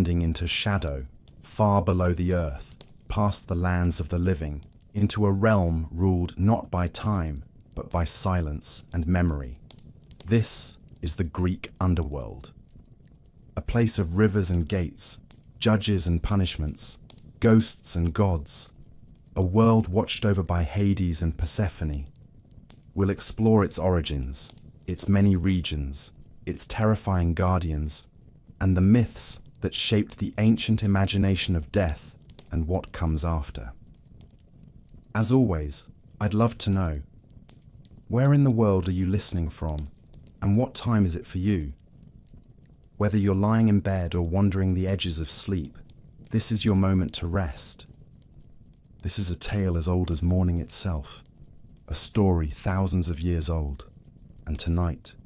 descending into shadow, far below the earth, past the lands of the living, into a realm ruled not by time, but by silence and memory. This is the Greek underworld. A place of rivers and gates, judges and punishments, ghosts and gods. A world watched over by Hades and Persephone. We'll explore its origins, its many regions, its terrifying guardians, and the myths that shaped the ancient imagination of death and what comes after. As always, I'd love to know, where in the world are you listening from, and what time is it for you? Whether you're lying in bed or wandering the edges of sleep, this is your moment to rest. This is a tale as old as morning itself, a story thousands of years old, and tonight,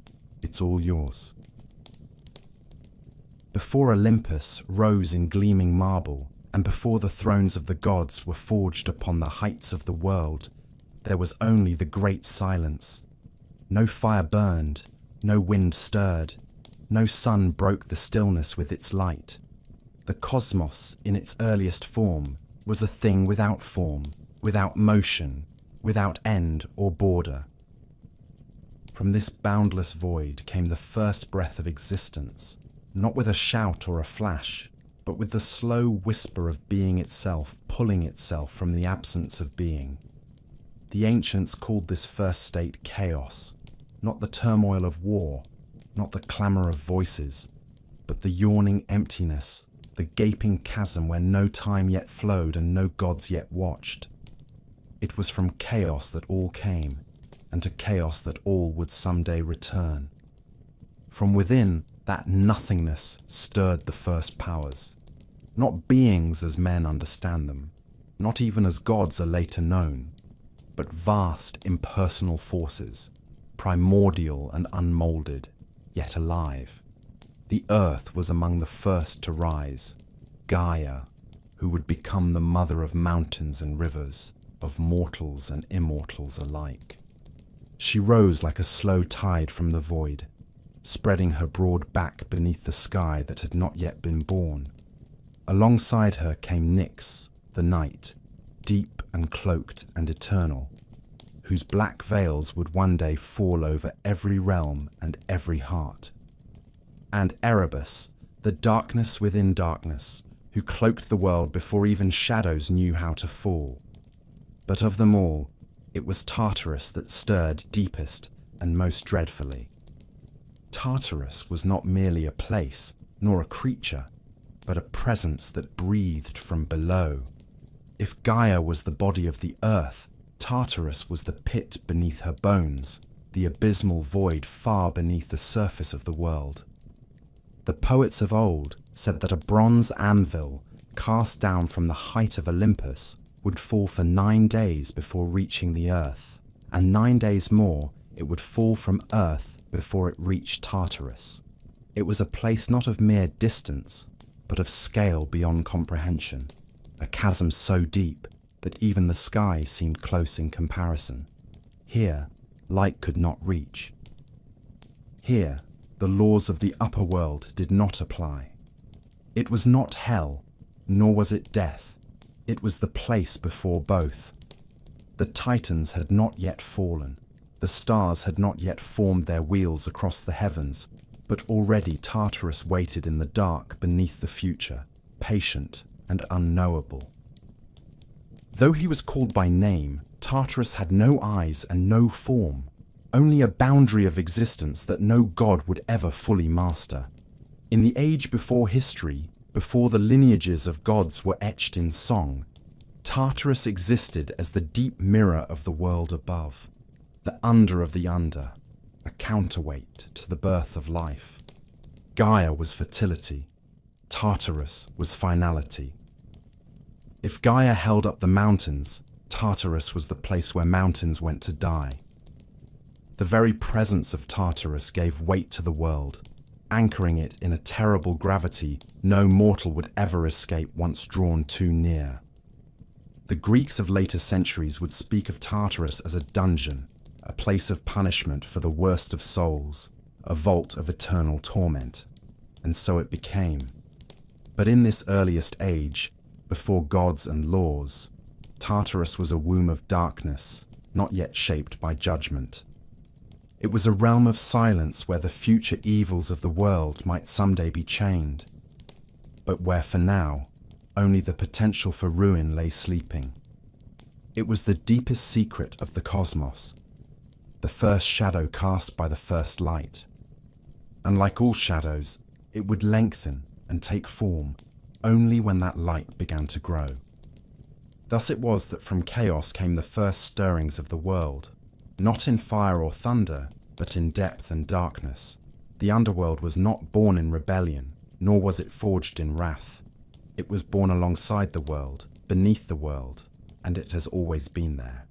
it's all yours. Before Olympus rose in gleaming marble, and before the thrones of the gods were forged upon the heights of the world, there was only the great silence. No fire burned, no wind stirred, no sun broke the stillness with its light. The cosmos, in its earliest form, was a thing without form, without motion, without end or border. From this boundless void came the first breath of existence, not with a shout or a flash, but with the slow whisper of being itself pulling itself from the absence of being. The ancients called this first state chaos, not the turmoil of war, not the clamour of voices, but the yawning emptiness, the gaping chasm where no time yet flowed and no gods yet watched. It was from chaos that all came, and to chaos that all would someday return. From within, that nothingness stirred the first powers. Not beings as men understand them, not even as gods are later known, but vast impersonal forces, primordial and unmoulded, yet alive. The earth was among the first to rise, Gaia, who would become the mother of mountains and rivers, of mortals and immortals alike. She rose like a slow tide from the void, spreading her broad back beneath the sky that had not yet been born. Alongside her came Nyx, the night, deep and cloaked and eternal, whose black veils would one day fall over every realm and every heart. And Erebus, the darkness within darkness, who cloaked the world before even shadows knew how to fall. But of them all, it was Tartarus that stirred deepest and most dreadfully. Tartarus was not merely a place, nor a creature, but a presence that breathed from below. If Gaia was the body of the earth, Tartarus was the pit beneath her bones, the abysmal void far beneath the surface of the world. The poets of old said that a bronze anvil, cast down from the height of Olympus, would fall for 9 days before reaching the earth, and 9 days more it would fall from earth before it reached Tartarus. It was a place not of mere distance, but of scale beyond comprehension, a chasm so deep that even the sky seemed close in comparison. Here, light could not reach. Here, the laws of the upper world did not apply. It was not hell, nor was it death. It was the place before both. The Titans had not yet fallen. The stars had not yet formed their wheels across the heavens, but already Tartarus waited in the dark beneath the future, patient and unknowable. Though he was called by name, Tartarus had no eyes and no form, only a boundary of existence that no god would ever fully master. In the age before history, before the lineages of gods were etched in song, Tartarus existed as the deep mirror of the world above, the under of the under, a counterweight to the birth of life. Gaia was fertility, Tartarus was finality. If Gaia held up the mountains, Tartarus was the place where mountains went to die. The very presence of Tartarus gave weight to the world, anchoring it in a terrible gravity no mortal would ever escape once drawn too near. The Greeks of later centuries would speak of Tartarus as a dungeon, a place of punishment for the worst of souls, a vault of eternal torment. And so it became. But in this earliest age, before gods and laws, Tartarus was a womb of darkness, not yet shaped by judgment. It was a realm of silence where the future evils of the world might someday be chained, but where for now, only the potential for ruin lay sleeping. It was the deepest secret of the cosmos, the first shadow cast by the first light. And like all shadows, it would lengthen and take form only when that light began to grow. Thus it was that from chaos came the first stirrings of the world, not in fire or thunder, but in depth and darkness. The underworld was not born in rebellion, nor was it forged in wrath. It was born alongside the world, beneath the world, and it has always been there.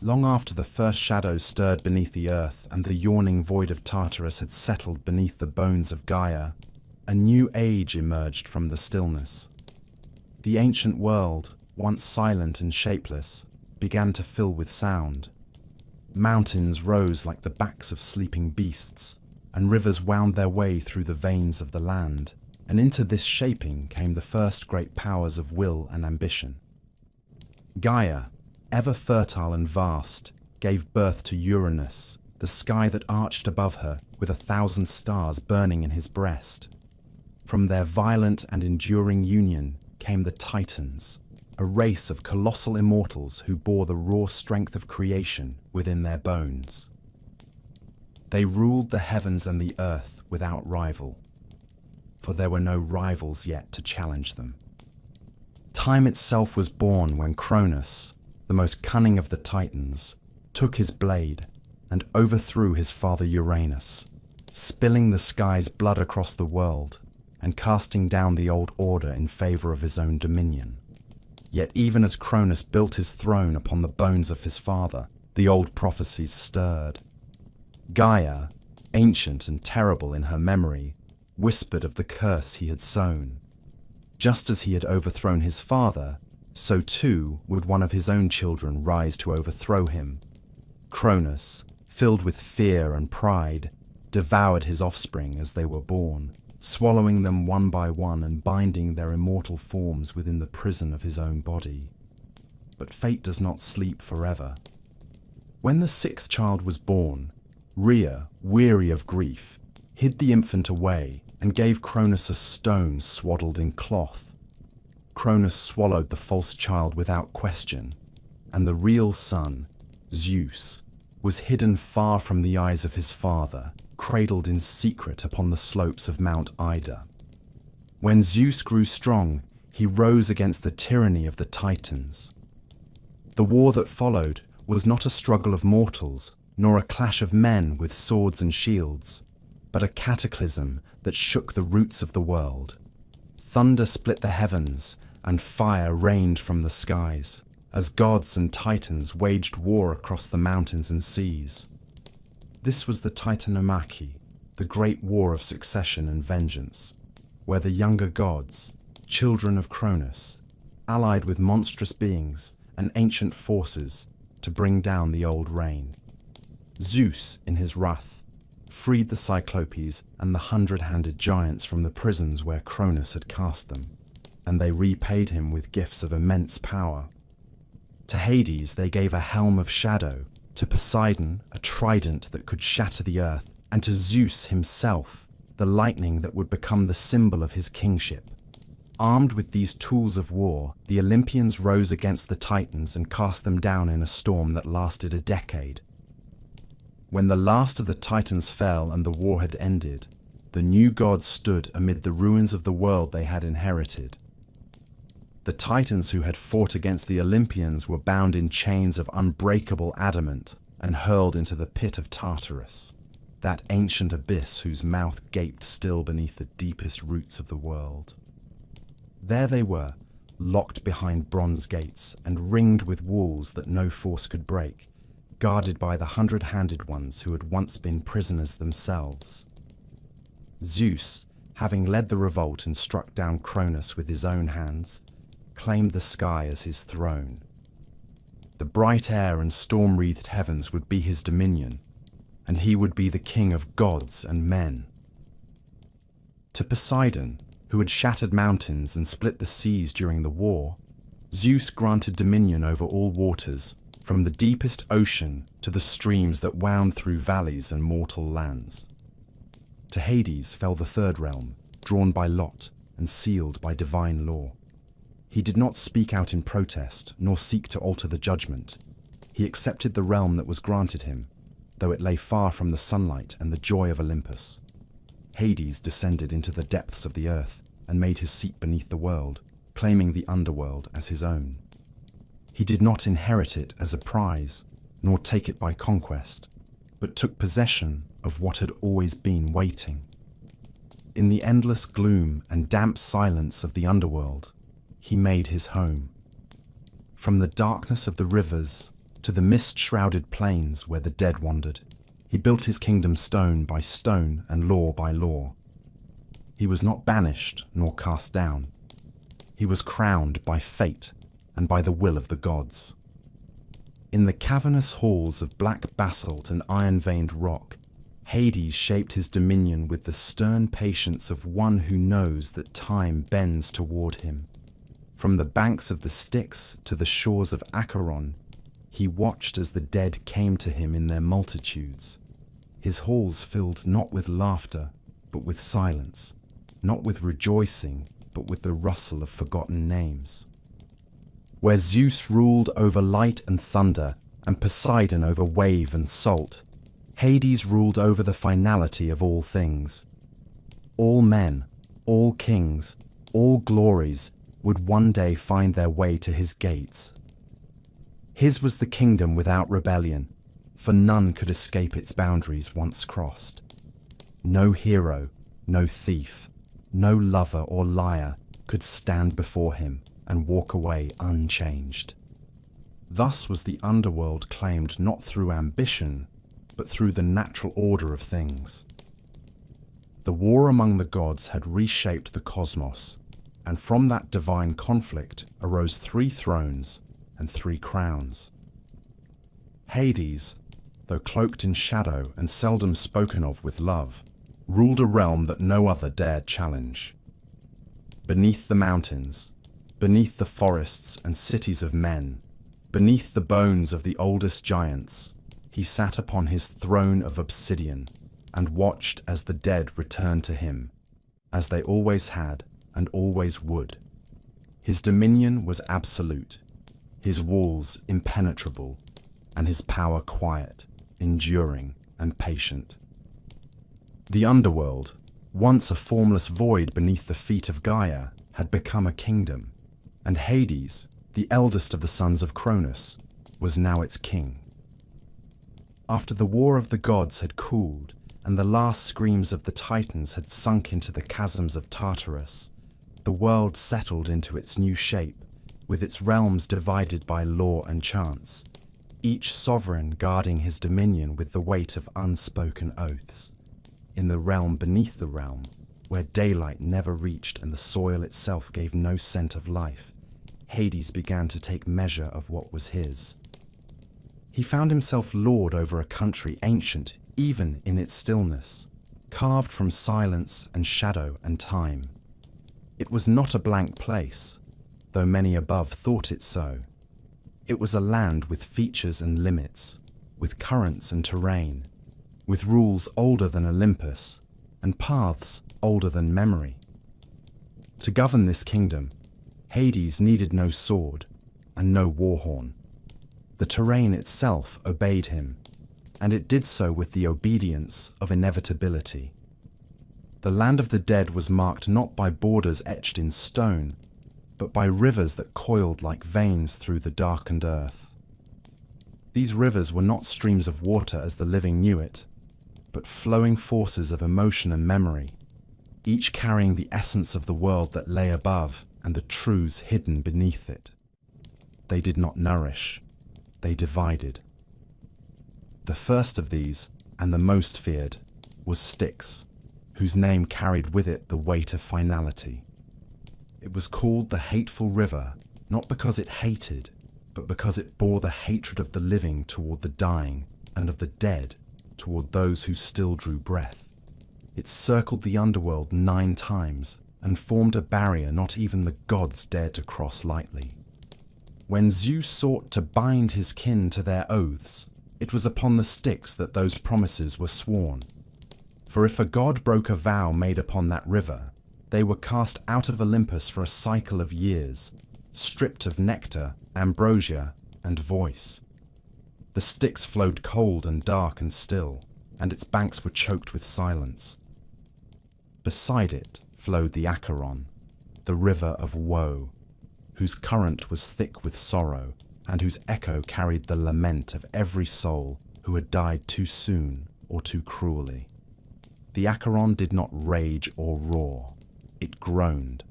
Long after the first shadows stirred beneath the earth and the yawning void of Tartarus had settled beneath the bones of Gaia, a new age emerged from the stillness. The ancient world, once silent and shapeless, began to fill with sound. Mountains rose like the backs of sleeping beasts, and rivers wound their way through the veins of the land, and into this shaping came the first great powers of will and ambition. Gaia, ever fertile and vast, gave birth to Uranus, the sky that arched above her with 1,000 stars burning in his breast. From their violent and enduring union came the Titans, a race of colossal immortals who bore the raw strength of creation within their bones. They ruled the heavens and the earth without rival, for there were no rivals yet to challenge them. Time itself was born when Cronus, the most cunning of the Titans, took his blade and overthrew his father Uranus, spilling the sky's blood across the world and casting down the old order in favor of his own dominion. Yet even as Cronus built his throne upon the bones of his father, the old prophecies stirred. Gaia, ancient and terrible in her memory, whispered of the curse he had sown. Just as he had overthrown his father, so too would one of his own children rise to overthrow him. Cronus, filled with fear and pride, devoured his offspring as they were born, swallowing them one by one and binding their immortal forms within the prison of his own body. But fate does not sleep forever. When the 6th child was born, Rhea, weary of grief, hid the infant away and gave Cronus a stone swaddled in cloth. Cronus swallowed the false child without question, and the real son, Zeus, was hidden far from the eyes of his father, cradled in secret upon the slopes of Mount Ida. When Zeus grew strong, he rose against the tyranny of the Titans. The war that followed was not a struggle of mortals, nor a clash of men with swords and shields, but a cataclysm that shook the roots of the world. Thunder split the heavens, and fire rained from the skies, as gods and titans waged war across the mountains and seas. This was the Titanomachy, the great war of succession and vengeance, where the younger gods, children of Cronus, allied with monstrous beings and ancient forces to bring down the old reign. Zeus, in his wrath, freed the Cyclopes and the 100-handed giants from the prisons where Cronus had cast them, and they repaid him with gifts of immense power. To Hades they gave a helm of shadow, to Poseidon a trident that could shatter the earth, and to Zeus himself the lightning that would become the symbol of his kingship. Armed with these tools of war, the Olympians rose against the Titans and cast them down in a storm that lasted a decade. When the last of the Titans fell and the war had ended, the new gods stood amid the ruins of the world they had inherited. The Titans who had fought against the Olympians were bound in chains of unbreakable adamant and hurled into the pit of Tartarus, that ancient abyss whose mouth gaped still beneath the deepest roots of the world. There they were, locked behind bronze gates and ringed with walls that no force could break, guarded by the 100-handed ones who had once been prisoners themselves. Zeus, having led the revolt and struck down Cronus with his own hands, claimed the sky as his throne. The bright air and storm-wreathed heavens would be his dominion, and he would be the king of gods and men. To Poseidon, who had shattered mountains and split the seas during the war, Zeus granted dominion over all waters, from the deepest ocean to the streams that wound through valleys and mortal lands. To Hades fell the third realm, drawn by lot and sealed by divine law. He did not speak out in protest, nor seek to alter the judgment. He accepted the realm that was granted him, though it lay far from the sunlight and the joy of Olympus. Hades descended into the depths of the earth and made his seat beneath the world, claiming the underworld as his own. He did not inherit it as a prize, nor take it by conquest, but took possession of what had always been waiting. In the endless gloom and damp silence of the underworld, he made his home. From the darkness of the rivers to the mist-shrouded plains where the dead wandered, he built his kingdom stone by stone and law by law. He was not banished nor cast down. He was crowned by fate and by the will of the gods. In the cavernous halls of black basalt and iron-veined rock, Hades shaped his dominion with the stern patience of one who knows that time bends toward him. From the banks of the Styx to the shores of Acheron, he watched as the dead came to him in their multitudes. His halls filled not with laughter, but with silence, not with rejoicing, but with the rustle of forgotten names. Where Zeus ruled over light and thunder, and Poseidon over wave and salt, Hades ruled over the finality of all things. All men, all kings, all glories would one day find their way to his gates. His was the kingdom without rebellion, for none could escape its boundaries once crossed. No hero, no thief, no lover or liar could stand before him and walk away unchanged. Thus was the underworld claimed not through ambition, but through the natural order of things. The war among the gods had reshaped the cosmos, and from that divine conflict arose 3 thrones and 3 crowns. Hades, though cloaked in shadow and seldom spoken of with love, ruled a realm that no other dared challenge. Beneath the mountains, beneath the forests and cities of men, beneath the bones of the oldest giants, he sat upon his throne of obsidian and watched as the dead returned to him, as they always had and always would. His dominion was absolute, his walls impenetrable, and his power quiet, enduring, and patient. The underworld, once a formless void beneath the feet of Gaia, had become a kingdom, and Hades, the eldest of the sons of Cronus, was now its king. After the war of the gods had cooled, and the last screams of the Titans had sunk into the chasms of Tartarus, the world settled into its new shape, with its realms divided by law and chance, each sovereign guarding his dominion with the weight of unspoken oaths. In the realm beneath the realm, where daylight never reached and the soil itself gave no scent of life, Hades began to take measure of what was his. He found himself lord over a country ancient even in its stillness, carved from silence and shadow and time. It was not a blank place, though many above thought it so. It was a land with features and limits, with currents and terrain, with rules older than Olympus, and paths older than memory. To govern this kingdom, Hades needed no sword and no war horn. The terrain itself obeyed him, and it did so with the obedience of inevitability. The land of the dead was marked not by borders etched in stone, but by rivers that coiled like veins through the darkened earth. These rivers were not streams of water as the living knew it, but flowing forces of emotion and memory, each carrying the essence of the world that lay above and the truths hidden beneath it. They did not nourish, they divided. The first of these, and the most feared, was Styx, whose name carried with it the weight of finality. It was called the Hateful River, not because it hated, but because it bore the hatred of the living toward the dying, and of the dead toward those who still drew breath. It circled the underworld 9 times, and formed a barrier not even the gods dared to cross lightly. When Zeus sought to bind his kin to their oaths, it was upon the Styx that those promises were sworn. For if a god broke a vow made upon that river, they were cast out of Olympus for a cycle of years, stripped of nectar, ambrosia, and voice. The Styx flowed cold and dark and still, and its banks were choked with silence. Beside it flowed the Acheron, the river of woe, whose current was thick with sorrow, and whose echo carried the lament of every soul who had died too soon or too cruelly. The Acheron did not rage or roar, it groaned.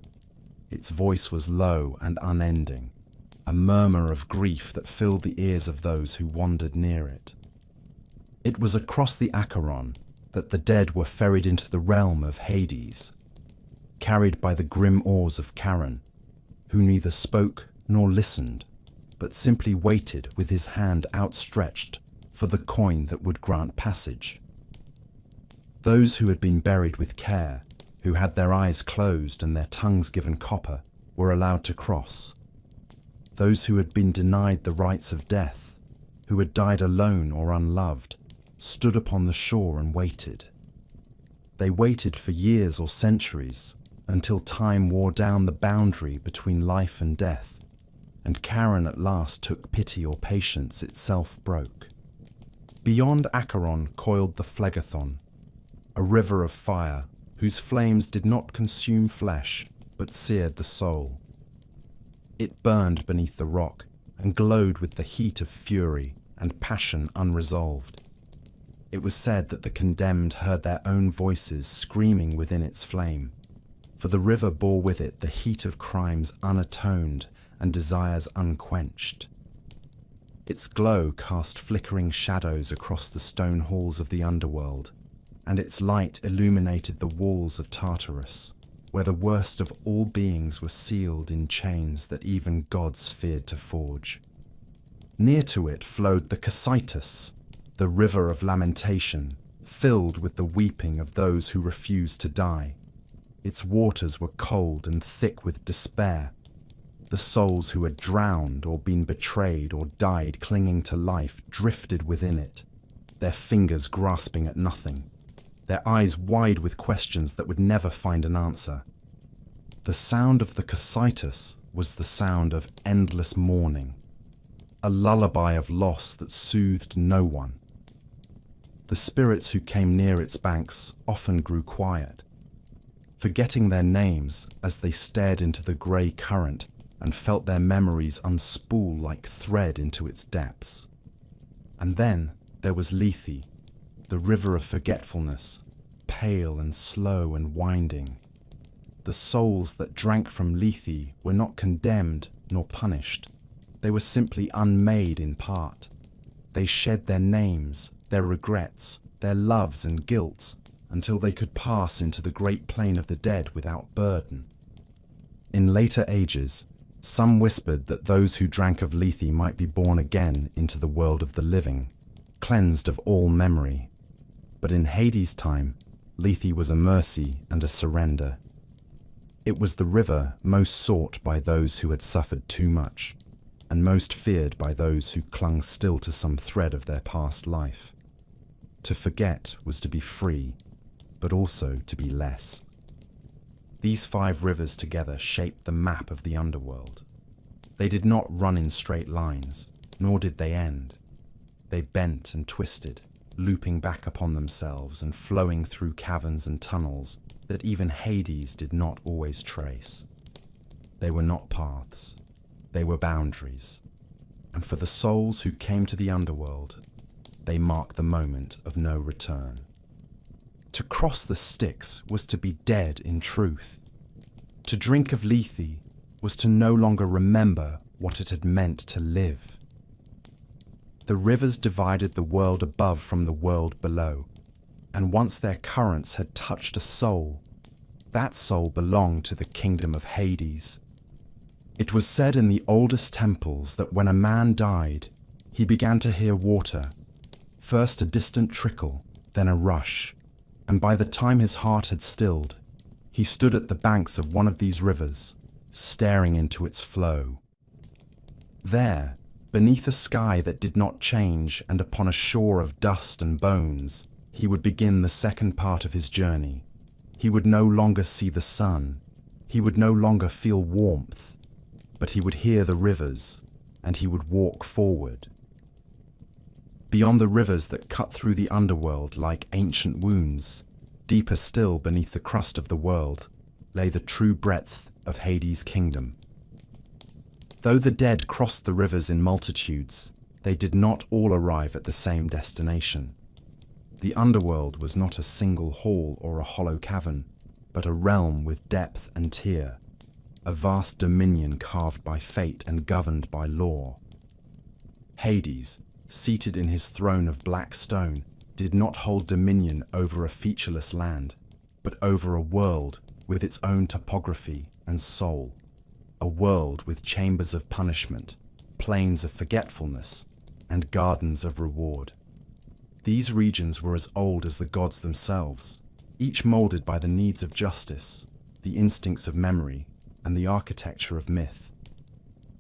Its voice was low and unending, a murmur of grief that filled the ears of those who wandered near it. It was across the Acheron that the dead were ferried into the realm of Hades, carried by the grim oars of Charon, who neither spoke nor listened, but simply waited with his hand outstretched for the coin that would grant passage. Those who had been buried with care, who had their eyes closed and their tongues given copper, were allowed to cross. Those who had been denied the rites of death, who had died alone or unloved, stood upon the shore and waited. They waited for years or centuries, until time wore down the boundary between life and death, and Charon at last took pity or patience itself broke. Beyond Acheron coiled the Phlegethon, a river of fire whose flames did not consume flesh, but seared the soul. It burned beneath the rock and glowed with the heat of fury and passion unresolved. It was said that the condemned heard their own voices screaming within its flame, for the river bore with it the heat of crimes unatoned and desires unquenched. Its glow cast flickering shadows across the stone halls of the underworld, and its light illuminated the walls of Tartarus, where the worst of all beings were sealed in chains that even gods feared to forge. Near to it flowed the Cocytus, the river of lamentation, filled with the weeping of those who refused to die. Its waters were cold and thick with despair. The souls who had drowned or been betrayed or died clinging to life drifted within it, their fingers grasping at nothing, their eyes wide with questions that would never find an answer. The sound of the Cocytus was the sound of endless mourning, a lullaby of loss that soothed no one. The spirits who came near its banks often grew quiet, forgetting their names as they stared into the grey current and felt their memories unspool like thread into its depths. And then there was Lethe, the river of forgetfulness, pale and slow and winding. The souls that drank from Lethe were not condemned nor punished. They were simply unmade in part. They shed their names, their regrets, their loves and guilts, until they could pass into the great plain of the dead without burden. In later ages, some whispered that those who drank of Lethe might be born again into the world of the living, cleansed of all memory. But in Hades' time, Lethe was a mercy and a surrender. It was the river most sought by those who had suffered too much, and most feared by those who clung still to some thread of their past life. To forget was to be free, but also to be less. These 5 rivers together shaped the map of the underworld. They did not run in straight lines, nor did they end. They bent and twisted, looping back upon themselves and flowing through caverns and tunnels that even Hades did not always trace. They were not paths, they were boundaries. And for the souls who came to the underworld, they marked the moment of no return. To cross the Styx was to be dead in truth. To drink of Lethe was to no longer remember what it had meant to live. The rivers divided the world above from the world below, and once their currents had touched a soul, that soul belonged to the kingdom of Hades. It was said in the oldest temples that when a man died, he began to hear water, first a distant trickle, then a rush, and by the time his heart had stilled, He stood at the banks of one of these rivers, staring into its flow. There, beneath a sky that did not change and upon a shore of dust and bones, he would begin the second part of his journey. He would no longer see the sun. He would no longer feel warmth, but he would hear the rivers, and he would walk forward. Beyond the rivers that cut through the underworld like ancient wounds, deeper still beneath the crust of the world, lay the true breadth of Hades' kingdom. Though the dead crossed the rivers in multitudes, they did not all arrive at the same destination. The underworld was not a single hall or a hollow cavern, but a realm with depth and tier, a vast dominion carved by fate and governed by law. Hades, seated in his throne of black stone, did not hold dominion over a featureless land, but over a world with its own topography and soul, a world with chambers of punishment, plains of forgetfulness, and gardens of reward. These regions were as old as the gods themselves, each molded by the needs of justice, the instincts of memory, and the architecture of myth.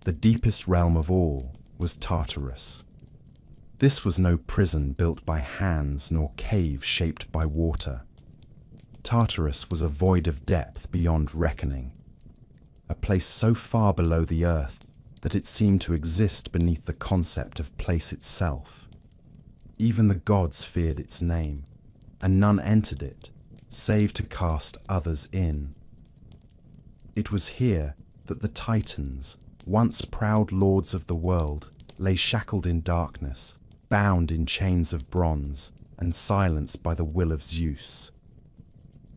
The deepest realm of all was Tartarus. This was no prison built by hands nor cave shaped by water. Tartarus was a void of depth beyond reckoning, a place so far below the earth that it seemed to exist beneath the concept of place itself. Even the gods feared its name, and none entered it, save to cast others in. It was here that the Titans, once proud lords of the world, lay shackled in darkness, bound in chains of bronze, and silenced by the will of Zeus.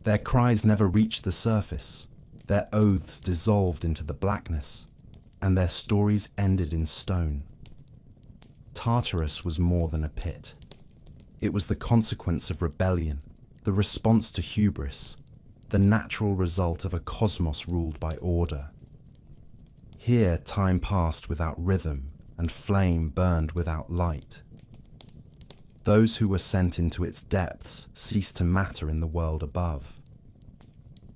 Their cries never reached the surface, their oaths dissolved into the blackness, and their stories ended in stone. Tartarus was more than a pit. It was the consequence of rebellion, the response to hubris, the natural result of a cosmos ruled by order. Here time passed without rhythm, and flame burned without light. Those who were sent into its depths ceased to matter in the world above.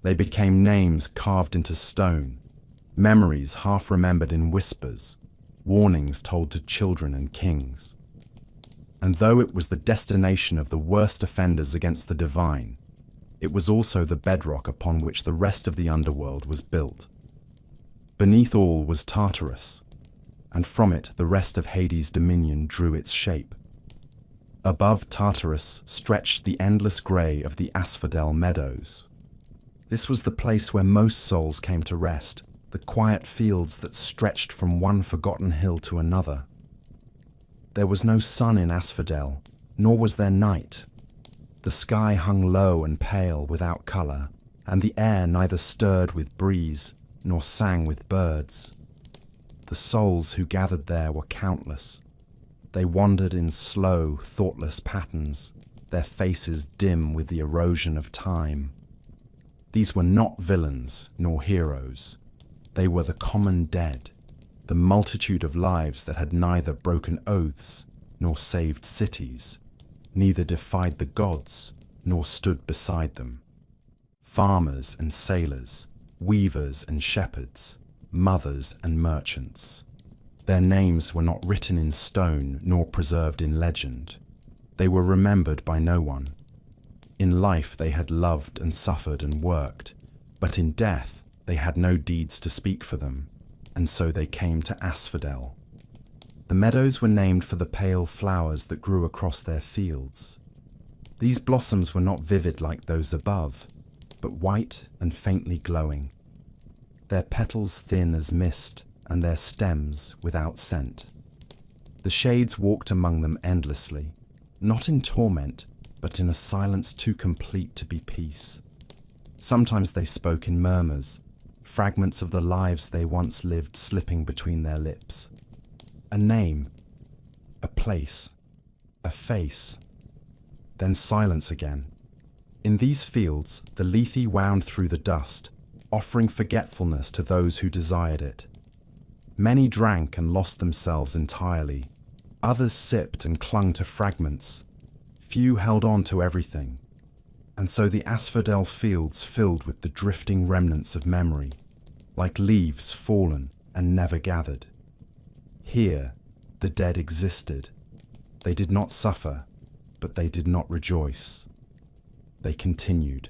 They became names carved into stone, memories half remembered in whispers, warnings told to children and kings. And though it was the destination of the worst offenders against the divine, it was also the bedrock upon which the rest of the underworld was built. Beneath all was Tartarus, and from it the rest of Hades' dominion drew its shape. Above Tartarus stretched the endless grey of the Asphodel meadows. This was the place where most souls came to rest, the quiet fields that stretched from one forgotten hill to another. There was no sun in Asphodel, nor was there night. The sky hung low and pale without colour, and the air neither stirred with breeze nor sang with birds. The souls who gathered there were countless. They wandered in slow, thoughtless patterns, their faces dim with the erosion of time. These were not villains nor heroes. They were the common dead, the multitude of lives that had neither broken oaths nor saved cities, neither defied the gods nor stood beside them. Farmers and sailors, weavers and shepherds, mothers and merchants. Their names were not written in stone nor preserved in legend. They were remembered by no one. In life they had loved and suffered and worked, but in death they had no deeds to speak for them, and so they came to Asphodel. The meadows were named for the pale flowers that grew across their fields. These blossoms were not vivid like those above, but white and faintly glowing, their petals thin as mist and their stems without scent. The shades walked among them endlessly, not in torment, but in a silence too complete to be peace. Sometimes they spoke in murmurs, fragments of the lives they once lived slipping between their lips. A name, a place, a face, then silence again. In these fields, the Lethe wound through the dust, offering forgetfulness to those who desired it. Many drank and lost themselves entirely. Others sipped and clung to fragments. Few held on to everything. And so the asphodel fields filled with the drifting remnants of memory, like leaves fallen and never gathered. Here, the dead existed. They did not suffer, but they did not rejoice. They continued.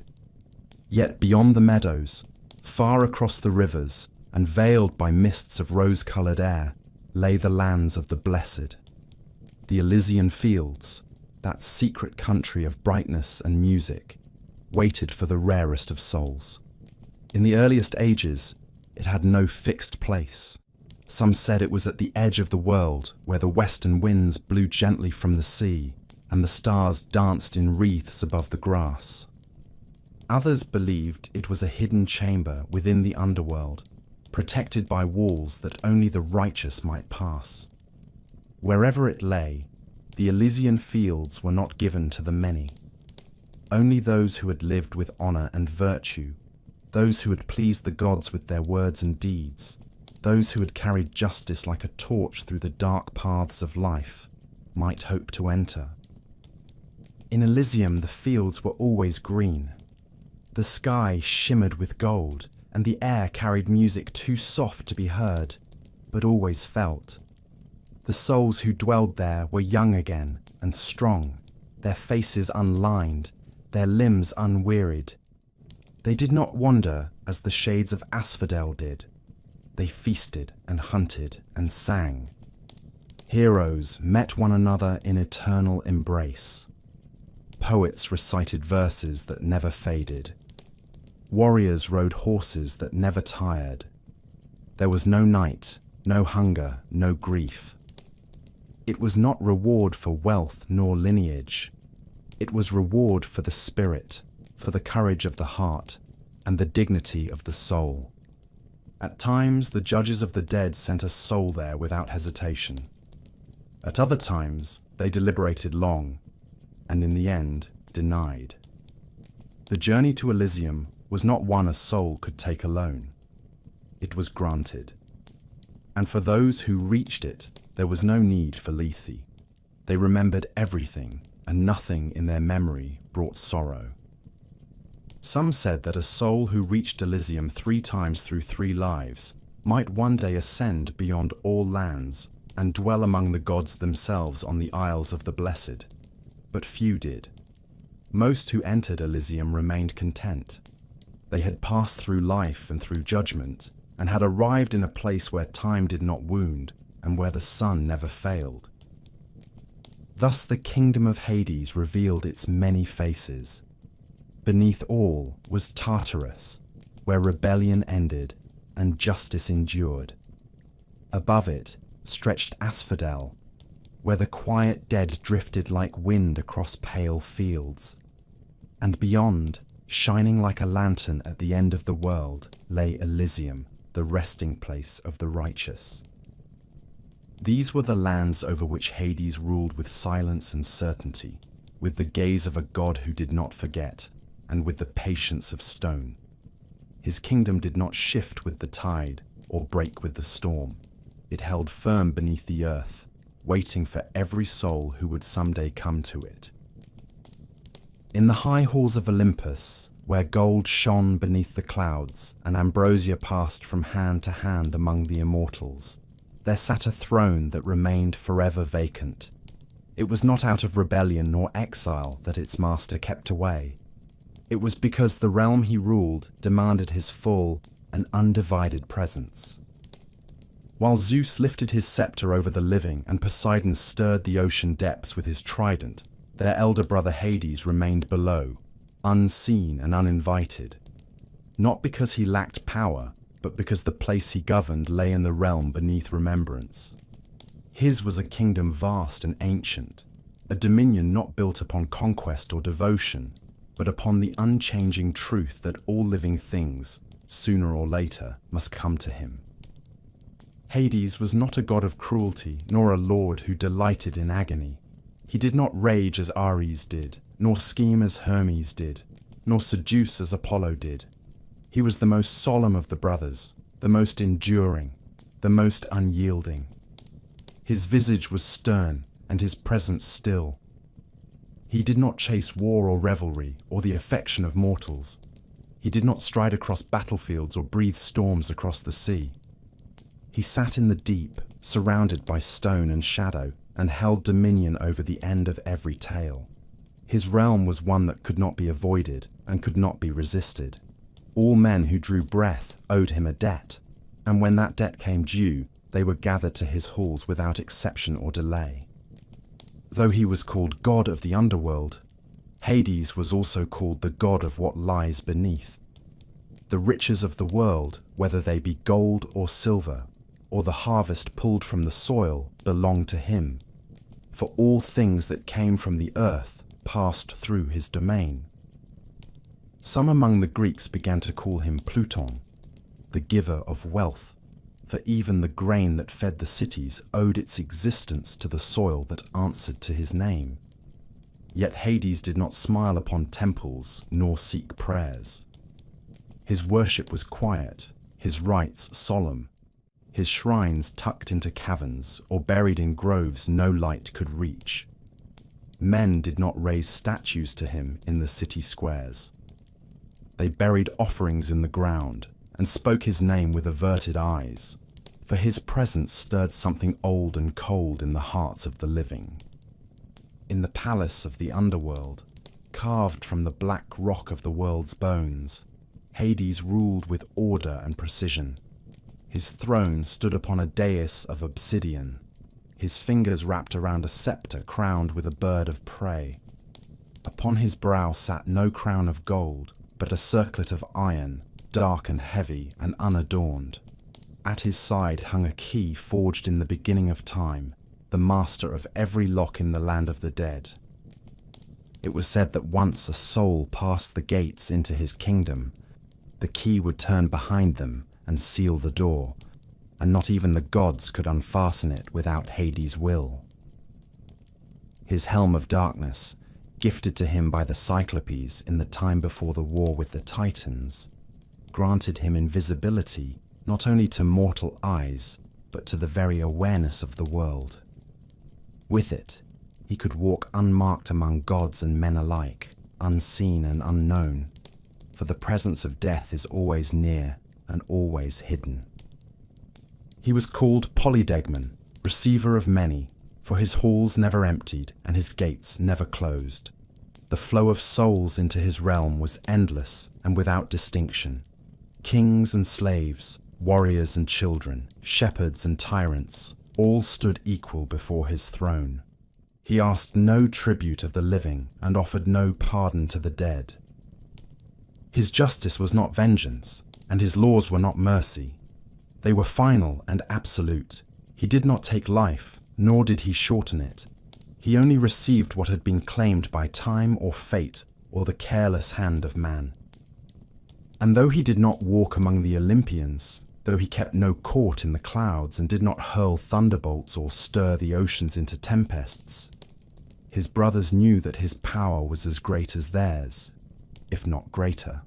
Yet beyond the meadows, far across the rivers, and veiled by mists of rose-coloured air, lay the lands of the blessed. The Elysian fields, that secret country of brightness and music, waited for the rarest of souls. In the earliest ages, it had no fixed place. Some said it was at the edge of the world, where the western winds blew gently from the sea, and the stars danced in wreaths above the grass. Others believed it was a hidden chamber within the underworld, protected by walls that only the righteous might pass. Wherever it lay, the Elysian fields were not given to the many. Only those who had lived with honor and virtue, those who had pleased the gods with their words and deeds, those who had carried justice like a torch through the dark paths of life, might hope to enter. In Elysium, the fields were always green. The sky shimmered with gold, and the air carried music too soft to be heard, but always felt. The souls who dwelled there were young again and strong, their faces unlined, their limbs unwearied. They did not wander as the shades of asphodel did. They feasted and hunted and sang. Heroes met one another in eternal embrace. Poets recited verses that never faded. Warriors rode horses that never tired. There was no night, no hunger, no grief. It was not reward for wealth nor lineage. It was reward for the spirit, for the courage of the heart, and the dignity of the soul. At times, the judges of the dead sent a soul there without hesitation. At other times, they deliberated long, and in the end, denied. The journey to Elysium was not one a soul could take alone. It was granted. And for those who reached it, there was no need for Lethe. They remembered everything, and nothing in their memory brought sorrow. Some said that a soul who reached Elysium 3 times through 3 lives might one day ascend beyond all lands and dwell among the gods themselves on the Isles of the Blessed. But few did. Most who entered Elysium remained content. They had passed through life and through judgment, and had arrived in a place where time did not wound, and where the sun never failed. Thus the kingdom of Hades revealed its many faces. Beneath all was Tartarus, where rebellion ended and justice endured. Above it stretched Asphodel, where the quiet dead drifted like wind across pale fields. And beyond, shining like a lantern at the end of the world, lay Elysium, the resting place of the righteous. These were the lands over which Hades ruled with silence and certainty, with the gaze of a god who did not forget, and with the patience of stone. His kingdom did not shift with the tide or break with the storm. It held firm beneath the earth, waiting for every soul who would someday come to it. In the high halls of Olympus, where gold shone beneath the clouds and ambrosia passed from hand to hand among the immortals, there sat a throne that remained forever vacant. It was not out of rebellion nor exile that its master kept away. It was because the realm he ruled demanded his full and undivided presence. While Zeus lifted his scepter over the living and Poseidon stirred the ocean depths with his trident, their elder brother Hades remained below, unseen and uninvited. Not because he lacked power, but because the place he governed lay in the realm beneath remembrance. His was a kingdom vast and ancient, a dominion not built upon conquest or devotion, but upon the unchanging truth that all living things, sooner or later, must come to him. Hades was not a god of cruelty, nor a lord who delighted in agony. He did not rage as Ares did, nor scheme as Hermes did, nor seduce as Apollo did. He was the most solemn of the brothers, the most enduring, the most unyielding. His visage was stern, and his presence still. He did not chase war or revelry or the affection of mortals. He did not stride across battlefields or breathe storms across the sea. He sat in the deep, surrounded by stone and shadow, and held dominion over the end of every tale. His realm was one that could not be avoided and could not be resisted. All men who drew breath owed him a debt, and when that debt came due, they were gathered to his halls without exception or delay. Though he was called God of the Underworld, Hades was also called the god of what lies beneath. The riches of the world, whether they be gold or silver, or the harvest pulled from the soil, belong to him. For all things that came from the earth passed through his domain. Some among the Greeks began to call him Pluton, the giver of wealth, for even the grain that fed the cities owed its existence to the soil that answered to his name. Yet Hades did not smile upon temples nor seek prayers. His worship was quiet, his rites solemn, his shrines tucked into caverns or buried in groves no light could reach. Men did not raise statues to him in the city squares. They buried offerings in the ground and spoke his name with averted eyes, for his presence stirred something old and cold in the hearts of the living. In the palace of the Underworld, carved from the black rock of the world's bones, Hades ruled with order and precision. His throne stood upon a dais of obsidian, his fingers wrapped around a scepter crowned with a bird of prey. Upon his brow sat no crown of gold, but a circlet of iron, dark and heavy and unadorned. At his side hung a key forged in the beginning of time, the master of every lock in the land of the dead. It was said that once a soul passed the gates into his kingdom, the key would turn behind them and seal the door, and not even the gods could unfasten it without Hades' will. His helm of darkness, gifted to him by the Cyclopes in the time before the war with the Titans, granted him invisibility not only to mortal eyes, but to the very awareness of the world. With it, he could walk unmarked among gods and men alike, unseen and unknown, for the presence of death is always near and always hidden. He was called Polydegmon, receiver of many, for his halls never emptied and his gates never closed. The flow of souls into his realm was endless and without distinction. Kings and slaves, warriors and children, shepherds and tyrants, all stood equal before his throne. He asked no tribute of the living and offered no pardon to the dead. His justice was not vengeance, and his laws were not mercy. They were final and absolute. He did not take life, nor did he shorten it. He only received what had been claimed by time or fate or the careless hand of man. And though he did not walk among the Olympians, though he kept no court in the clouds and did not hurl thunderbolts or stir the oceans into tempests, his brothers knew that his power was as great as theirs, if not greater.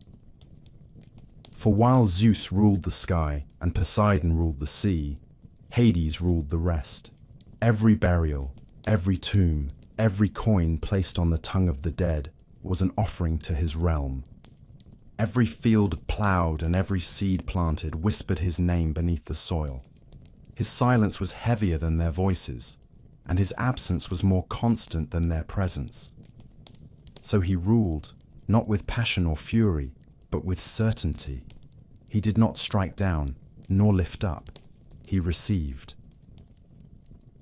For while Zeus ruled the sky and Poseidon ruled the sea, Hades ruled the rest. Every burial, every tomb, every coin placed on the tongue of the dead was an offering to his realm. Every field ploughed and every seed planted whispered his name beneath the soil. His silence was heavier than their voices, and his absence was more constant than their presence. So he ruled, not with passion or fury, but with certainty. He did not strike down, nor lift up. He received.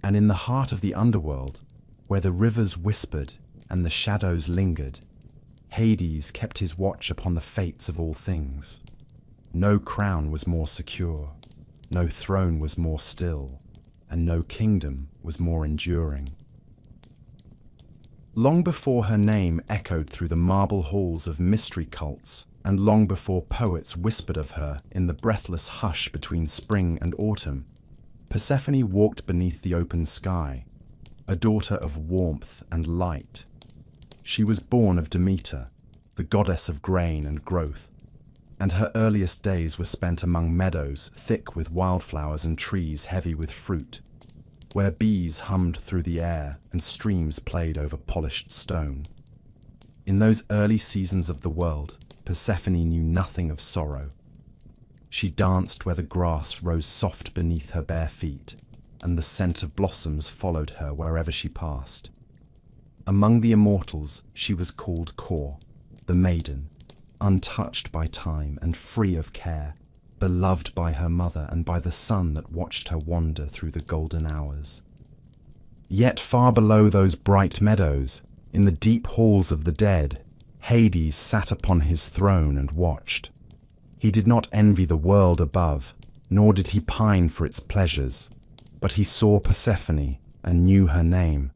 And in the heart of the underworld, where the rivers whispered and the shadows lingered, Hades kept his watch upon the fates of all things. No crown was more secure, no throne was more still, and no kingdom was more enduring. Long before her name echoed through the marble halls of mystery cults, and long before poets whispered of her in the breathless hush between spring and autumn, Persephone walked beneath the open sky, a daughter of warmth and light. She was born of Demeter, the goddess of grain and growth, and her earliest days were spent among meadows thick with wildflowers and trees heavy with fruit. where bees hummed through the air and streams played over polished stone. In those early seasons of the world, Persephone knew nothing of sorrow. She danced where the grass rose soft beneath her bare feet, and the scent of blossoms followed her wherever she passed. Among the immortals, she was called Kor, the maiden, untouched by time and free of care, beloved by her mother and by the sun that watched her wander through the golden hours. Yet far below those bright meadows, in the deep halls of the dead, Hades sat upon his throne and watched. He did not envy the world above, nor did he pine for its pleasures, but he saw Persephone and knew her name,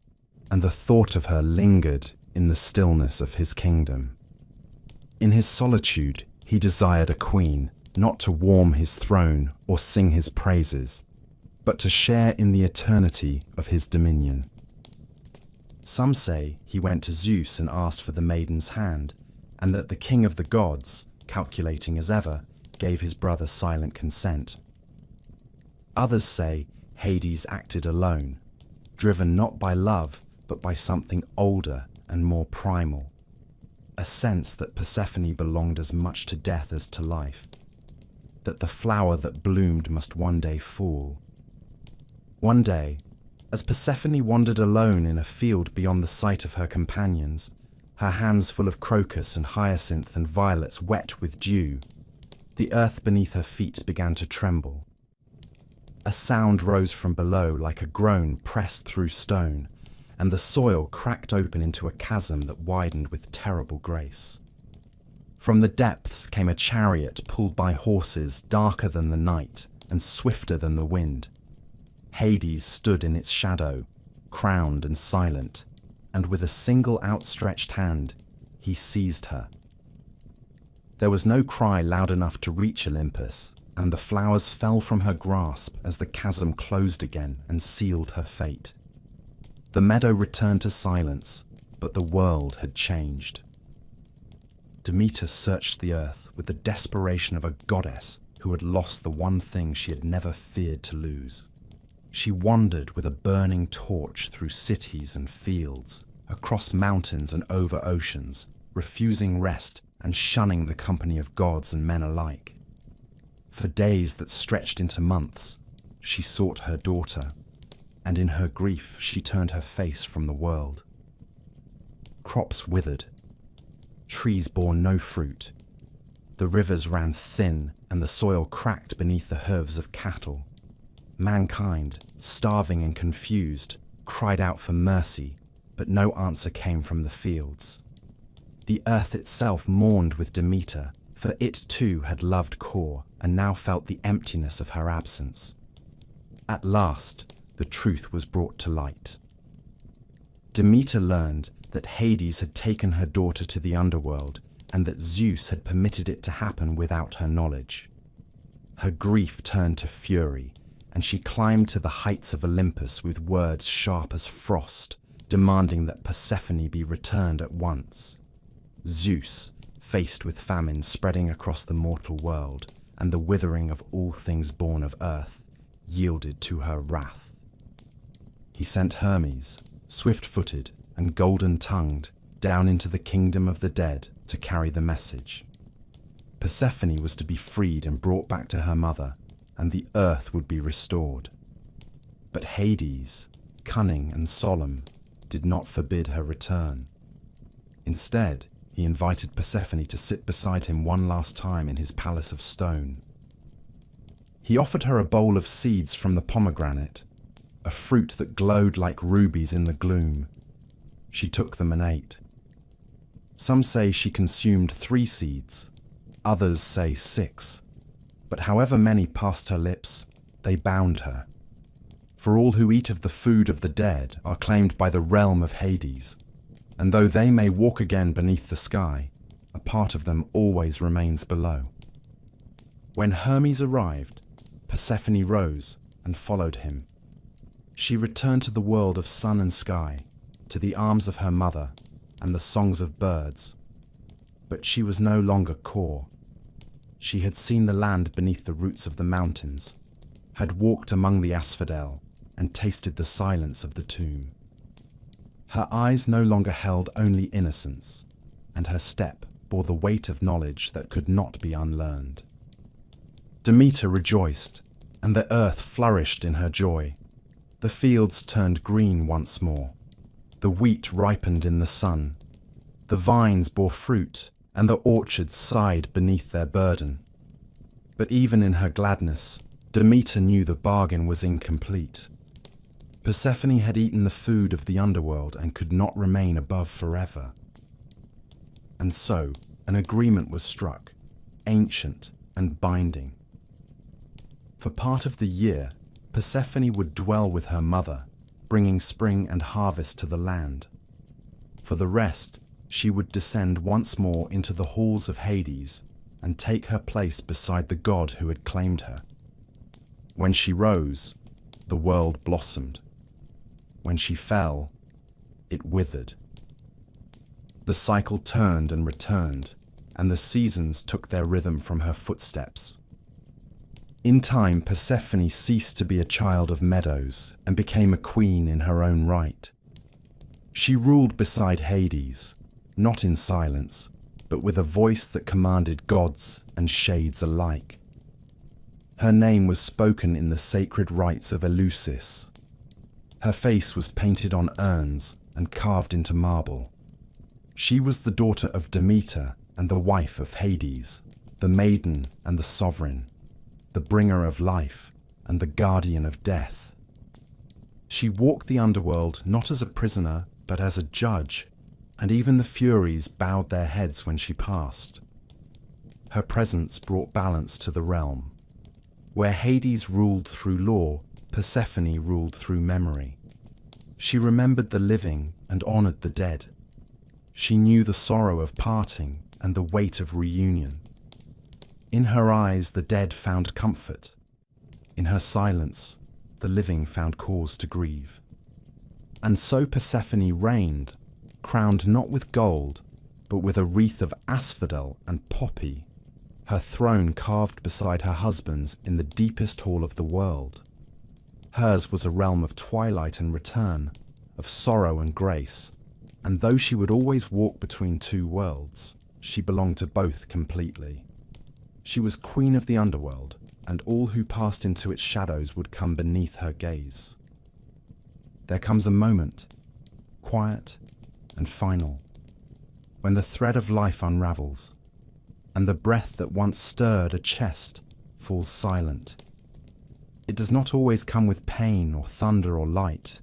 and the thought of her lingered in the stillness of his kingdom. In his solitude, he desired a queen, not to warm his throne or sing his praises, but to share in the eternity of his dominion. Some say he went to Zeus and asked for the maiden's hand, and that the king of the gods, calculating as ever, gave his brother silent consent. Others say Hades acted alone, driven not by love, but by something older and more primal, a sense that Persephone belonged as much to death as to life, that the flower that bloomed must one day fall. One day, as Persephone wandered alone in a field beyond the sight of her companions, her hands full of crocus and hyacinth and violets wet with dew, the earth beneath her feet began to tremble. A sound rose from below like a groan pressed through stone, and the soil cracked open into a chasm that widened with terrible grace. From the depths came a chariot pulled by horses darker than the night and swifter than the wind. Hades stood in its shadow, crowned and silent, and with a single outstretched hand, he seized her. There was no cry loud enough to reach Olympus, and the flowers fell from her grasp as the chasm closed again and sealed her fate. The meadow returned to silence, but the world had changed. Demeter searched the earth with the desperation of a goddess who had lost the one thing she had never feared to lose. She wandered with a burning torch through cities and fields, across mountains and over oceans, refusing rest and shunning the company of gods and men alike. For days that stretched into months, she sought her daughter, and in her grief she turned her face from the world. Crops withered. Trees bore no fruit. The rivers ran thin and the soil cracked beneath the hooves of cattle. Mankind, starving and confused, cried out for mercy, but no answer came from the fields. The earth itself mourned with Demeter, for it too had loved Kor and now felt the emptiness of her absence. At last, the truth was brought to light. Demeter learned that Hades had taken her daughter to the underworld and that Zeus had permitted it to happen without her knowledge. Her grief turned to fury, and she climbed to the heights of Olympus with words sharp as frost, demanding that Persephone be returned at once. Zeus, faced with famine spreading across the mortal world and the withering of all things born of earth, yielded to her wrath. He sent Hermes, swift-footed and golden-tongued, down into the kingdom of the dead to carry the message. Persephone was to be freed and brought back to her mother, and the earth would be restored. But Hades, cunning and solemn, did not forbid her return. Instead, he invited Persephone to sit beside him one last time in his palace of stone. He offered her a bowl of seeds from the pomegranate, a fruit that glowed like rubies in the gloom. She took them and ate. Some say she consumed 3 seeds, others say 6, but however many passed her lips, they bound her. For all who eat of the food of the dead are claimed by the realm of Hades, and though they may walk again beneath the sky, a part of them always remains below. When Hermes arrived, Persephone rose and followed him. She returned to the world of sun and sky, to the arms of her mother and the songs of birds. But she was no longer Kor. She had seen the land beneath the roots of the mountains, had walked among the asphodel, and tasted the silence of the tomb. Her eyes no longer held only innocence, and her step bore the weight of knowledge that could not be unlearned. Demeter rejoiced, and the earth flourished in her joy. The fields turned green once more. The wheat ripened in the sun. The vines bore fruit, and the orchards sighed beneath their burden. But even in her gladness, Demeter knew the bargain was incomplete. Persephone had eaten the food of the underworld and could not remain above forever. And so, an agreement was struck, ancient and binding. For part of the year, Persephone would dwell with her mother, bringing spring and harvest to the land. For the rest, she would descend once more into the halls of Hades and take her place beside the god who had claimed her. When she rose, the world blossomed. When she fell, it withered. The cycle turned and returned, and the seasons took their rhythm from her footsteps. In time, Persephone ceased to be a child of meadows and became a queen in her own right. She ruled beside Hades, not in silence, but with a voice that commanded gods and shades alike. Her name was spoken in the sacred rites of Eleusis. Her face was painted on urns and carved into marble. She was the daughter of Demeter and the wife of Hades, the maiden and the sovereign, the bringer of life and the guardian of death. She walked the underworld not as a prisoner, but as a judge, and even the Furies bowed their heads when she passed. Her presence brought balance to the realm. Where Hades ruled through law, Persephone ruled through memory. She remembered the living and honored the dead. She knew the sorrow of parting and the weight of reunion. In her eyes, the dead found comfort. In her silence, the living found cause to grieve. And so Persephone reigned, crowned not with gold, but with a wreath of asphodel and poppy, her throne carved beside her husband's in the deepest hall of the world. Hers was a realm of twilight and return, of sorrow and grace, and though she would always walk between two worlds, she belonged to both completely. She was queen of the underworld, and all who passed into its shadows would come beneath her gaze. There comes a moment, quiet and final, when the thread of life unravels, and the breath that once stirred a chest falls silent. It does not always come with pain or thunder or light,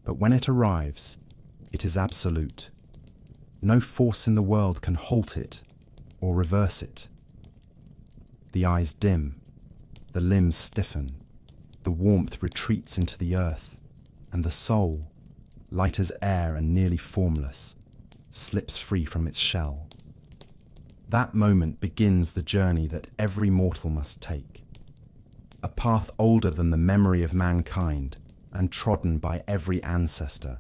but when it arrives, it is absolute. No force in the world can halt it or reverse it. The eyes dim, the limbs stiffen, the warmth retreats into the earth, and the soul, light as air and nearly formless, slips free from its shell. That moment begins the journey that every mortal must take. A path older than the memory of mankind and trodden by every ancestor,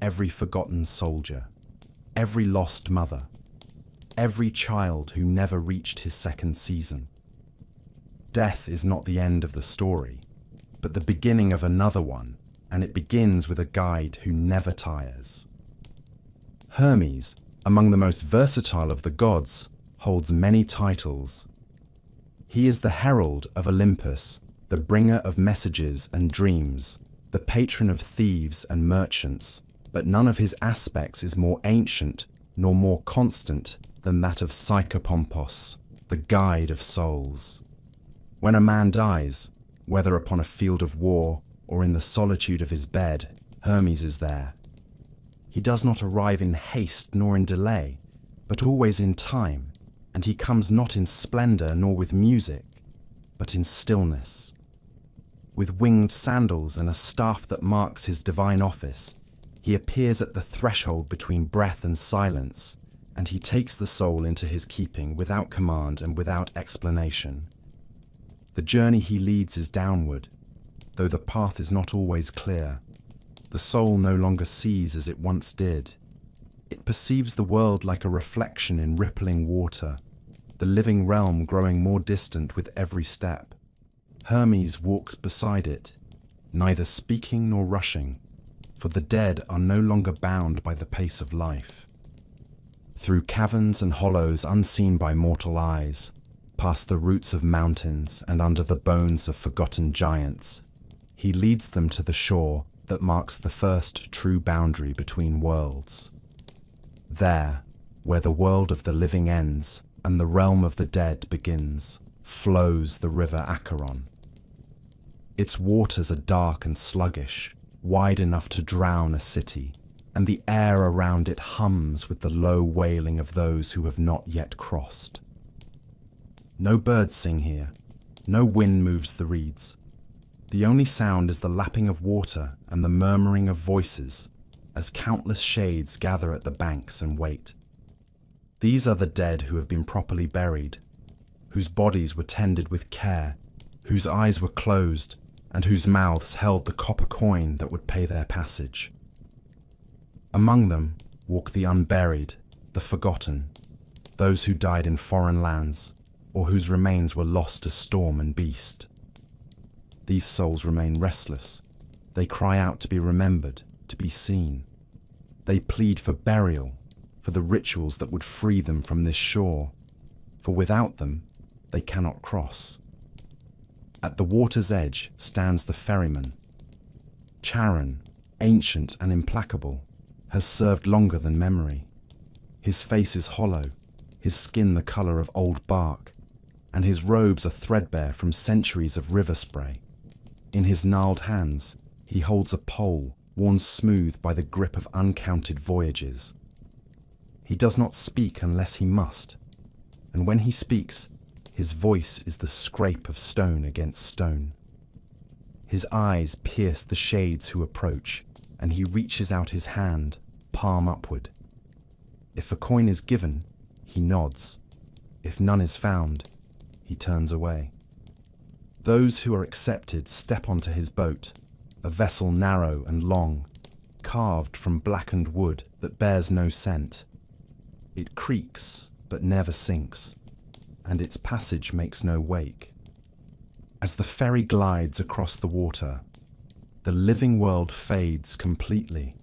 every forgotten soldier, every lost mother, every child who never reached his second season. Death is not the end of the story, but the beginning of another one, and it begins with a guide who never tires. Hermes, among the most versatile of the gods, holds many titles. He is the herald of Olympus, the bringer of messages and dreams, the patron of thieves and merchants, but none of his aspects is more ancient nor more constant than that of Psychopompos, the guide of souls. When a man dies, whether upon a field of war or in the solitude of his bed, Hermes is there. He does not arrive in haste nor in delay, but always in time, and he comes not in splendor nor with music, but in stillness. With winged sandals and a staff that marks his divine office, he appears at the threshold between breath and silence, and he takes the soul into his keeping without command and without explanation. The journey he leads is downward, though the path is not always clear. The soul no longer sees as it once did. It perceives the world like a reflection in rippling water, the living realm growing more distant with every step. Hermes walks beside it, neither speaking nor rushing, for the dead are no longer bound by the pace of life. Through caverns and hollows unseen by mortal eyes, past the roots of mountains and under the bones of forgotten giants, he leads them to the shore that marks the first true boundary between worlds. There, where the world of the living ends and the realm of the dead begins, flows the river Acheron. Its waters are dark and sluggish, wide enough to drown a city, and the air around it hums with the low wailing of those who have not yet crossed. No birds sing here, no wind moves the reeds. The only sound is the lapping of water and the murmuring of voices as countless shades gather at the banks and wait. These are the dead who have been properly buried, whose bodies were tended with care, whose eyes were closed, and whose mouths held the copper coin that would pay their passage. Among them walk the unburied, the forgotten, those who died in foreign lands, or whose remains were lost to storm and beast. These souls remain restless. They cry out to be remembered, to be seen. They plead for burial, for the rituals that would free them from this shore, for without them, they cannot cross. At the water's edge stands the ferryman. Charon, ancient and implacable, has served longer than memory. His face is hollow, his skin the color of old bark, and his robes are threadbare from centuries of river spray. In his gnarled hands, he holds a pole worn smooth by the grip of uncounted voyages. He does not speak unless he must, and when he speaks, his voice is the scrape of stone against stone. His eyes pierce the shades who approach, and he reaches out his hand, palm upward. If a coin is given, he nods. If none is found, he turns away. Those who are accepted step onto his boat, a vessel narrow and long, carved from blackened wood that bears no scent. It creaks, but never sinks, and its passage makes no wake. As the ferry glides across the water, the living world fades completely.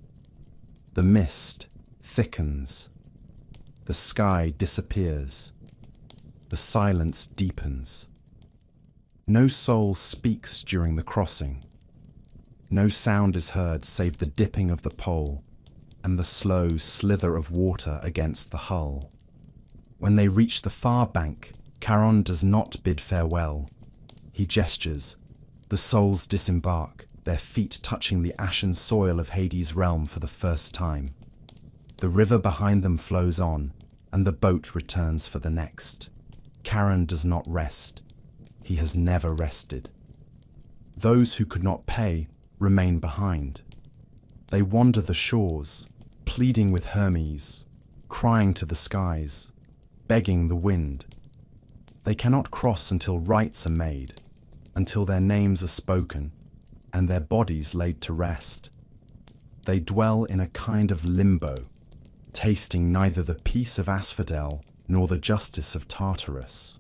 The mist thickens. The sky disappears. The silence deepens. No soul speaks during the crossing. No sound is heard save the dipping of the pole and the slow slither of water against the hull. When they reach the far bank, Charon does not bid farewell. He gestures. The souls disembark, their feet touching the ashen soil of Hades' realm for the first time. The river behind them flows on, and the boat returns for the next. Charon does not rest. He has never rested. Those who could not pay remain behind. They wander the shores, pleading with Hermes, crying to the skies, begging the wind. They cannot cross until rites are made, until their names are spoken, and their bodies laid to rest. They dwell in a kind of limbo, tasting neither the peace of Asphodel nor the justice of Tartarus.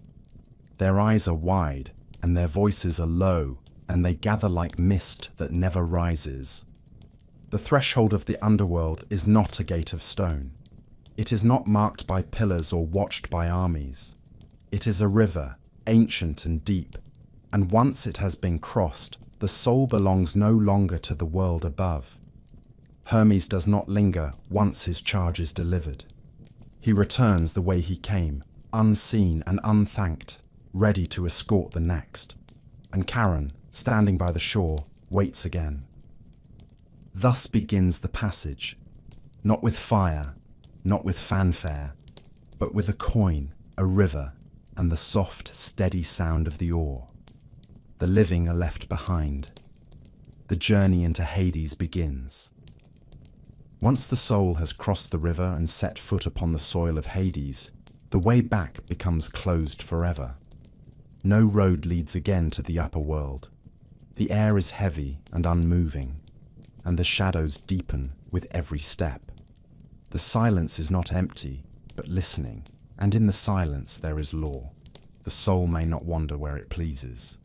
Their eyes are wide, and their voices are low, and they gather like mist that never rises. The threshold of the underworld is not a gate of stone. It is not marked by pillars or watched by armies. It is a river, ancient and deep, and once it has been crossed, the soul belongs no longer to the world above. Hermes does not linger once his charge is delivered. He returns the way he came, unseen and unthanked, ready to escort the next. And Charon, standing by the shore, waits again. Thus begins the passage, not with fire, not with fanfare, but with a coin, a river, and the soft, steady sound of the oar. The living are left behind. The journey into Hades begins. Once the soul has crossed the river and set foot upon the soil of Hades, the way back becomes closed forever. No road leads again to the upper world. The air is heavy and unmoving, and the shadows deepen with every step. The silence is not empty, but listening, and in the silence there is law. The soul may not wander where it pleases.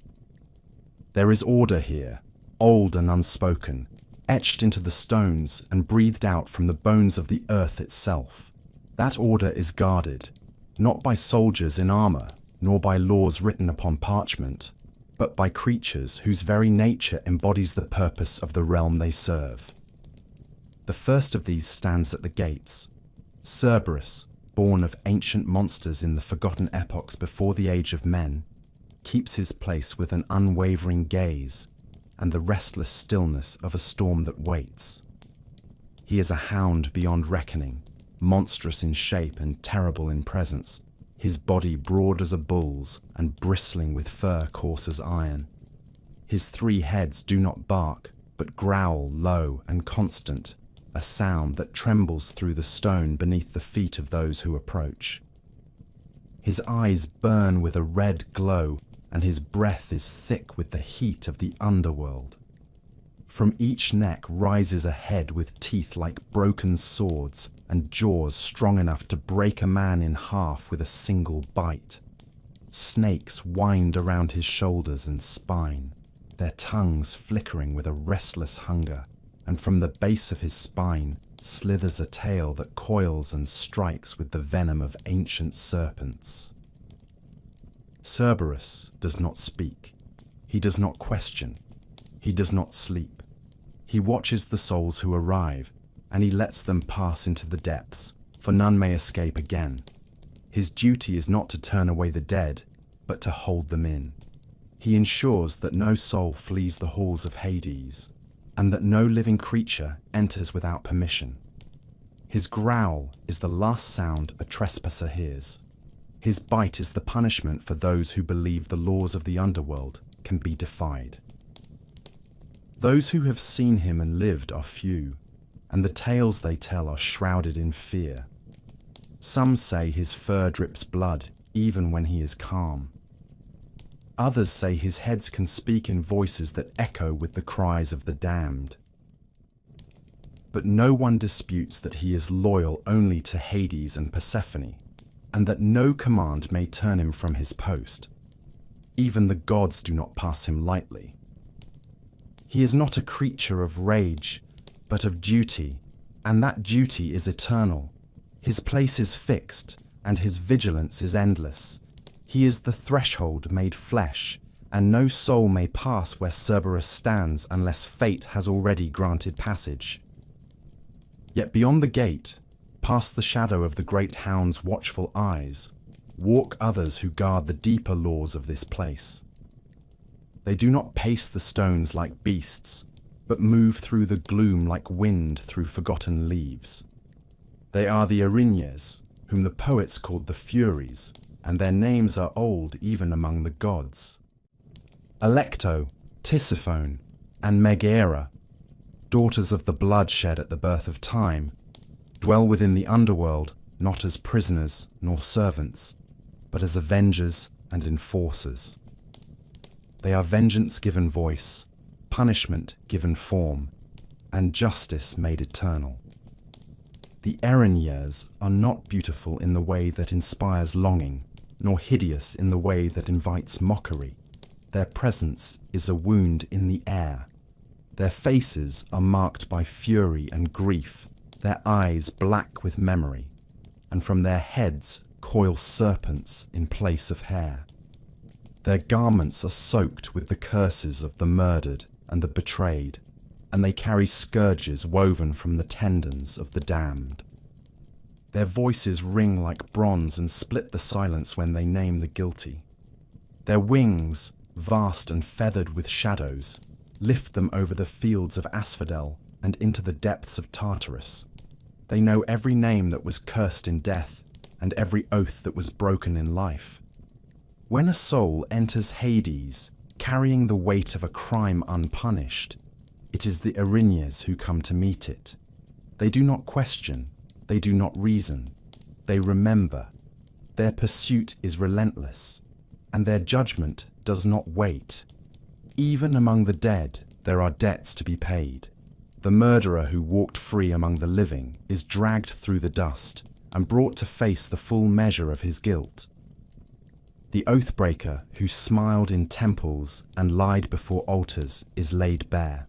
There is order here, old and unspoken, etched into the stones and breathed out from the bones of the earth itself. That order is guarded, not by soldiers in armor, nor by laws written upon parchment, but by creatures whose very nature embodies the purpose of the realm they serve. The first of these stands at the gates. Cerberus, born of ancient monsters in the forgotten epochs before the age of men, keeps his place with an unwavering gaze and the restless stillness of a storm that waits. He is a hound beyond reckoning, monstrous in shape and terrible in presence, his body broad as a bull's and bristling with fur coarse as iron. His 3 heads do not bark, but growl low and constant, a sound that trembles through the stone beneath the feet of those who approach. His eyes burn with a red glow, and his breath is thick with the heat of the underworld. From each neck rises a head with teeth like broken swords and jaws strong enough to break a man in half with a single bite. Snakes wind around his shoulders and spine, their tongues flickering with a restless hunger, and from the base of his spine slithers a tail that coils and strikes with the venom of ancient serpents. Cerberus does not speak. He does not question. He does not sleep. He watches the souls who arrive, and he lets them pass into the depths, for none may escape again. His duty is not to turn away the dead, but to hold them in. He ensures that no soul flees the halls of Hades, and that no living creature enters without permission. His growl is the last sound a trespasser hears. His bite is the punishment for those who believe the laws of the underworld can be defied. Those who have seen him and lived are few, and the tales they tell are shrouded in fear. Some say his fur drips blood even when he is calm. Others say his heads can speak in voices that echo with the cries of the damned. But no one disputes that he is loyal only to Hades and Persephone, and that no command may turn him from his post. Even the gods do not pass him lightly. He is not a creature of rage, but of duty, and that duty is eternal. His place is fixed, and his vigilance is endless. He is the threshold made flesh, and no soul may pass where Cerberus stands unless fate has already granted passage. Yet beyond the gate, past the shadow of the great hound's watchful eyes, walk others who guard the deeper laws of this place. They do not pace the stones like beasts, but move through the gloom like wind through forgotten leaves. They are the Erinyes, whom the poets called the Furies, and their names are old even among the gods. Alecto, Tisiphone, and Megaera, daughters of the blood shed at the birth of time, dwell within the underworld not as prisoners nor servants, but as avengers and enforcers. They are vengeance given voice, punishment given form, and justice made eternal. The Erinyes are not beautiful in the way that inspires longing, nor hideous in the way that invites mockery. Their presence is a wound in the air. Their faces are marked by fury and grief, their eyes black with memory, and from their heads coil serpents in place of hair. Their garments are soaked with the curses of the murdered and the betrayed, and they carry scourges woven from the tendons of the damned. Their voices ring like bronze and split the silence when they name the guilty. Their wings, vast and feathered with shadows, lift them over the fields of asphodel and into the depths of Tartarus. They know every name that was cursed in death and every oath that was broken in life. When a soul enters Hades, carrying the weight of a crime unpunished, it is the Erinyes who come to meet it. They do not question, they do not reason, they remember. Their pursuit is relentless, and their judgment does not wait. Even among the dead, there are debts to be paid. The murderer who walked free among the living is dragged through the dust and brought to face the full measure of his guilt. The oathbreaker who smiled in temples and lied before altars is laid bare.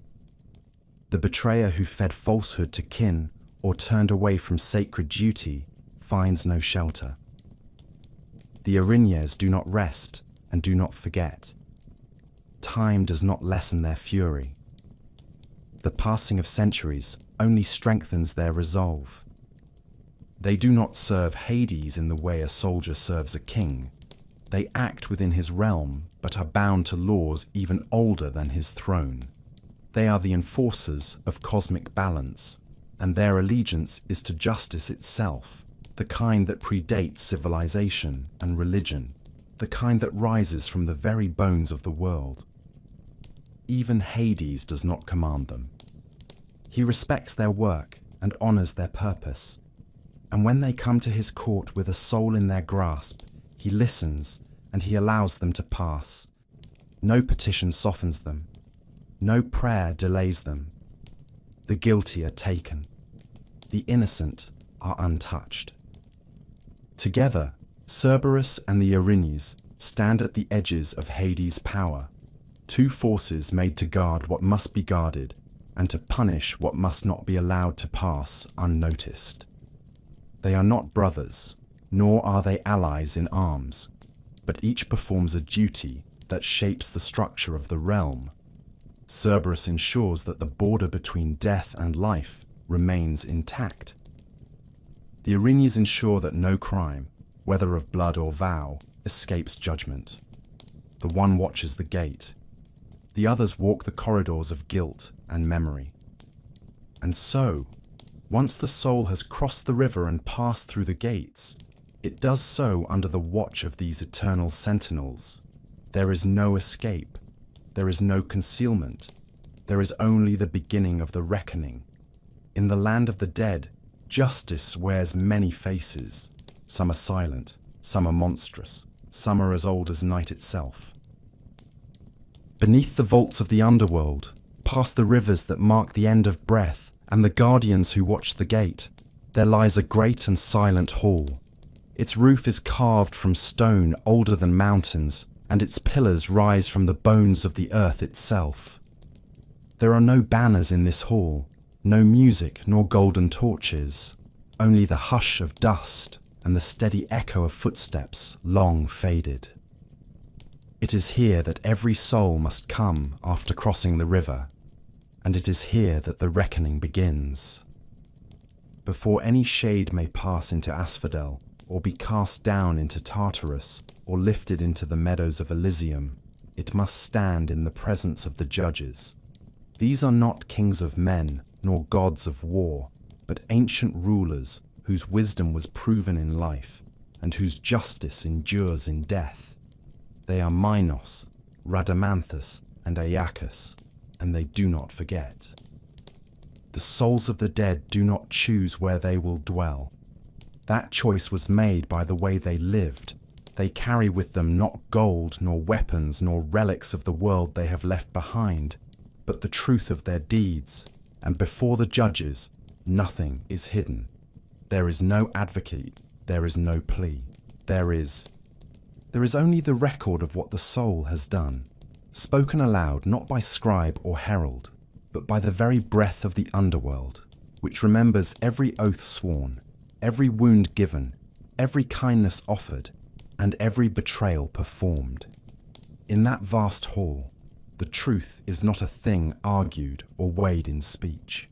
The betrayer who fed falsehood to kin or turned away from sacred duty finds no shelter. The Erinyes do not rest and do not forget. Time does not lessen their fury. The passing of centuries only strengthens their resolve. They do not serve Hades in the way a soldier serves a king. They act within his realm, but are bound to laws even older than his throne. They are the enforcers of cosmic balance, and their allegiance is to justice itself, the kind that predates civilization and religion, the kind that rises from the very bones of the world. Even Hades does not command them. He respects their work and honors their purpose. And when they come to his court with a soul in their grasp, he listens and he allows them to pass. No petition softens them. No prayer delays them. The guilty are taken. The innocent are untouched. Together, Cerberus and the Erinyes stand at the edges of Hades' power, two forces made to guard what must be guarded and to punish what must not be allowed to pass unnoticed. They are not brothers, nor are they allies in arms, but each performs a duty that shapes the structure of the realm. Cerberus ensures that the border between death and life remains intact. The Erinyes ensure that no crime, whether of blood or vow, escapes judgment. The one watches the gate. The others walk the corridors of guilt and memory. And so, once the soul has crossed the river and passed through the gates, it does so under the watch of these eternal sentinels. There is no escape. There is no concealment. There is only the beginning of the reckoning. In the land of the dead, justice wears many faces. Some are silent, some are monstrous, some are as old as night itself. Beneath the vaults of the underworld, past the rivers that mark the end of breath and the guardians who watch the gate, there lies a great and silent hall. Its roof is carved from stone older than mountains, and its pillars rise from the bones of the earth itself. There are no banners in this hall, no music nor golden torches, only the hush of dust and the steady echo of footsteps long faded. It is here that every soul must come after crossing the river, and it is here that the reckoning begins. Before any shade may pass into Asphodel, or be cast down into Tartarus, or lifted into the meadows of Elysium, it must stand in the presence of the judges. These are not kings of men, nor gods of war, but ancient rulers whose wisdom was proven in life, and whose justice endures in death. They are Minos, Rhadamanthus, and Aeacus, and they do not forget. The souls of the dead do not choose where they will dwell. That choice was made by the way they lived. They carry with them not gold, nor weapons, nor relics of the world they have left behind, but the truth of their deeds, and before the judges, nothing is hidden. There is no advocate, there is no plea. There is only the record of what the soul has done, spoken aloud not by scribe or herald, but by the very breath of the underworld, which remembers every oath sworn, every wound given, every kindness offered, and every betrayal performed. In that vast hall, the truth is not a thing argued or weighed in speech.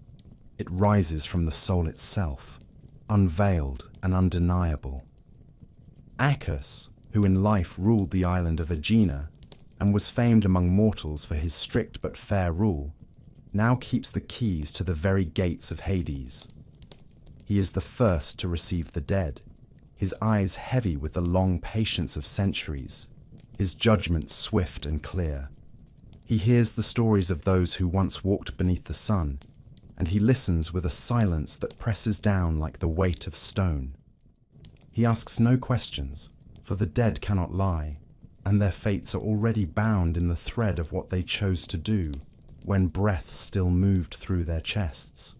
It rises from the soul itself, unveiled and undeniable. Aeacus, who in life ruled the island of Aegina, and was famed among mortals for his strict but fair rule, now keeps the keys to the very gates of Hades. He is the first to receive the dead, his eyes heavy with the long patience of centuries, his judgment swift and clear. He hears the stories of those who once walked beneath the sun, and he listens with a silence that presses down like the weight of stone. He asks no questions, for the dead cannot lie, and their fates are already bound in the thread of what they chose to do when breath still moved through their chests.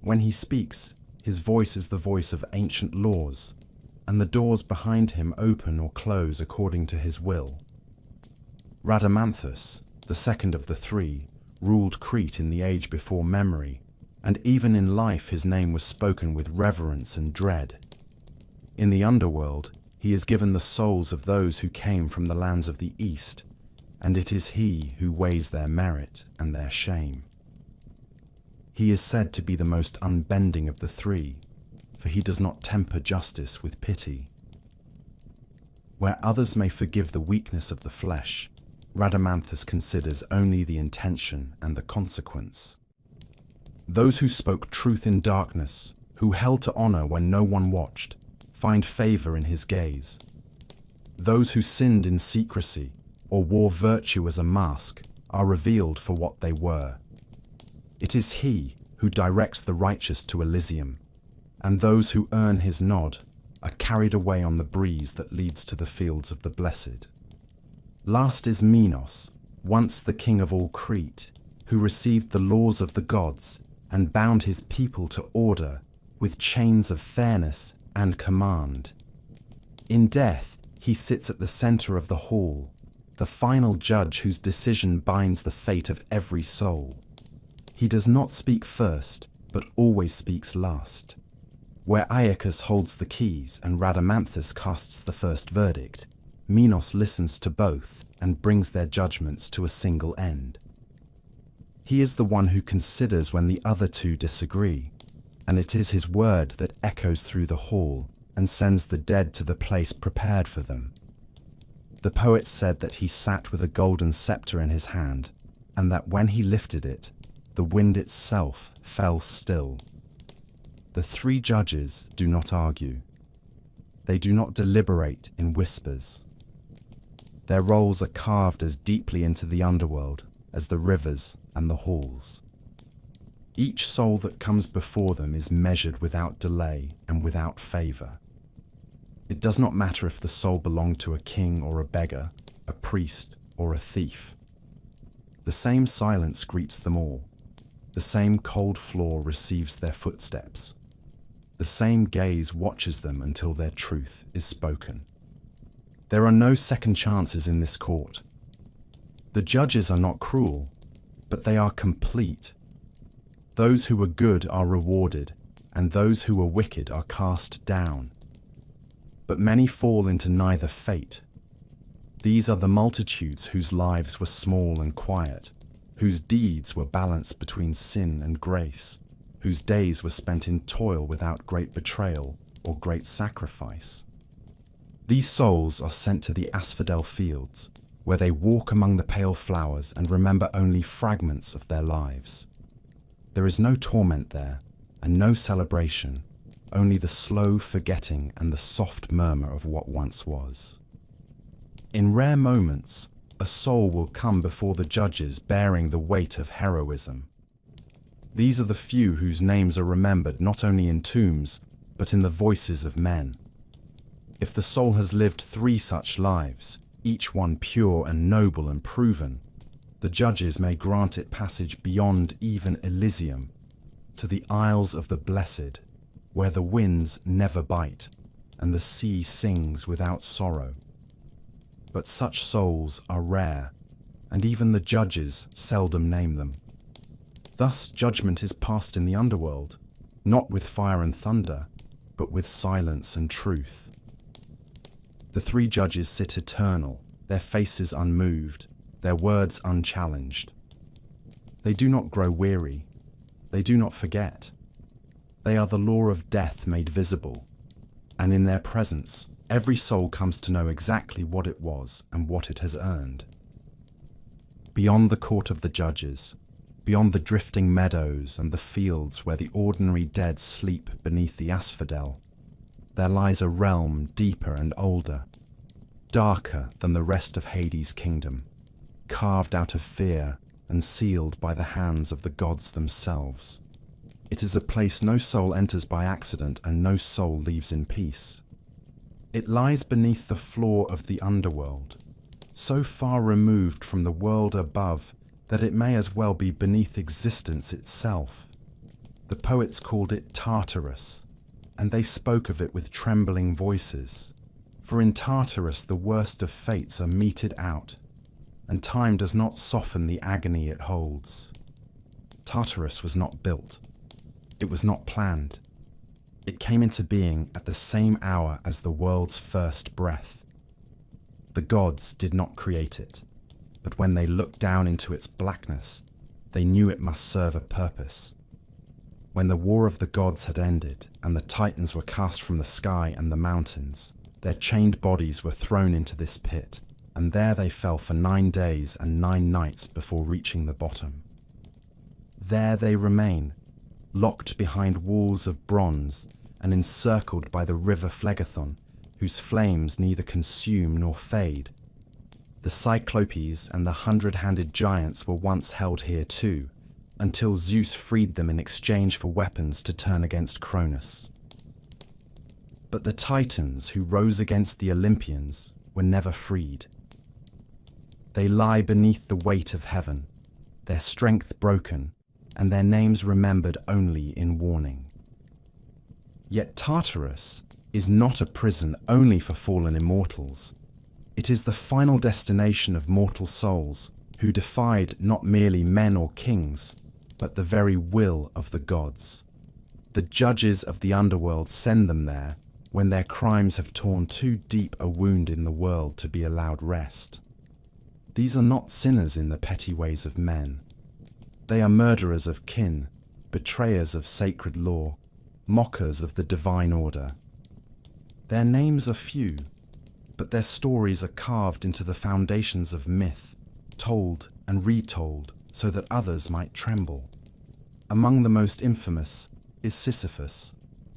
When he speaks, his voice is the voice of ancient laws, and the doors behind him open or close according to his will. Rhadamanthus, the second of the three, ruled Crete in the age before memory, and even in life his name was spoken with reverence and dread. In the underworld, he is given the souls of those who came from the lands of the east, and it is he who weighs their merit and their shame. He is said to be the most unbending of the three, for he does not temper justice with pity. Where others may forgive the weakness of the flesh, Rhadamanthus considers only the intention and the consequence. Those who spoke truth in darkness, who held to honor when no one watched, find favor in his gaze. Those who sinned in secrecy or wore virtue as a mask are revealed for what they were. It is he who directs the righteous to Elysium, and those who earn his nod are carried away on the breeze that leads to the fields of the blessed. Last is Minos, once the king of all Crete, who received the laws of the gods and bound his people to order with chains of fairness and command. In death, he sits at the center of the hall, the final judge whose decision binds the fate of every soul. He does not speak first, but always speaks last. Where Aeacus holds the keys and Rhadamanthus casts the first verdict, Minos listens to both and brings their judgments to a single end. He is the one who considers when the other two disagree, and it is his word that echoes through the hall and sends the dead to the place prepared for them. The poet said that he sat with a golden scepter in his hand, and that when he lifted it, the wind itself fell still. The three judges do not argue. They do not deliberate in whispers. Their roles are carved as deeply into the underworld as the rivers and the halls. Each soul that comes before them is measured without delay and without favor. It does not matter if the soul belonged to a king or a beggar, a priest or a thief. The same silence greets them all. The same cold floor receives their footsteps. The same gaze watches them until their truth is spoken. There are no second chances in this court. The judges are not cruel, but they are complete. Those who are good are rewarded, and those who are wicked are cast down. But many fall into neither fate. These are the multitudes whose lives were small and quiet, whose deeds were balanced between sin and grace, whose days were spent in toil without great betrayal or great sacrifice. These souls are sent to the asphodel fields, where they walk among the pale flowers and remember only fragments of their lives. There is no torment there, and no celebration, only the slow forgetting and the soft murmur of what once was. In rare moments, a soul will come before the judges bearing the weight of heroism. These are the few whose names are remembered not only in tombs, but in the voices of men. If the soul has lived 3 such lives, each one pure and noble and proven, the judges may grant it passage beyond even Elysium, to the Isles of the Blessed, where the winds never bite, and the sea sings without sorrow. But such souls are rare, and even the judges seldom name them. Thus judgment is passed in the underworld, not with fire and thunder, but with silence and truth. The 3 judges sit eternal, their faces unmoved, their words unchallenged. They do not grow weary. They do not forget. They are the law of death made visible, and in their presence, every soul comes to know exactly what it was and what it has earned. Beyond the court of the judges, beyond the drifting meadows and the fields where the ordinary dead sleep beneath the asphodel, there lies a realm deeper and older, darker than the rest of Hades' kingdom, carved out of fear and sealed by the hands of the gods themselves. It is a place no soul enters by accident and no soul leaves in peace. It lies beneath the floor of the underworld, so far removed from the world above that it may as well be beneath existence itself. The poets called it Tartarus, and they spoke of it with trembling voices. For in Tartarus the worst of fates are meted out, and time does not soften the agony it holds. Tartarus was not built. It was not planned. It came into being at the same hour as the world's first breath. The gods did not create it, but when they looked down into its blackness, they knew it must serve a purpose. When the war of the gods had ended and the titans were cast from the sky and the mountains, their chained bodies were thrown into this pit, and there they fell for 9 days and 9 nights before reaching the bottom. There they remain, locked behind walls of bronze and encircled by the river Phlegethon, whose flames neither consume nor fade. The Cyclopes and the 100-handed giants were once held here too, until Zeus freed them in exchange for weapons to turn against Cronus. But the Titans who rose against the Olympians were never freed. They lie beneath the weight of heaven, their strength broken, and their names remembered only in warning. Yet Tartarus is not a prison only for fallen immortals. It is the final destination of mortal souls who defied not merely men or kings, but the very will of the gods. The judges of the underworld send them there when their crimes have torn too deep a wound in the world to be allowed rest. These are not sinners in the petty ways of men. They are murderers of kin, betrayers of sacred law, mockers of the divine order. Their names are few, but their stories are carved into the foundations of myth, told and retold so that others might tremble. Among the most infamous is Sisyphus,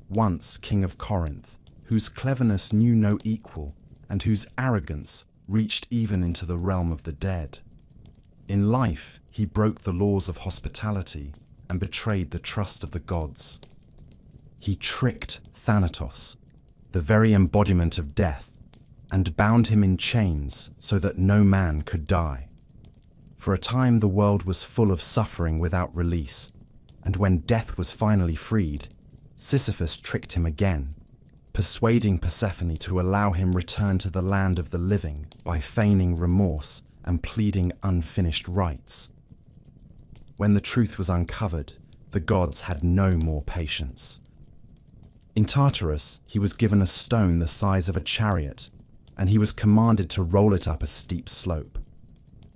once king of Corinth, whose cleverness knew no equal and whose arrogance reached even into the realm of the dead. In life, he broke the laws of hospitality and betrayed the trust of the gods. He tricked Thanatos, the very embodiment of death, and bound him in chains so that no man could die. For a time the world was full of suffering without release, and when death was finally freed, Sisyphus tricked him again, persuading Persephone to allow him return to the land of the living by feigning remorse and pleading unfinished rites. When the truth was uncovered, the gods had no more patience. In Tartarus, he was given a stone the size of a chariot, and he was commanded to roll it up a steep slope.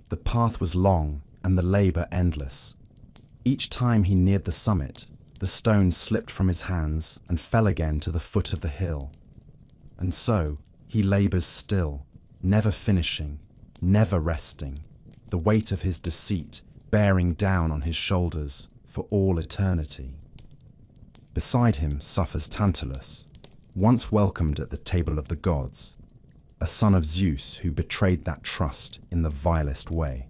The path was long and the labor endless. Each time he neared the summit, the stone slipped from his hands and fell again to the foot of the hill. And so he labors still, never finishing, never resting, the weight of his deceit bearing down on his shoulders for all eternity. Beside him suffers Tantalus, once welcomed at the table of the gods, a son of Zeus who betrayed that trust in the vilest way.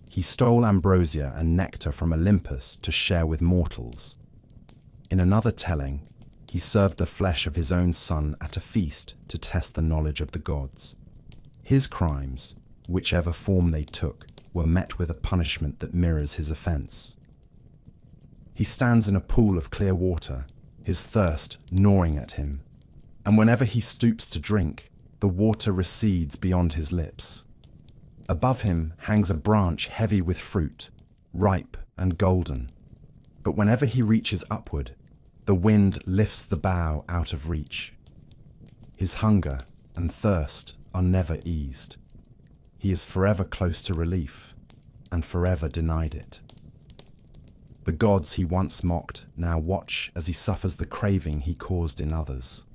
He stole ambrosia and nectar from Olympus to share with mortals. In another telling, he served the flesh of his own son at a feast to test the knowledge of the gods. His crimes, whichever form they took, were met with a punishment that mirrors his offense. He stands in a pool of clear water, his thirst gnawing at him, and whenever he stoops to drink, the water recedes beyond his lips. Above him hangs a branch heavy with fruit, ripe and golden, but whenever he reaches upward, the wind lifts the bough out of reach. His hunger and thirst are never eased. He is forever close to relief, and forever denied it. The gods he once mocked now watch as he suffers the craving he caused in others.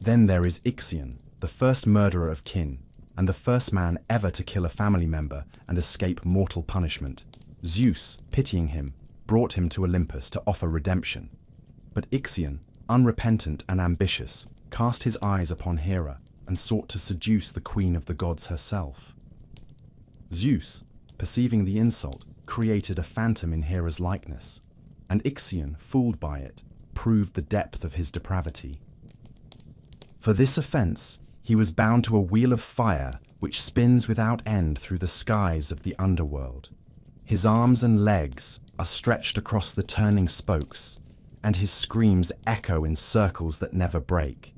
Then there is Ixion, the first murderer of kin, and the first man ever to kill a family member and escape mortal punishment. Zeus, pitying him, brought him to Olympus to offer redemption. But Ixion, unrepentant and ambitious, cast his eyes upon Hera and sought to seduce the queen of the gods herself. Zeus, perceiving the insult, created a phantom in Hera's likeness, and Ixion, fooled by it, proved the depth of his depravity. For this offense, he was bound to a wheel of fire which spins without end through the skies of the underworld. His arms and legs are stretched across the turning spokes, and his screams echo in circles that never break.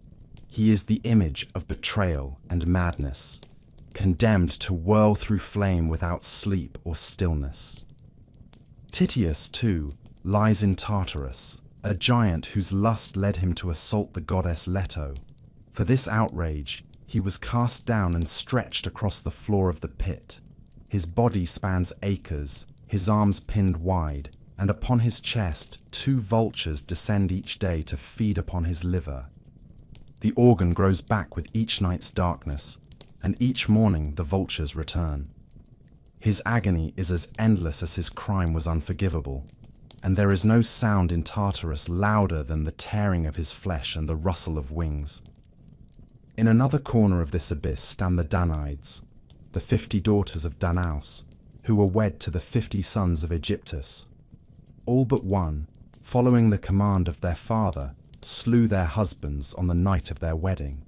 He is the image of betrayal and madness, condemned to whirl through flame without sleep or stillness. Tityus, too, lies in Tartarus, a giant whose lust led him to assault the goddess Leto. For this outrage, he was cast down and stretched across the floor of the pit. His body spans acres, his arms pinned wide, and upon his chest 2 vultures descend each day to feed upon his liver. The organ grows back with each night's darkness, and each morning the vultures return. His agony is as endless as his crime was unforgivable, and there is no sound in Tartarus louder than the tearing of his flesh and the rustle of wings. In another corner of this abyss stand the Danaids, the 50 daughters of Danaus, who were wed to the 50 sons of Aegyptus. All but one, following the command of their father, slew their husbands on the night of their wedding.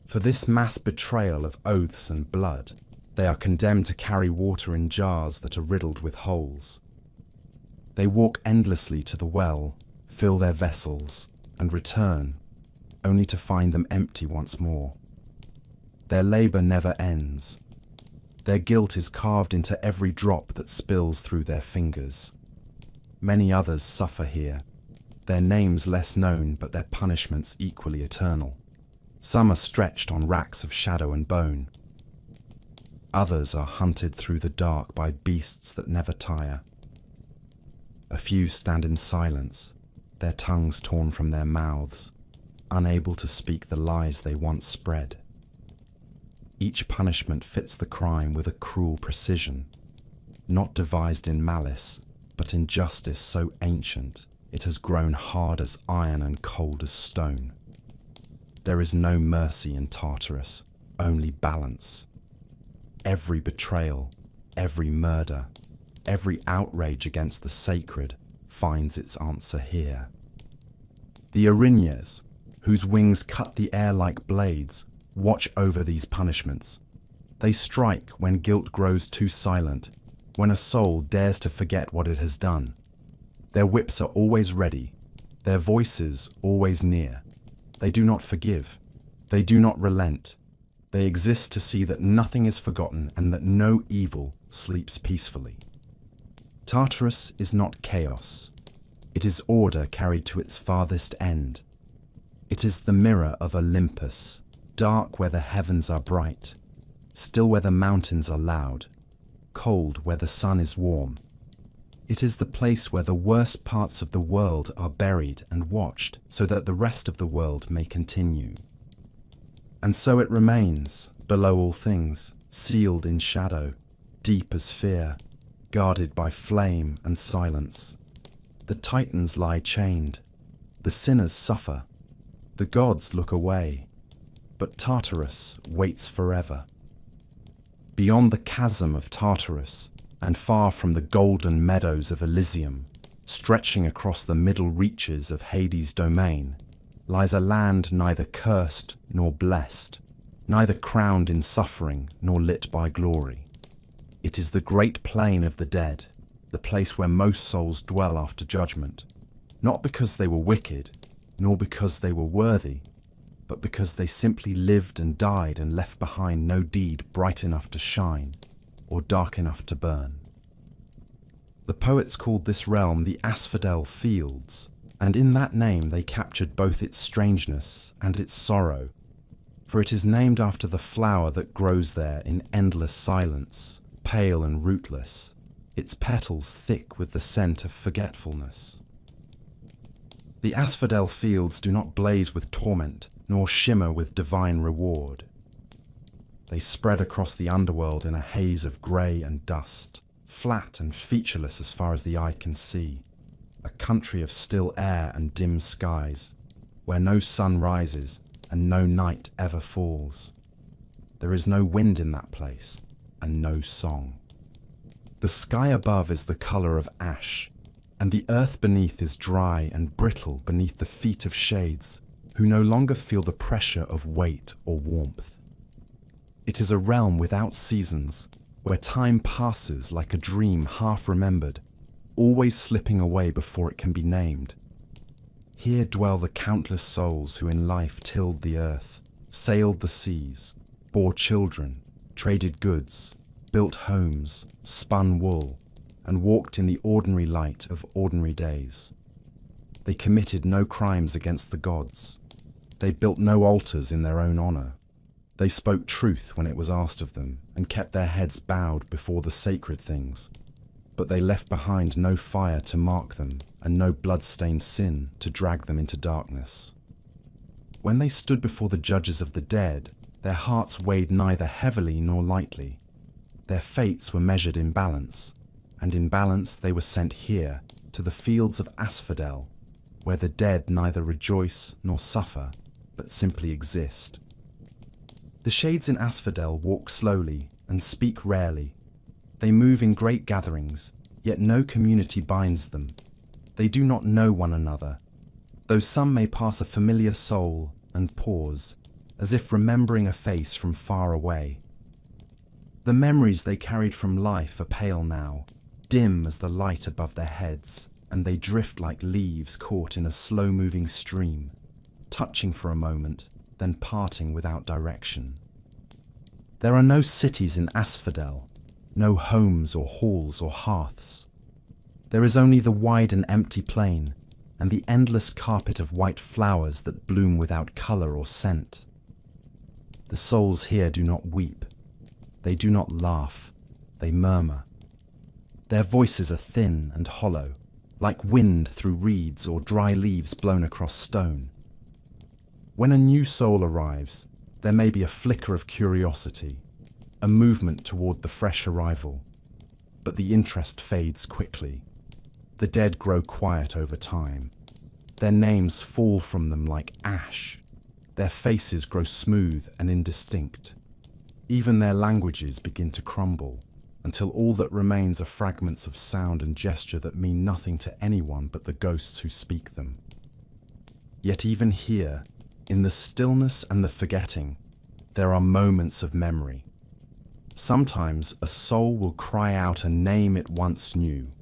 For this mass betrayal of oaths and blood, they are condemned to carry water in jars that are riddled with holes. They walk endlessly to the well, fill their vessels, and return, only to find them empty once more. Their labor never ends. Their guilt is carved into every drop that spills through their fingers. Many others suffer here, their names less known but their punishments equally eternal. Some are stretched on racks of shadow and bone. Others are hunted through the dark by beasts that never tire. A few stand in silence, their tongues torn from their mouths, unable to speak the lies they once spread. Each punishment fits the crime with a cruel precision, not devised in malice, but in justice so ancient it has grown hard as iron and cold as stone. There is no mercy in Tartarus, only balance. Every betrayal, every murder, every outrage against the sacred finds its answer here. The Erinyes, whose wings cut the air like blades, watch over these punishments. They strike when guilt grows too silent, when a soul dares to forget what it has done. Their whips are always ready, their voices always near. They do not forgive, they do not relent. They exist to see that nothing is forgotten and that no evil sleeps peacefully. Tartarus is not chaos. It is order carried to its farthest end. It is the mirror of Olympus, dark where the heavens are bright, still where the mountains are loud, cold where the sun is warm. It is the place where the worst parts of the world are buried and watched so that the rest of the world may continue. And so it remains, below all things, sealed in shadow, deep as fear, guarded by flame and silence. The titans lie chained, the sinners suffer, the gods look away, but Tartarus waits forever. Beyond the chasm of Tartarus, and far from the golden meadows of Elysium, stretching across the middle reaches of Hades' domain, lies a land neither cursed nor blessed, neither crowned in suffering nor lit by glory. It is the great plain of the dead, the place where most souls dwell after judgment, not because they were wicked, nor because they were worthy, but because they simply lived and died and left behind no deed bright enough to shine, or dark enough to burn. The poets called this realm the Asphodel Fields, and in that name they captured both its strangeness and its sorrow, for it is named after the flower that grows there in endless silence, pale and rootless, its petals thick with the scent of forgetfulness. The Asphodel Fields do not blaze with torment, nor shimmer with divine reward. They spread across the underworld in a haze of grey and dust, flat and featureless as far as the eye can see, a country of still air and dim skies, where no sun rises and no night ever falls. There is no wind in that place, and no song. The sky above is the colour of ash, and the earth beneath is dry and brittle beneath the feet of shades who no longer feel the pressure of weight or warmth. It is a realm without seasons, where time passes like a dream half remembered, always slipping away before it can be named, Here dwell the countless souls who in life tilled the earth, sailed the seas, bore children, traded goods, built homes, spun wool, and walked in the ordinary light of ordinary days. They committed no crimes against the gods. They built no altars in their own honor. They spoke truth when it was asked of them, and kept their heads bowed before the sacred things. But they left behind no fire to mark them, and no blood-stained sin to drag them into darkness. When they stood before the judges of the dead, their hearts weighed neither heavily nor lightly. Their fates were measured in balance, and in balance they were sent here, to the fields of asphodel, where the dead neither rejoice nor suffer, but simply exist. The shades in asphodel walk slowly and speak rarely. They move in great gatherings, yet no community binds them. They do not know one another, though some may pass a familiar soul and pause, as if remembering a face from far away. The memories they carried from life are pale now, dim as the light above their heads, and they drift like leaves caught in a slow-moving stream, touching for a moment, then parting without direction. There are no cities in asphodel, no homes or halls or hearths. There is only the wide and empty plain, and the endless carpet of white flowers that bloom without colour or scent. The souls here do not weep. They do not laugh. They murmur. Their voices are thin and hollow, like wind through reeds or dry leaves blown across stone. When a new soul arrives, there may be a flicker of curiosity, a movement toward the fresh arrival, but the interest fades quickly. The dead grow quiet over time. Their names fall from them like ash. Their faces grow smooth and indistinct. Even their languages begin to crumble, until all that remains are fragments of sound and gesture that mean nothing to anyone but the ghosts who speak them. Yet even here, in the stillness and the forgetting, there are moments of memory. Sometimes a soul will cry out a name it once knew.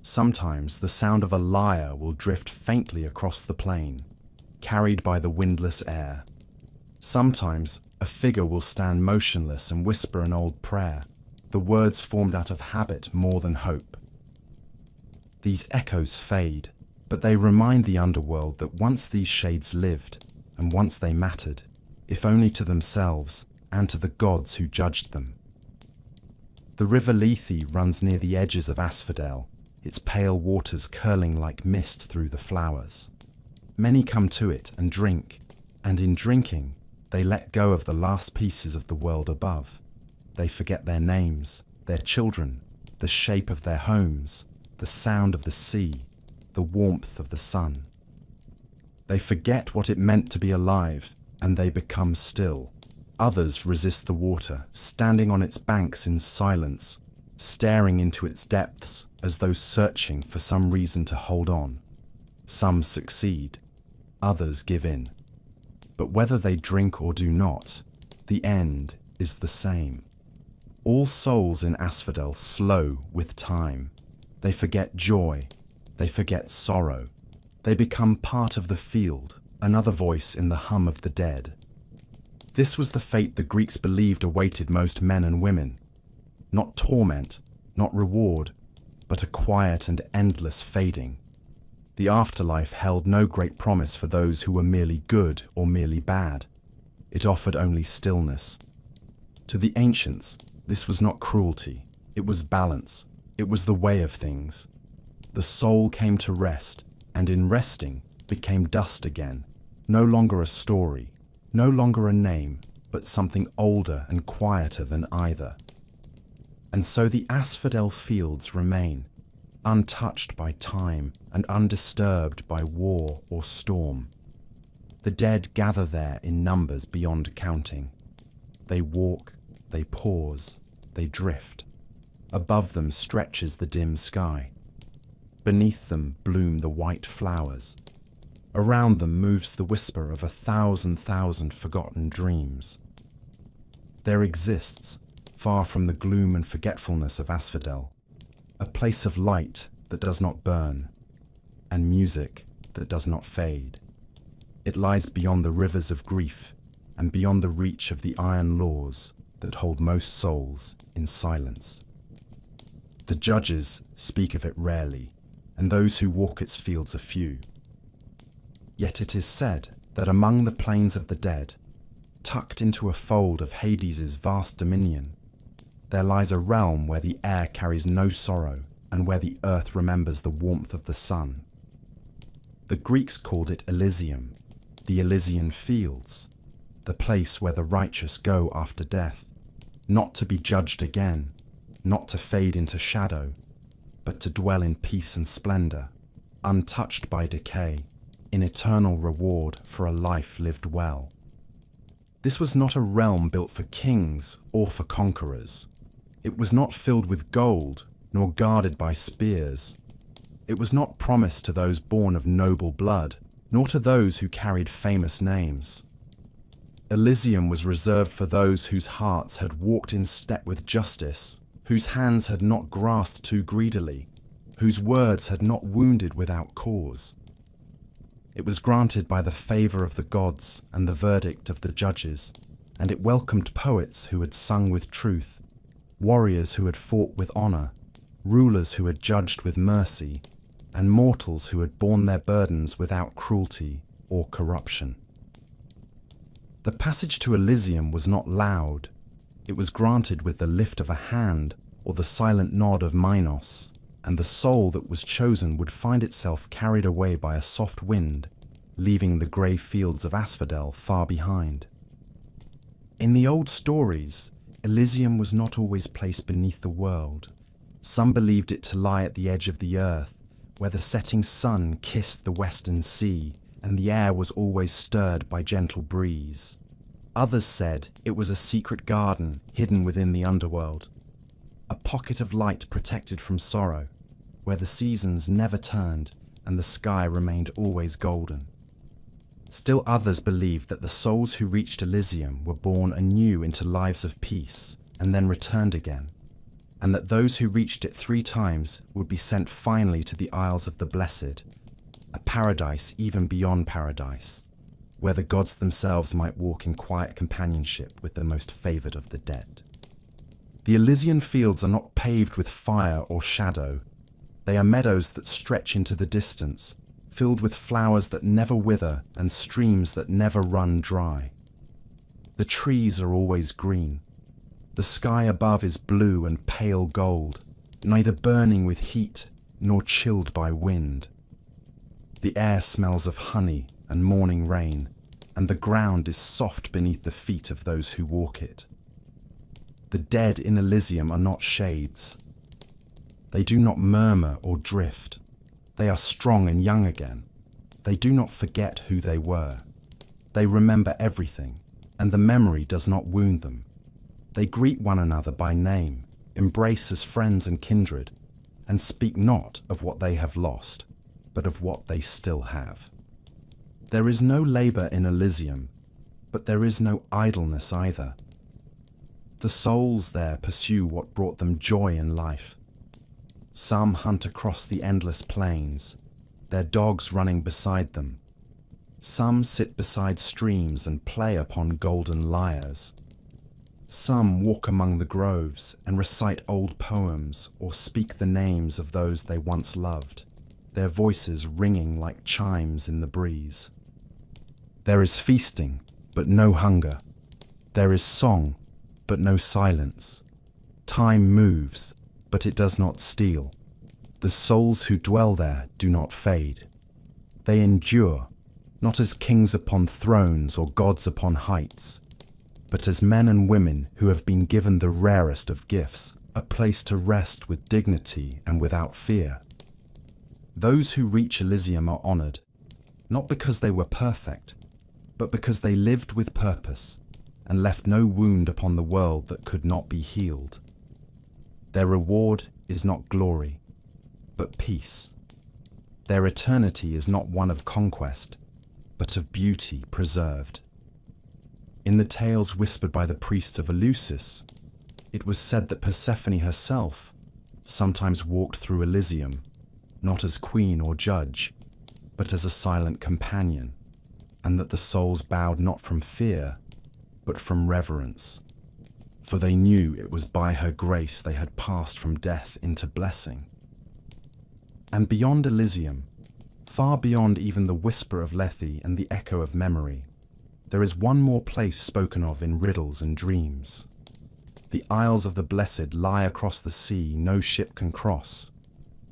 Sometimes the sound of a lyre will drift faintly across the plain, carried by the windless air. Sometimes a figure will stand motionless and whisper an old prayer, the words formed out of habit more than hope. These echoes fade, but they remind the underworld that once these shades lived, and once they mattered, if only to themselves and to the gods who judged them. The river Lethe runs near the edges of asphodel, its pale waters curling like mist through the flowers. Many come to it and drink, and in drinking, they let go of the last pieces of the world above. They forget their names, their children, the shape of their homes, the sound of the sea, the warmth of the sun. They forget what it meant to be alive, and they become still. Others resist the water, standing on its banks in silence, staring into its depths as though searching for some reason to hold on. Some succeed, others give in. But whether they drink or do not, the end is the same. All souls in asphodel slow with time. They forget joy, they forget sorrow. They become part of the field, another voice in the hum of the dead. This was the fate the Greeks believed awaited most men and women. Not torment, not reward, but a quiet and endless fading. The afterlife held no great promise for those who were merely good or merely bad. It offered only stillness. To the ancients, this was not cruelty, it was balance, it was the way of things. The soul came to rest, and in resting became dust again, no longer a story, no longer a name, but something older and quieter than either. And so the asphodel fields remain, untouched by time and undisturbed by war or storm. The dead gather there in numbers beyond counting. They walk, they pause, they drift. Above them stretches the dim sky. Beneath them bloom the white flowers. Around them moves the whisper of 1,000,000 forgotten dreams. There exists, far from the gloom and forgetfulness of asphodel, a place of light that does not burn, and music that does not fade. It lies beyond the rivers of grief and beyond the reach of the iron laws that hold most souls in silence. The judges speak of it rarely, and those who walk its fields are few. Yet it is said that among the plains of the dead, tucked into a fold of Hades' vast dominion, there lies a realm where the air carries no sorrow and where the earth remembers the warmth of the sun. The Greeks called it Elysium, the Elysian Fields, the place where the righteous go after death, not to be judged again, not to fade into shadow, but to dwell in peace and splendor, untouched by decay, in eternal reward for a life lived well. This was not a realm built for kings or for conquerors. It was not filled with gold, nor guarded by spears. It was not promised to those born of noble blood, nor to those who carried famous names. Elysium was reserved for those whose hearts had walked in step with justice, whose hands had not grasped too greedily, whose words had not wounded without cause. It was granted by the favor of the gods and the verdict of the judges, and it welcomed poets who had sung with truth, warriors who had fought with honor, rulers who had judged with mercy, and mortals who had borne their burdens without cruelty or corruption. The passage to Elysium was not loud. It was granted with the lift of a hand or the silent nod of Minos, and the soul that was chosen would find itself carried away by a soft wind, leaving the grey fields of asphodel far behind. In the old stories, Elysium was not always placed beneath the world. Some believed it to lie at the edge of the earth, where the setting sun kissed the western sea, and the air was always stirred by gentle breeze. Others said it was a secret garden hidden within the underworld, a pocket of light protected from sorrow, where the seasons never turned and the sky remained always golden. Still others believed that the souls who reached Elysium were born anew into lives of peace and then returned again, and that those who reached it 3 times would be sent finally to the Isles of the Blessed, a paradise even beyond paradise, where the gods themselves might walk in quiet companionship with the most favored of the dead. The Elysian fields are not paved with fire or shadow. They are meadows that stretch into the distance, filled with flowers that never wither and streams that never run dry. The trees are always green. The sky above is blue and pale gold, neither burning with heat nor chilled by wind. The air smells of honey and morning rain, and the ground is soft beneath the feet of those who walk it. The dead in Elysium are not shades. They do not murmur or drift. They are strong and young again. They do not forget who they were. They remember everything, and the memory does not wound them. They greet one another by name, embrace as friends and kindred, and speak not of what they have lost, but of what they still have. There is no labor in Elysium, but there is no idleness either. The souls there pursue what brought them joy in life. Some hunt across the endless plains, their dogs running beside them. Some sit beside streams and play upon golden lyres. Some walk among the groves and recite old poems or speak the names of those they once loved, their voices ringing like chimes in the breeze. There is feasting, but no hunger. There is song, but no silence. Time moves, but it does not steal. The souls who dwell there do not fade. They endure, not as kings upon thrones or gods upon heights, but as men and women who have been given the rarest of gifts, a place to rest with dignity and without fear. Those who reach Elysium are honored, not because they were perfect, but because they lived with purpose and left no wound upon the world that could not be healed. Their reward is not glory, but peace. Their eternity is not one of conquest, but of beauty preserved. In the tales whispered by the priests of Eleusis, it was said that Persephone herself sometimes walked through Elysium, not as queen or judge, but as a silent companion, and that the souls bowed not from fear, but from reverence. For they knew it was by her grace they had passed from death into blessing. And beyond Elysium, far beyond even the whisper of Lethe and the echo of memory, there is one more place spoken of in riddles and dreams. The Isles of the Blessed lie across the sea no ship can cross,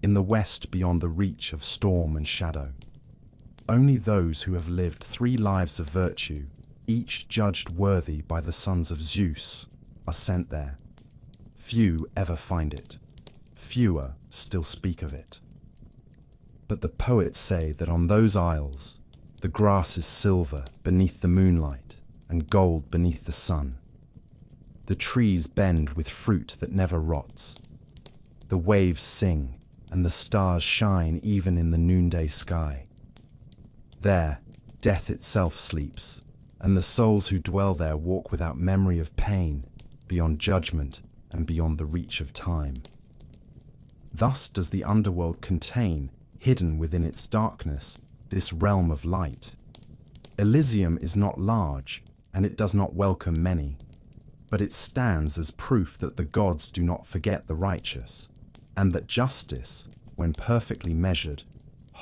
in the west beyond the reach of storm and shadow. Only those who have lived 3 lives of virtue, each judged worthy by the sons of Zeus, are sent there. Few ever find it. Fewer still speak of it. But the poets say that on those isles, the grass is silver beneath the moonlight and gold beneath the sun. The trees bend with fruit that never rots. The waves sing and the stars shine even in the noonday sky. There, death itself sleeps, and the souls who dwell there walk without memory of pain, beyond judgment and beyond the reach of time. Thus does the underworld contain, hidden within its darkness, this realm of light. Elysium is not large, and it does not welcome many, but it stands as proof that the gods do not forget the righteous, and that justice, when perfectly measured,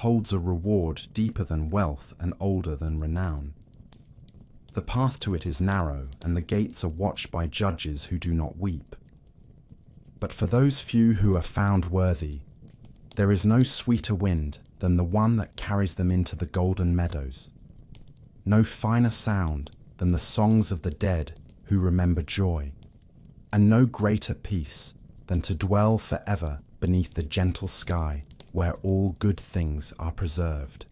holds a reward deeper than wealth and older than renown. The path to it is narrow, and the gates are watched by judges who do not weep. But for those few who are found worthy, there is no sweeter wind than the one that carries them into the golden meadows, no finer sound than the songs of the dead who remember joy, and no greater peace than to dwell forever beneath the gentle sky where all good things are preserved.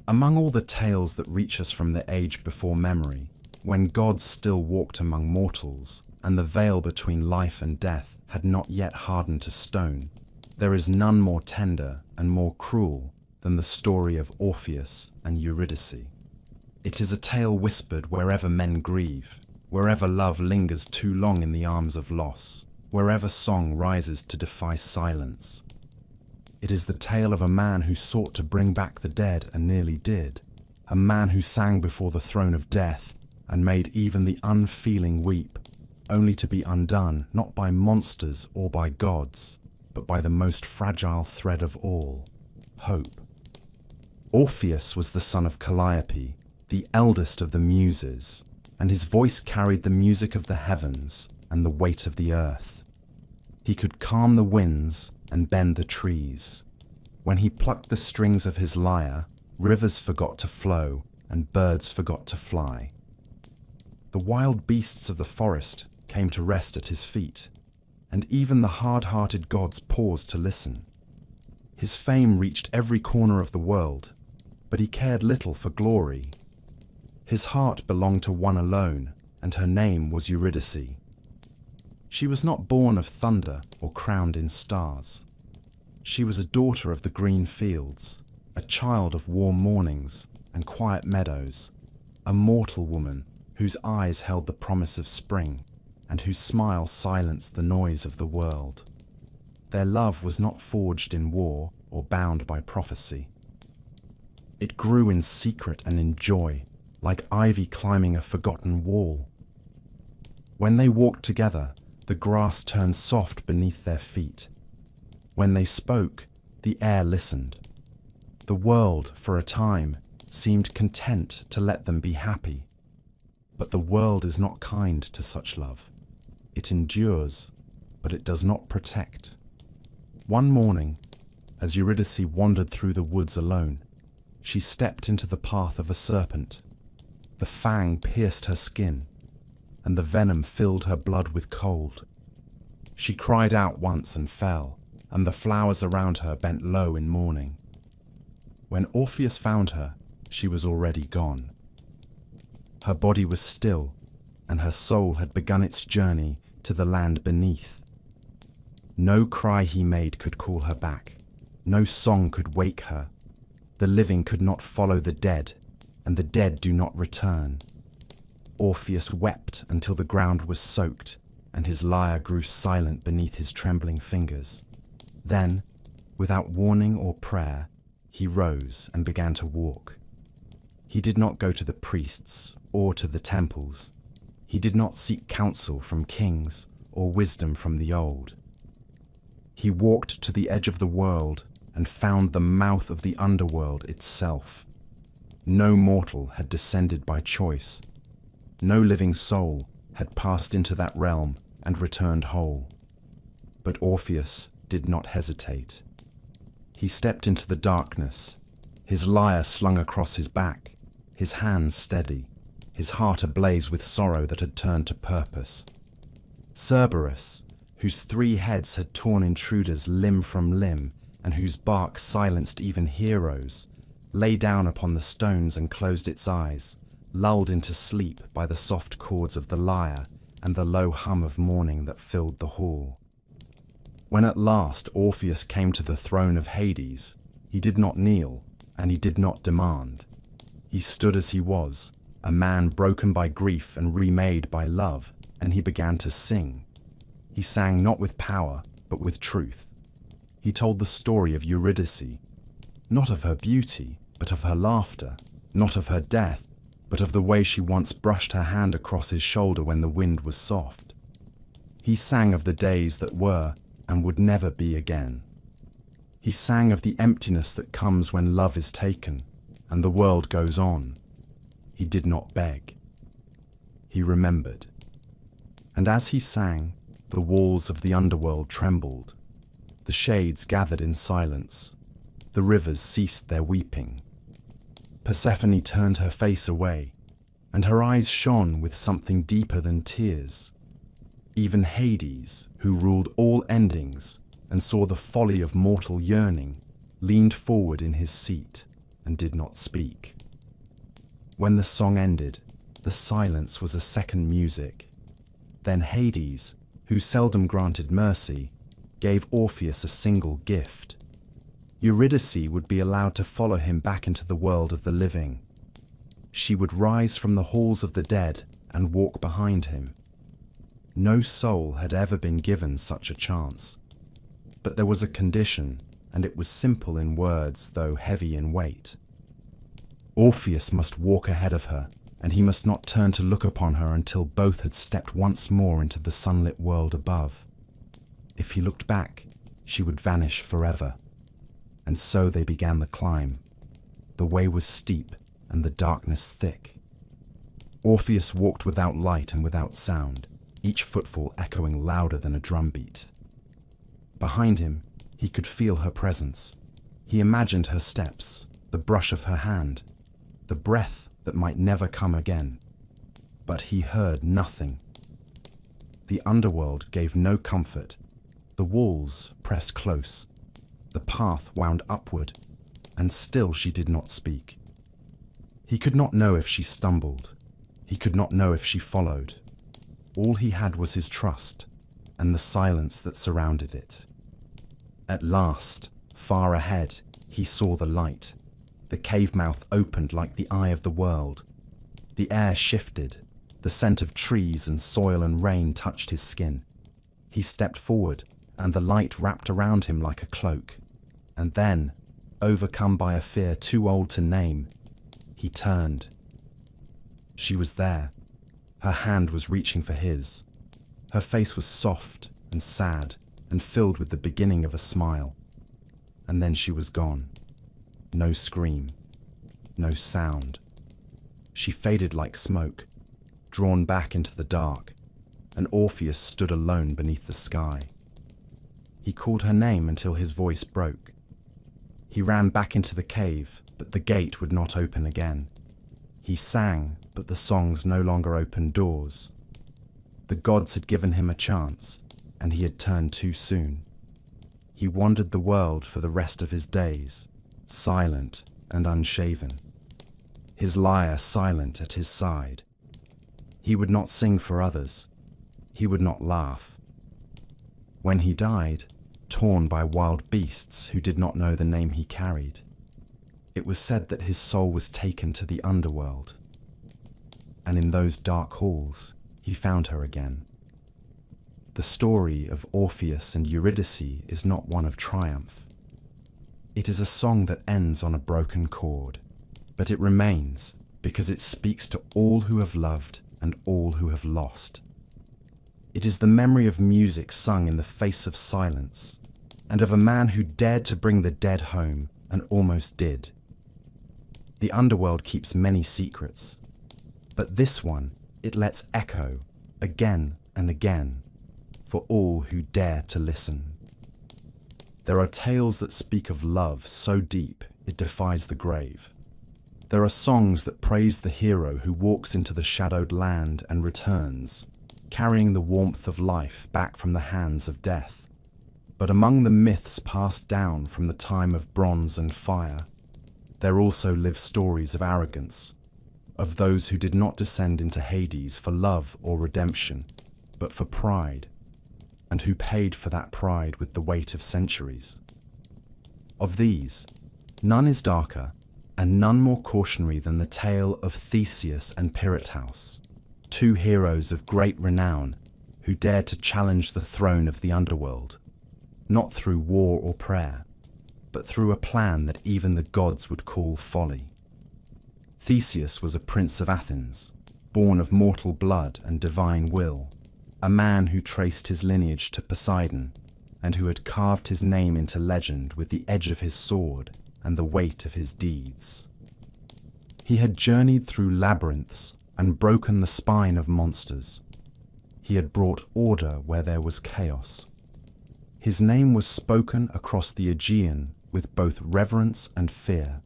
Among all the tales that reach us from the age before memory, when gods still walked among mortals and the veil between life and death had not yet hardened to stone, there is none more tender and more cruel than the story of Orpheus and Eurydice. It is a tale whispered wherever men grieve, wherever love lingers too long in the arms of loss, wherever song rises to defy silence. It is the tale of a man who sought to bring back the dead and nearly did, a man who sang before the throne of death and made even the unfeeling weep, only to be undone not by monsters or by gods, but by the most fragile thread of all, hope. Orpheus was the son of Calliope, the eldest of the Muses, and his voice carried the music of the heavens and the weight of the earth. He could calm the winds and bend the trees. When he plucked the strings of his lyre, rivers forgot to flow and birds forgot to fly. The wild beasts of the forest came to rest at his feet, and even the hard-hearted gods paused to listen. His fame reached every corner of the world, but he cared little for glory. His heart belonged to one alone, and her name was Eurydice. She was not born of thunder or crowned in stars. She was a daughter of the green fields, a child of warm mornings and quiet meadows, a mortal woman whose eyes held the promise of spring and whose smile silenced the noise of the world. Their love was not forged in war or bound by prophecy. It grew in secret and in joy, like ivy climbing a forgotten wall. When they walked together, the grass turned soft beneath their feet. When they spoke, the air listened. The world, for a time, seemed content to let them be happy. But the world is not kind to such love. It endures, but it does not protect. One morning, as Eurydice wandered through the woods alone, she stepped into the path of a serpent. The fang pierced her skin, and the venom filled her blood with cold. She cried out once and fell, and the flowers around her bent low in mourning. When Orpheus found her, she was already gone. Her body was still, and her soul had begun its journey to the land beneath. No cry he made could call her back. No song could wake her. The living could not follow the dead, and the dead do not return. Orpheus wept until the ground was soaked, and his lyre grew silent beneath his trembling fingers. Then, without warning or prayer, He rose and began to walk. He did not go to the priests or to the temples. He did not seek counsel from kings or wisdom from the old. He walked to the edge of the world and found the mouth of the underworld itself. No mortal had descended by choice. No living soul had passed into that realm and returned whole. But Orpheus did not hesitate. He stepped into the darkness, his lyre slung across his back, his hands steady, his heart ablaze with sorrow that had turned to purpose. Cerberus, whose 3 heads had torn intruders limb from limb and whose bark silenced even heroes, lay down upon the stones and closed its eyes, lulled into sleep by the soft chords of the lyre and the low hum of morning that filled the hall. When at last Orpheus came to the throne of Hades, he did not kneel and he did not demand. He stood as he was, a man broken by grief and remade by love, and he began to sing. He sang not with power, but with truth. He told the story of Eurydice, not of her beauty, but of her laughter, not of her death, but of the way she once brushed her hand across his shoulder when the wind was soft. He sang of the days that were and would never be again. He sang of the emptiness that comes when love is taken and the world goes on. He did not beg. He remembered. And as he sang, the walls of the underworld trembled. The shades gathered in silence. The rivers ceased their weeping. Persephone turned her face away, and her eyes shone with something deeper than tears. Even Hades, who ruled all endings and saw the folly of mortal yearning, leaned forward in his seat and did not speak. When the song ended, the silence was a second music. Then Hades, who seldom granted mercy, gave Orpheus a single gift. Eurydice would be allowed to follow him back into the world of the living. She would rise from the halls of the dead and walk behind him. No soul had ever been given such a chance. But there was a condition, and it was simple in words, though heavy in weight. Orpheus must walk ahead of her, and he must not turn to look upon her until both had stepped once more into the sunlit world above. If he looked back, she would vanish forever. And so they began the climb. The way was steep, and the darkness thick. Orpheus walked without light and without sound, each footfall echoing louder than a drumbeat. Behind him, he could feel her presence. He imagined her steps, the brush of her hand, the breath that might never come again. But he heard nothing. The underworld gave no comfort. The walls pressed close. The path wound upward, and still she did not speak. He could not know if she stumbled. He could not know if she followed. All he had was his trust, and the silence that surrounded it. At last, far ahead, he saw the light. The cave mouth opened like the eye of the world. The air shifted. The scent of trees and soil and rain touched his skin. He stepped forward, and the light wrapped around him like a cloak. And then, overcome by a fear too old to name, he turned. She was there. Her hand was reaching for his. Her face was soft and sad and filled with the beginning of a smile. And then she was gone. No scream. No sound. She faded like smoke, drawn back into the dark, and Orpheus stood alone beneath the sky. He called her name until his voice broke. He ran back into the cave, but the gate would not open again. He sang, but the songs no longer opened doors. The gods had given him a chance, and he had turned too soon. He wandered the world for the rest of his days, silent and unshaven, his lyre silent at his side. He would not sing for others. He would not laugh. When he died, torn by wild beasts who did not know the name he carried, it was said that his soul was taken to the underworld. And in those dark halls, he found her again. The story of Orpheus and Eurydice is not one of triumph. It is a song that ends on a broken chord, but it remains because it speaks to all who have loved and all who have lost. It is the memory of music sung in the face of silence, and of a man who dared to bring the dead home and almost did. The underworld keeps many secrets, but this one it lets echo again and again for all who dare to listen. There are tales that speak of love so deep it defies the grave. There are songs that praise the hero who walks into the shadowed land and returns, carrying the warmth of life back from the hands of death. But among the myths passed down from the time of bronze and fire, there also live stories of arrogance, of those who did not descend into Hades for love or redemption, but for pride, and who paid for that pride with the weight of centuries. Of these, none is darker and none more cautionary than the tale of Theseus and Pirithous, two heroes of great renown who dared to challenge the throne of the underworld, not through war or prayer, but through a plan that even the gods would call folly. Theseus was a prince of Athens, born of mortal blood and divine will, a man who traced his lineage to Poseidon and who had carved his name into legend with the edge of his sword and the weight of his deeds. He had journeyed through labyrinths and broken the spine of monsters. He had brought order where there was chaos. His name was spoken across the Aegean with both reverence and fear.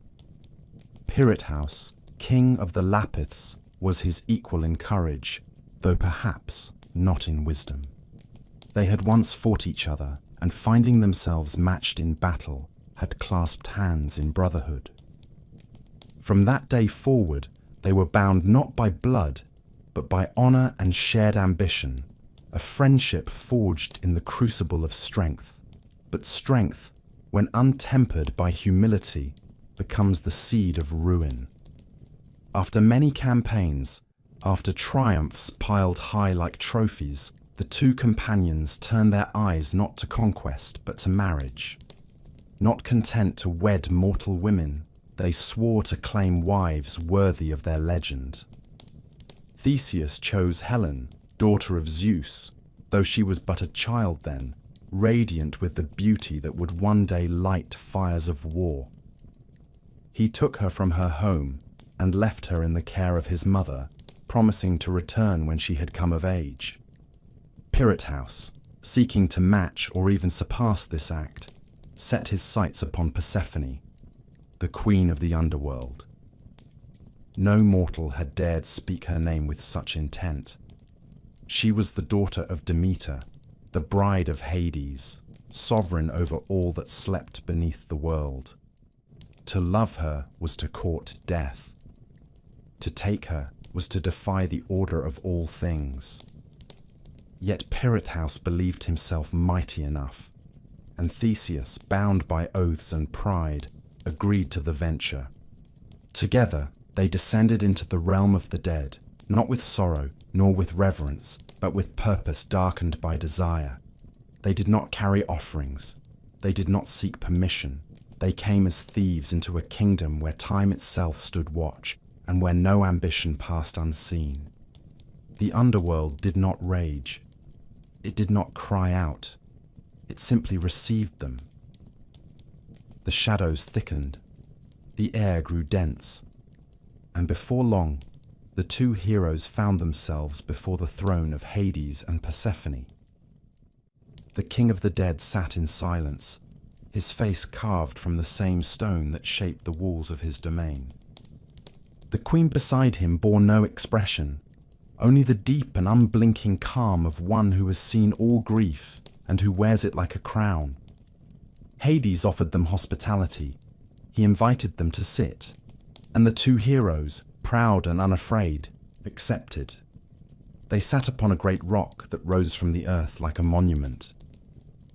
Pirithous, king of the Lapiths, was his equal in courage, though perhaps not in wisdom. They had once fought each other, and finding themselves matched in battle, had clasped hands in brotherhood. From that day forward, they were bound not by blood, but by honor and shared ambition, a friendship forged in the crucible of strength. But strength, when untempered by humility, becomes the seed of ruin. After many campaigns, after triumphs piled high like trophies, the two companions turned their eyes not to conquest but to marriage. Not content to wed mortal women, they swore to claim wives worthy of their legend. Theseus chose Helen, daughter of Zeus, though she was but a child then, radiant with the beauty that would one day light fires of war. He took her from her home and left her in the care of his mother, promising to return when she had come of age. Pirithous, seeking to match or even surpass this act, set his sights upon Persephone, the queen of the underworld. No mortal had dared speak her name with such intent. She was the daughter of Demeter, the bride of Hades, sovereign over all that slept beneath the world. To love her was to court death. To take her was to defy the order of all things. Yet Pirithous believed himself mighty enough, and Theseus, bound by oaths and pride, agreed to the venture. Together, they descended into the realm of the dead, not with sorrow, nor with reverence, but with purpose darkened by desire. They did not carry offerings. They did not seek permission. They came as thieves into a kingdom where time itself stood watch, and where no ambition passed unseen. The underworld did not rage. It did not cry out. It simply received them. The shadows thickened. The air grew dense. And before long, the two heroes found themselves before the throne of Hades and Persephone. The king of the dead sat in silence, his face carved from the same stone that shaped the walls of his domain. The queen beside him bore no expression, only the deep and unblinking calm of one who has seen all grief and who wears it like a crown. Hades offered them hospitality. He invited them to sit, and the two heroes, proud and unafraid, accepted. They sat upon a great rock that rose from the earth like a monument.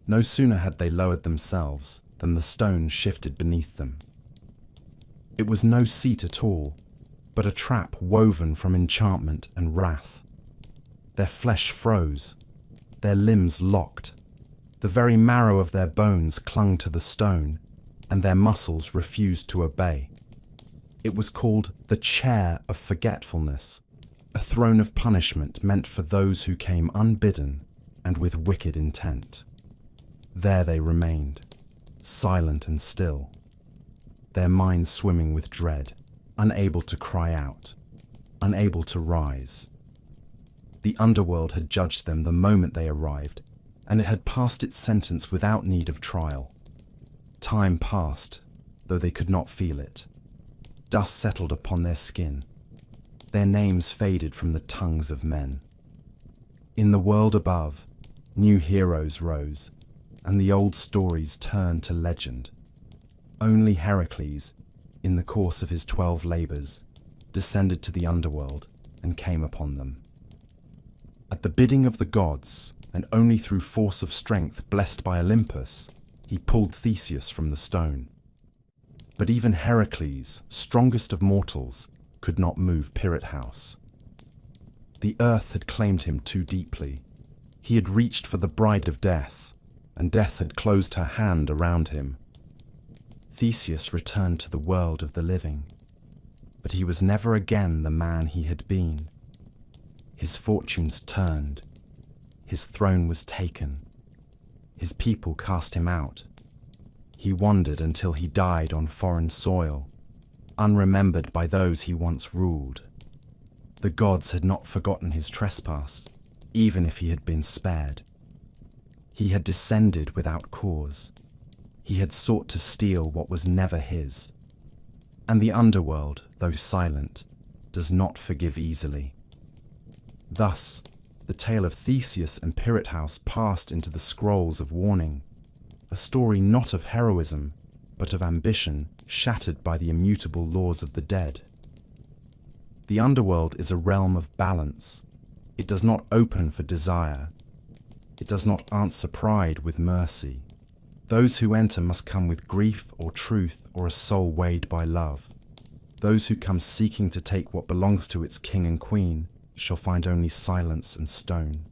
No sooner had they lowered themselves than the stone shifted beneath them. It was no seat at all, but a trap woven from enchantment and wrath. Their flesh froze, their limbs locked, the very marrow of their bones clung to the stone, and their muscles refused to obey. It was called the Chair of Forgetfulness, a throne of punishment meant for those who came unbidden and with wicked intent. There they remained, silent and still, their minds swimming with dread, unable to cry out, unable to rise. The underworld had judged them the moment they arrived, and it had passed its sentence without need of trial. Time passed, though they could not feel it. Dust settled upon their skin. Their names faded from the tongues of men. In the world above, new heroes rose, and the old stories turned to legend. Only Heracles, in the course of his 12 labors, descended to the underworld and came upon them. At the bidding of the gods, and only through force of strength blessed by Olympus, he pulled Theseus from the stone. But even Heracles, strongest of mortals, could not move Pirate House. The earth had claimed him too deeply. He had reached for the bride of death, and death had closed her hand around him. Theseus returned to the world of the living, but he was never again the man he had been. His fortunes turned. His throne was taken. His people cast him out. He wandered until he died on foreign soil, unremembered by those he once ruled. The gods had not forgotten his trespass, even if he had been spared. He had descended without cause. He had sought to steal what was never his. And the underworld, though silent, does not forgive easily. Thus, the tale of Theseus and Pirate House passed into the scrolls of warning, a story not of heroism, but of ambition shattered by the immutable laws of the dead. The underworld is a realm of balance. It does not open for desire. It does not answer pride with mercy. Those who enter must come with grief or truth or a soul weighed by love. Those who come seeking to take what belongs to its king and queen shall find only silence and stone.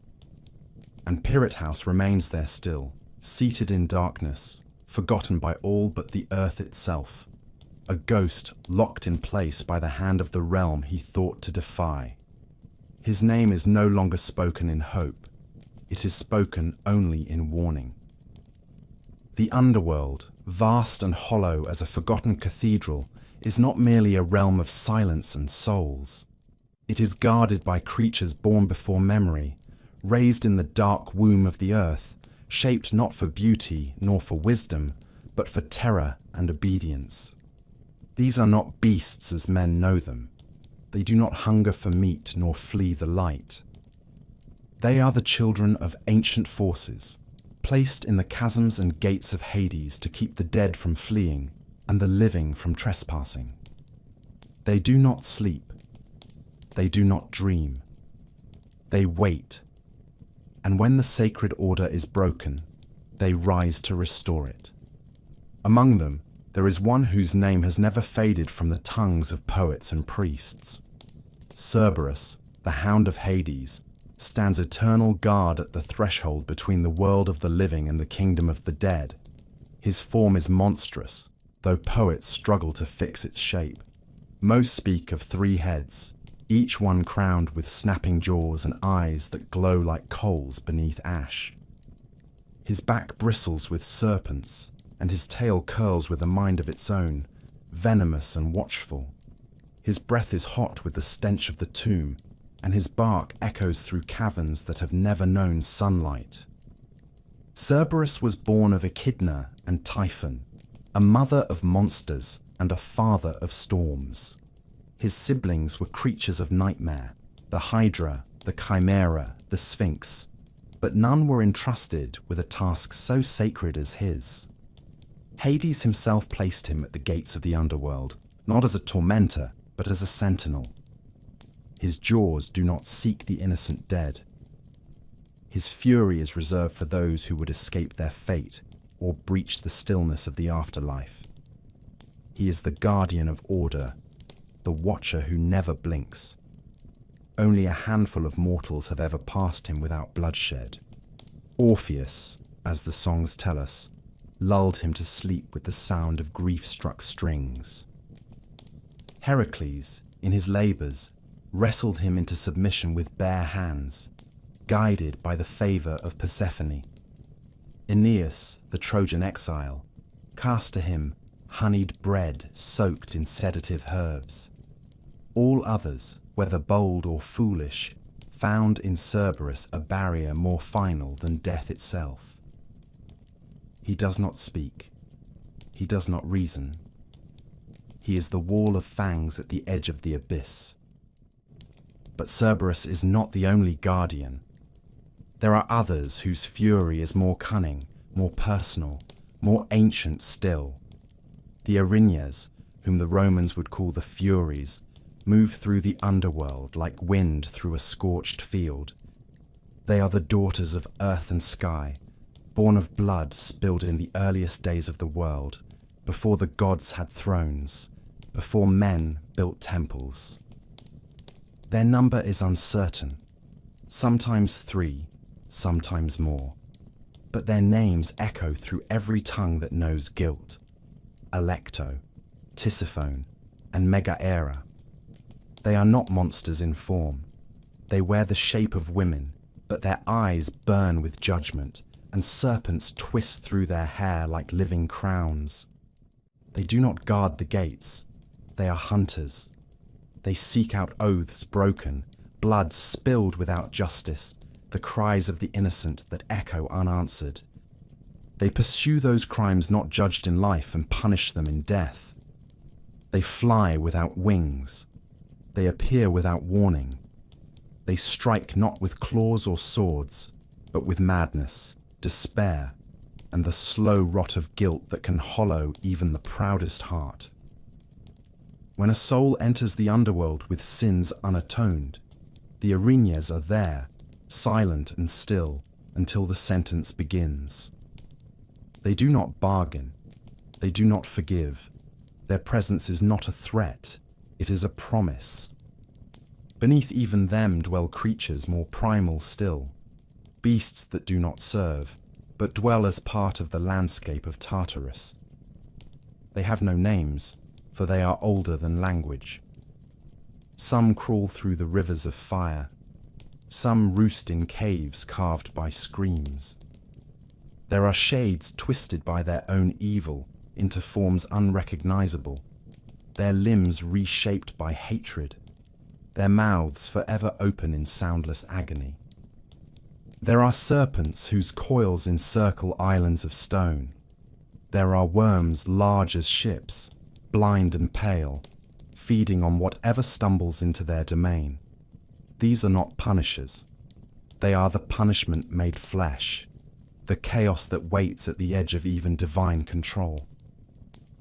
And Pirate House remains there still, seated in darkness, forgotten by all but the earth itself, a ghost locked in place by the hand of the realm he thought to defy. His name is no longer spoken in hope. It is spoken only in warning. The underworld, vast and hollow as a forgotten cathedral, is not merely a realm of silence and souls. It is guarded by creatures born before memory, raised in the dark womb of the earth, shaped not for beauty nor for wisdom, but for terror and obedience. These are not beasts as men know them. They do not hunger for meat nor flee the light. They are the children of ancient forces, placed in the chasms and gates of Hades to keep the dead from fleeing and the living from trespassing. They do not sleep. They do not dream. They wait, and when the sacred order is broken, they rise to restore it. Among them, there is one whose name has never faded from the tongues of poets and priests. Cerberus, the hound of Hades, stands eternal guard at the threshold between the world of the living and the kingdom of the dead. His form is monstrous, though poets struggle to fix its shape. Most speak of 3 heads, each one crowned with snapping jaws and eyes that glow like coals beneath ash. His back bristles with serpents, and his tail curls with a mind of its own, venomous and watchful. His breath is hot with the stench of the tomb, and his bark echoes through caverns that have never known sunlight. Cerberus was born of Echidna and Typhon, a mother of monsters and a father of storms. His siblings were creatures of nightmare, the Hydra, the Chimera, the Sphinx, but none were entrusted with a task so sacred as his. Hades himself placed him at the gates of the underworld, not as a tormentor, but as a sentinel. His jaws do not seek the innocent dead. His fury is reserved for those who would escape their fate or breach the stillness of the afterlife. He is the guardian of order, the watcher who never blinks. Only a handful of mortals have ever passed him without bloodshed. Orpheus, as the songs tell us, lulled him to sleep with the sound of grief-struck strings. Heracles, in his labours, wrestled him into submission with bare hands, guided by the favour of Persephone. Aeneas, the Trojan exile, cast to him honeyed bread soaked in sedative herbs. All others, whether bold or foolish, found in Cerberus a barrier more final than death itself. He does not speak. He does not reason. He is the wall of fangs at the edge of the abyss. But Cerberus is not the only guardian. There are others whose fury is more cunning, more personal, more ancient still. The Erinyes, whom the Romans would call the Furies, move through the underworld like wind through a scorched field. They are the daughters of earth and sky, born of blood spilled in the earliest days of the world, before the gods had thrones, before men built temples. Their number is uncertain, sometimes 3, sometimes more, but their names echo through every tongue that knows guilt. Alecto, Tisiphone, and Megaera. They are not monsters in form. They wear the shape of women, but their eyes burn with judgment, and serpents twist through their hair like living crowns. They do not guard the gates. They are hunters. They seek out oaths broken, blood spilled without justice, the cries of the innocent that echo unanswered. They pursue those crimes not judged in life and punish them in death. They fly without wings. They appear without warning. They strike not with claws or swords, but with madness, despair, and the slow rot of guilt that can hollow even the proudest heart. When a soul enters the underworld with sins unatoned, the Erinyes are there, silent and still, until the sentence begins. They do not bargain. They do not forgive. Their presence is not a threat. It is a promise. Beneath even them dwell creatures more primal still, beasts that do not serve, but dwell as part of the landscape of Tartarus. They have no names, for they are older than language. Some crawl through the rivers of fire. Some roost in caves carved by screams. There are shades twisted by their own evil into forms unrecognizable, their limbs reshaped by hatred, their mouths forever open in soundless agony. There are serpents whose coils encircle islands of stone. There are worms large as ships, blind and pale, feeding on whatever stumbles into their domain. These are not punishers. They are the punishment made flesh, the chaos that waits at the edge of even divine control.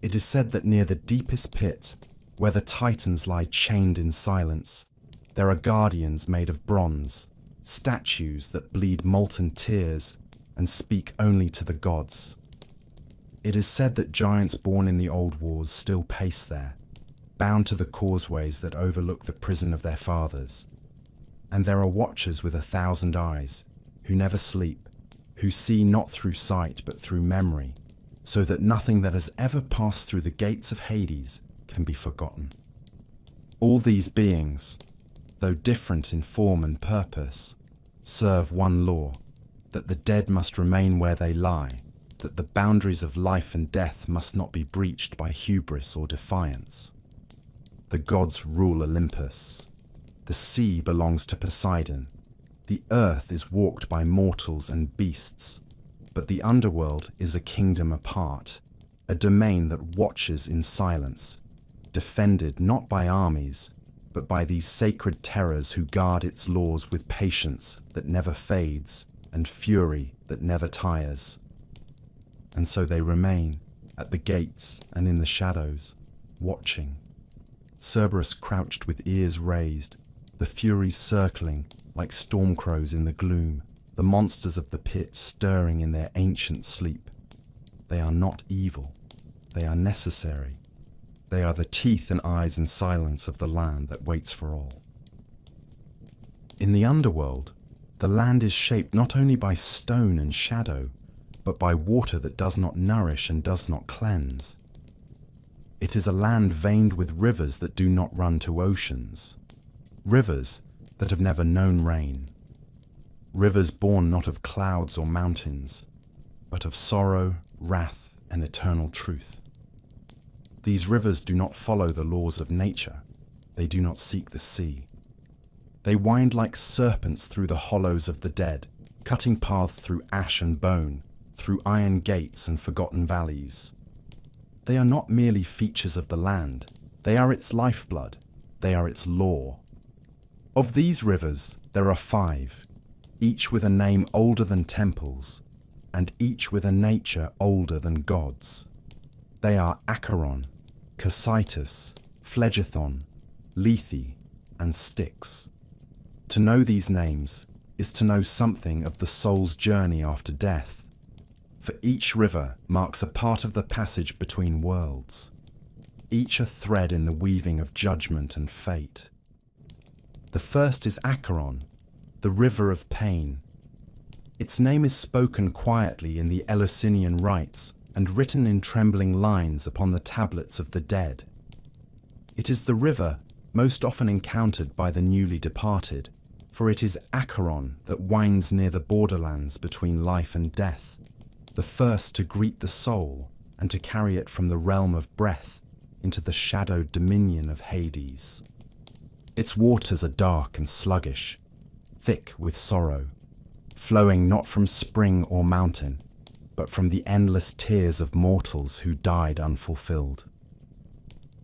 It is said that near the deepest pit, where the titans lie chained in silence, there are guardians made of bronze, statues that bleed molten tears and speak only to the gods. It is said that giants born in the old wars still pace there, bound to the causeways that overlook the prison of their fathers. And there are watchers with 1,000 eyes, who never sleep, who see not through sight but through memory, so that nothing that has ever passed through the gates of Hades can be forgotten. All these beings, though different in form and purpose, serve one law, that the dead must remain where they lie, that the boundaries of life and death must not be breached by hubris or defiance. The gods rule Olympus. The sea belongs to Poseidon. The earth is walked by mortals and beasts. But the underworld is a kingdom apart, a domain that watches in silence, defended not by armies, but by these sacred terrors who guard its laws with patience that never fades and fury that never tires. And so they remain, at the gates and in the shadows, watching. Cerberus crouched with ears raised, the Furies circling like storm crows in the gloom, the monsters of the pit stirring in their ancient sleep. They are not evil. They are necessary. They are the teeth and eyes and silence of the land that waits for all. In the underworld, the land is shaped not only by stone and shadow, but by water that does not nourish and does not cleanse. It is a land veined with rivers that do not run to oceans, rivers that have never known rain, rivers born not of clouds or mountains, but of sorrow, wrath, and eternal truth. These rivers do not follow the laws of nature. They do not seek the sea. They wind like serpents through the hollows of the dead, cutting paths through ash and bone, through iron gates and forgotten valleys. They are not merely features of the land. They are its lifeblood. They are its law. Of these rivers, there are 5, each with a name older than temples, and each with a nature older than gods. They are Acheron, Cocytus, Phlegethon, Lethe, and Styx. To know these names is to know something of the soul's journey after death, for each river marks a part of the passage between worlds, each a thread in the weaving of judgment and fate. The first is Acheron, the river of pain. Its name is spoken quietly in the Eleusinian rites and written in trembling lines upon the tablets of the dead. It is the river most often encountered by the newly departed, for it is Acheron that winds near the borderlands between life and death, the first to greet the soul and to carry it from the realm of breath into the shadowed dominion of Hades. Its waters are dark and sluggish, thick with sorrow, flowing not from spring or mountain, but from the endless tears of mortals who died unfulfilled.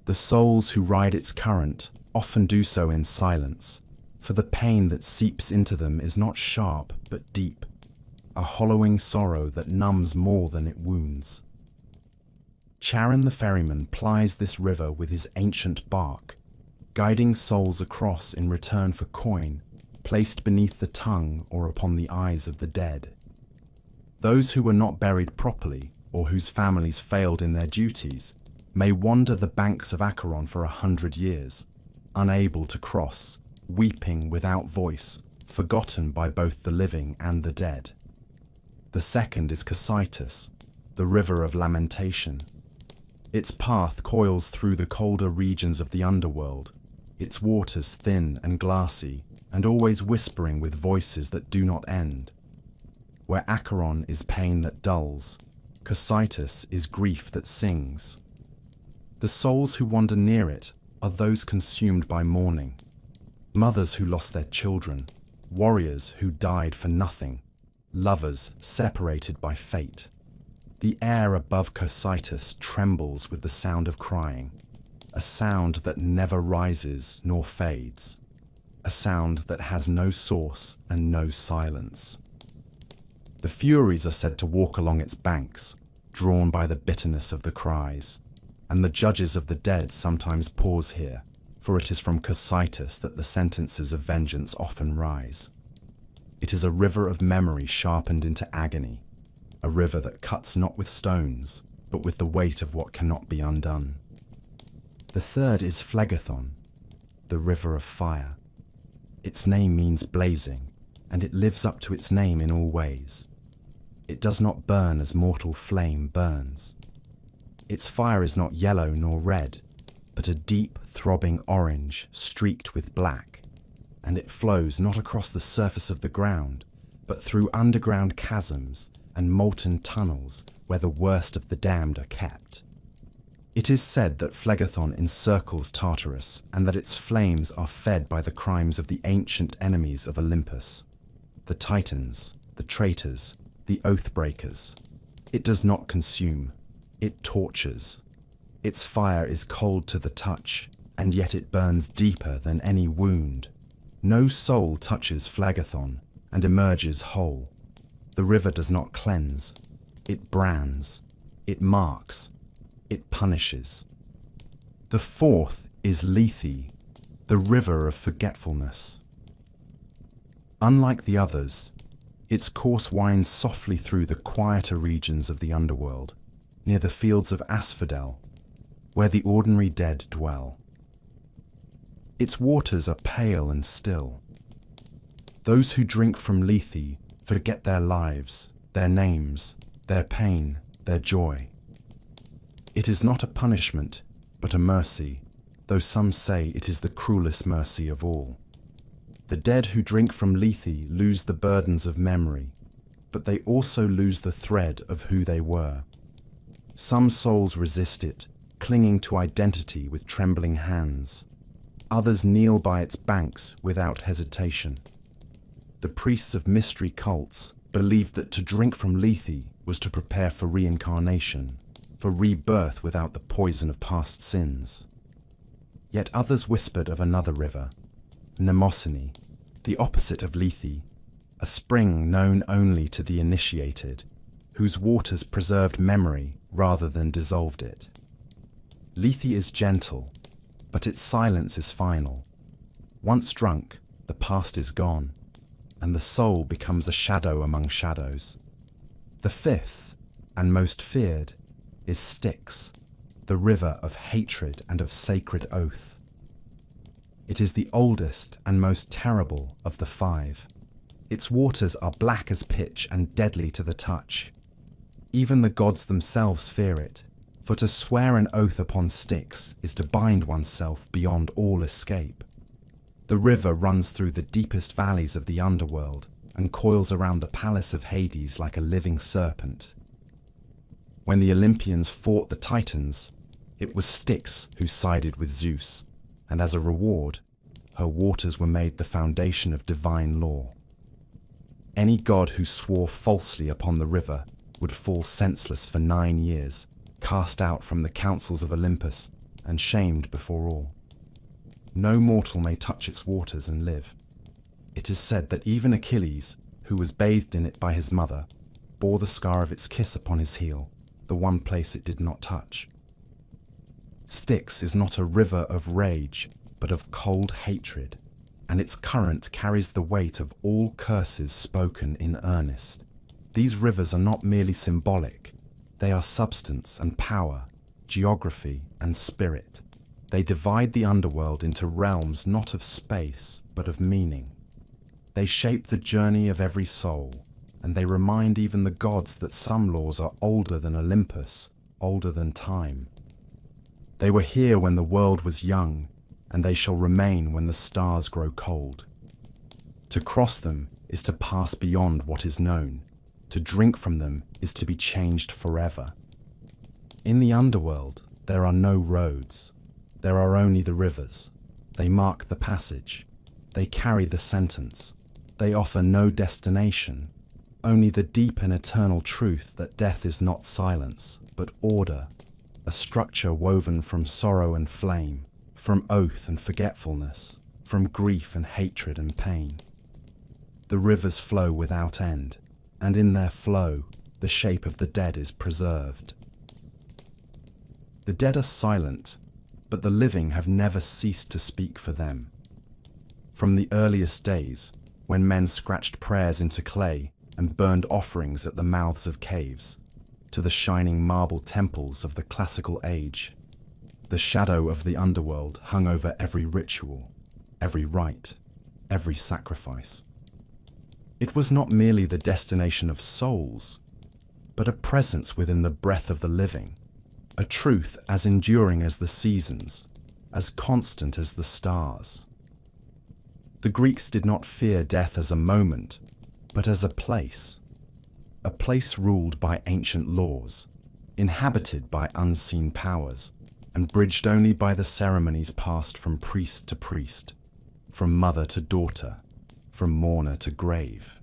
The souls who ride its current often do so in silence, for the pain that seeps into them is not sharp but deep, a hollowing sorrow that numbs more than it wounds. Charon the ferryman plies this river with his ancient bark, guiding souls across in return for coin placed beneath the tongue or upon the eyes of the dead. Those who were not buried properly or whose families failed in their duties may wander the banks of Acheron for 100 years, unable to cross, weeping without voice, forgotten by both the living and the dead. The second is Cocytus, the river of lamentation. Its path coils through the colder regions of the underworld, its waters thin and glassy, and always whispering with voices that do not end. Where Acheron is pain that dulls, Cocytus is grief that sings. The souls who wander near it are those consumed by mourning, mothers who lost their children, warriors who died for nothing, lovers separated by fate. The air above Cocytus trembles with the sound of crying, a sound that never rises nor fades, a sound that has no source and no silence. The Furies are said to walk along its banks, drawn by the bitterness of the cries, and the judges of the dead sometimes pause here, for it is from Cocytus that the sentences of vengeance often rise. It is a river of memory sharpened into agony, a river that cuts not with stones, but with the weight of what cannot be undone. The third is Phlegethon, the river of fire. Its name means blazing, and it lives up to its name in all ways. It does not burn as mortal flame burns. Its fire is not yellow nor red, but a deep, throbbing orange streaked with black, and it flows not across the surface of the ground, but through underground chasms and molten tunnels where the worst of the damned are kept. It is said that Phlegethon encircles Tartarus and that its flames are fed by the crimes of the ancient enemies of Olympus, the Titans, the traitors, the oath-breakers. It does not consume, it tortures. Its fire is cold to the touch, and yet it burns deeper than any wound. No soul touches Phlegethon and emerges whole. The river does not cleanse, it brands, it marks, it punishes. The fourth is Lethe, the river of forgetfulness. Unlike the others, its course winds softly through the quieter regions of the underworld, near the fields of asphodel, where the ordinary dead dwell. Its waters are pale and still. Those who drink from Lethe forget their lives, their names, their pain, their joy. It is not a punishment, but a mercy, though some say it is the cruelest mercy of all. The dead who drink from Lethe lose the burdens of memory, but they also lose the thread of who they were. Some souls resist it, clinging to identity with trembling hands. Others kneel by its banks without hesitation. The priests of mystery cults believed that to drink from Lethe was to prepare for reincarnation, for rebirth without the poison of past sins. Yet others whispered of another river, Mnemosyne, the opposite of Lethe, a spring known only to the initiated, whose waters preserved memory rather than dissolved it. Lethe is gentle, but its silence is final. Once drunk, the past is gone, and the soul becomes a shadow among shadows. The fifth, and most feared, is Styx, the river of hatred and of sacred oath. It is the oldest and most terrible of the five. Its waters are black as pitch and deadly to the touch. Even the gods themselves fear it, for to swear an oath upon Styx is to bind oneself beyond all escape. The river runs through the deepest valleys of the underworld and coils around the palace of Hades like a living serpent. When the Olympians fought the Titans, it was Styx who sided with Zeus, and as a reward, her waters were made the foundation of divine law. Any god who swore falsely upon the river would fall senseless for 9 years, cast out from the councils of Olympus, and shamed before all. No mortal may touch its waters and live. It is said that even Achilles, who was bathed in it by his mother, bore the scar of its kiss upon his heel, the one place it did not touch. Styx is not a river of rage, but of cold hatred, and its current carries the weight of all curses spoken in earnest. These rivers are not merely symbolic, they are substance and power, geography and spirit. They divide the underworld into realms not of space, but of meaning. They shape the journey of every soul, and they remind even the gods that some laws are older than Olympus, older than time. They were here when the world was young, and they shall remain when the stars grow cold. To cross them is to pass beyond what is known. To drink from them is to be changed forever. In the underworld, there are no roads. There are only the rivers. They mark the passage. They carry the sentence. They offer no destination, only the deep and eternal truth that death is not silence, but order, a structure woven from sorrow and flame, from oath and forgetfulness, from grief and hatred and pain. The rivers flow without end, and in their flow, the shape of the dead is preserved. The dead are silent, but the living have never ceased to speak for them. From the earliest days, when men scratched prayers into clay and burned offerings at the mouths of caves, to the shining marble temples of the classical age, the shadow of the underworld hung over every ritual, every rite, every sacrifice. It was not merely the destination of souls, but a presence within the breath of the living, a truth as enduring as the seasons, as constant as the stars. The Greeks did not fear death as a moment, but as a place ruled by ancient laws, inhabited by unseen powers, and bridged only by the ceremonies passed from priest to priest, from mother to daughter, from mourner to grave.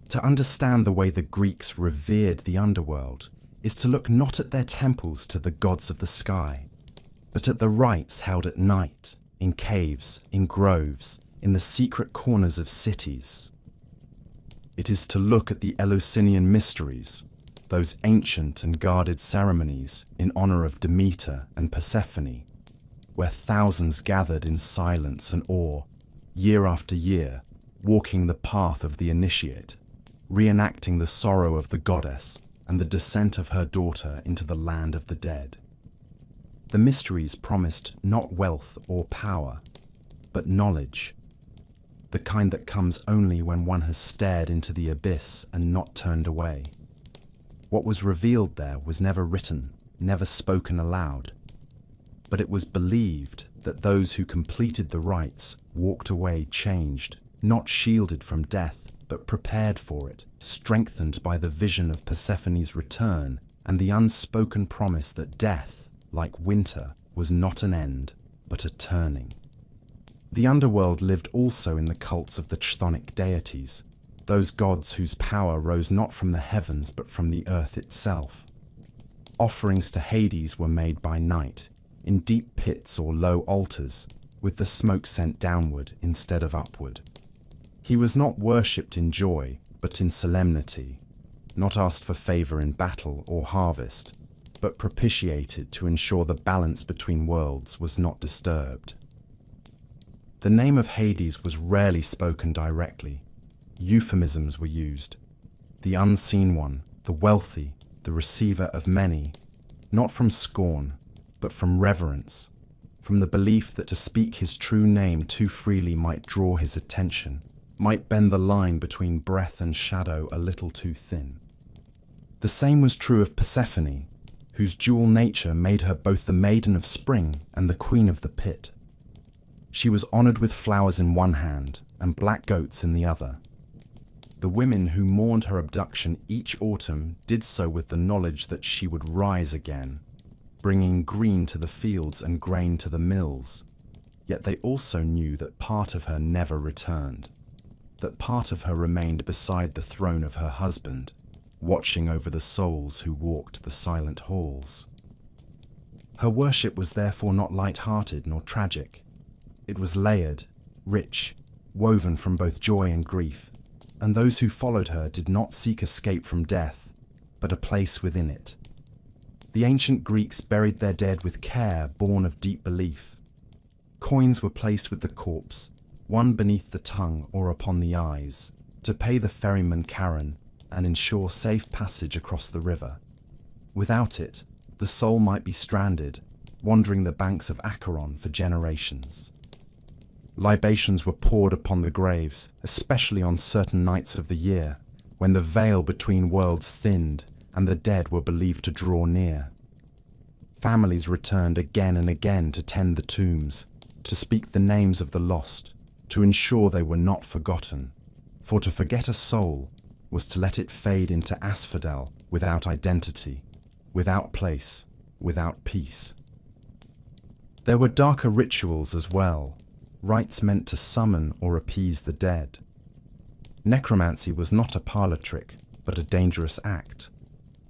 To understand the way the Greeks revered the underworld is to look not at their temples to the gods of the sky, but at the rites held at night, in caves, in groves, in the secret corners of cities. It is to look at the Eleusinian mysteries, those ancient and guarded ceremonies in honor of Demeter and Persephone, where thousands gathered in silence and awe, year after year, walking the path of the initiate, reenacting the sorrow of the goddess and the descent of her daughter into the land of the dead. The mysteries promised not wealth or power, but knowledge, the kind that comes only when one has stared into the abyss and not turned away. What was revealed there was never written, never spoken aloud. But it was believed that those who completed the rites walked away changed, not shielded from death, but prepared for it, strengthened by the vision of Persephone's return and the unspoken promise that death, like winter, was not an end, but a turning. The underworld lived also in the cults of the chthonic deities, those gods whose power rose not from the heavens but from the earth itself. Offerings to Hades were made by night, in deep pits or low altars, with the smoke sent downward instead of upward. He was not worshipped in joy, but in solemnity, not asked for favor in battle or harvest, but propitiated to ensure the balance between worlds was not disturbed. The name of Hades was rarely spoken directly. Euphemisms were used. The unseen one, the wealthy, the receiver of many, not from scorn, but from reverence, from the belief that to speak his true name too freely might draw his attention, might bend the line between breath and shadow a little too thin. The same was true of Persephone, whose dual nature made her both the maiden of spring and the queen of the pit. She was honored with flowers in one hand and black goats in the other. The women who mourned her abduction each autumn did so with the knowledge that she would rise again, bringing green to the fields and grain to the mills. Yet they also knew that part of her never returned, that part of her remained beside the throne of her husband, watching over the souls who walked the silent halls. Her worship was therefore not light-hearted nor tragic. It was layered, rich, woven from both joy and grief, and those who followed her did not seek escape from death, but a place within it. The ancient Greeks buried their dead with care born of deep belief. Coins were placed with the corpse, one beneath the tongue or upon the eyes, to pay the ferryman Charon and ensure safe passage across the river. Without it, the soul might be stranded, wandering the banks of Acheron for generations. Libations were poured upon the graves, especially on certain nights of the year, when the veil between worlds thinned and the dead were believed to draw near. Families returned again and again to tend the tombs, to speak the names of the lost, to ensure they were not forgotten. For to forget a soul was to let it fade into asphodel without identity, without place, without peace. There were darker rituals as well, rites meant to summon or appease the dead. Necromancy was not a parlor trick, but a dangerous act,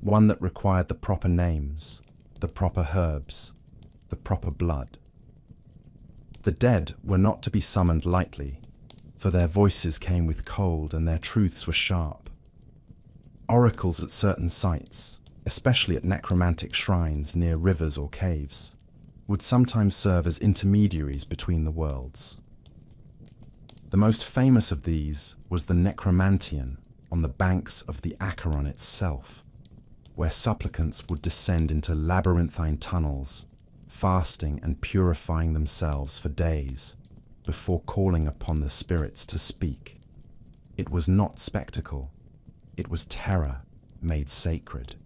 one that required the proper names, the proper herbs, the proper blood. The dead were not to be summoned lightly, for their voices came with cold and their truths were sharp. Oracles at certain sites, especially at necromantic shrines near rivers or caves, would sometimes serve as intermediaries between the worlds. The most famous of these was the Necromantian on the banks of the Acheron itself, where supplicants would descend into labyrinthine tunnels, fasting and purifying themselves for days before calling upon the spirits to speak. It was not spectacle, it was terror made sacred.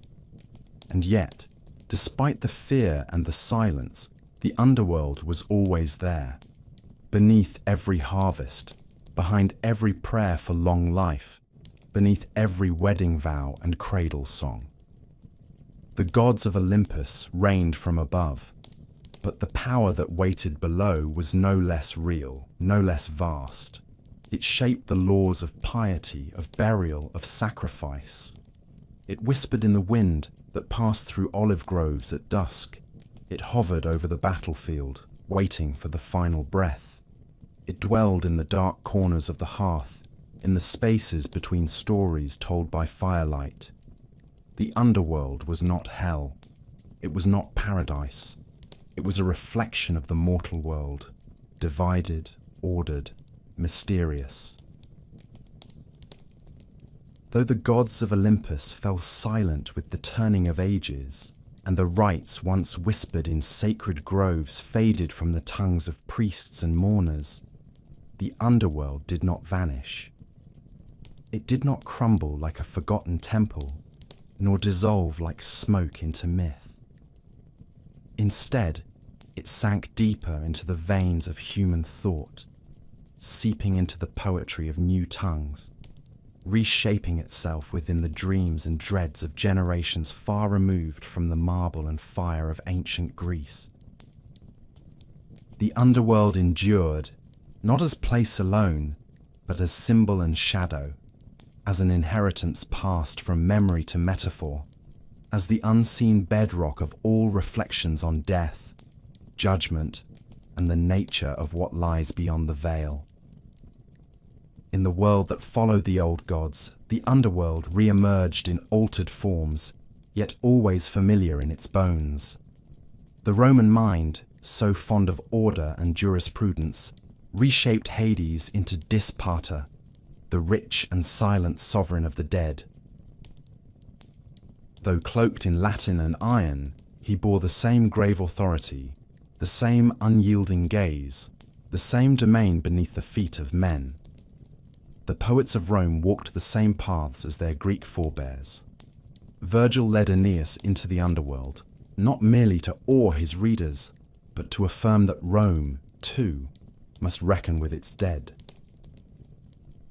And yet, despite the fear and the silence, the underworld was always there. Beneath every harvest, behind every prayer for long life, beneath every wedding vow and cradle song. The gods of Olympus reigned from above, but the power that waited below was no less real, no less vast. It shaped the laws of piety, of burial, of sacrifice. It whispered in the wind that passed through olive groves at dusk. It hovered over the battlefield, waiting for the final breath. It dwelled in the dark corners of the hearth, in the spaces between stories told by firelight. The underworld was not hell. It was not paradise. It was a reflection of the mortal world, divided, ordered, mysterious. Though the gods of Olympus fell silent with the turning of ages, and the rites once whispered in sacred groves faded from the tongues of priests and mourners, the underworld did not vanish. It did not crumble like a forgotten temple. nor dissolve like smoke into myth. Instead, it sank deeper into the veins of human thought, seeping into the poetry of new tongues, reshaping itself within the dreams and dreads of generations far removed from the marble and fire of ancient Greece. The underworld endured, not as place alone, but as symbol and shadow, as an inheritance passed from memory to metaphor, as the unseen bedrock of all reflections on death, judgment, and the nature of what lies beyond the veil. In the world that followed the old gods, the underworld re-emerged in altered forms, yet always familiar in its bones. The Roman mind, so fond of order and jurisprudence, reshaped Hades into Disparta, the rich and silent sovereign of the dead. Though cloaked in Latin and iron, he bore the same grave authority, the same unyielding gaze, the same domain beneath the feet of men. The poets of Rome walked the same paths as their Greek forebears. Virgil led Aeneas into the underworld, not merely to awe his readers, but to affirm that Rome, too, must reckon with its dead.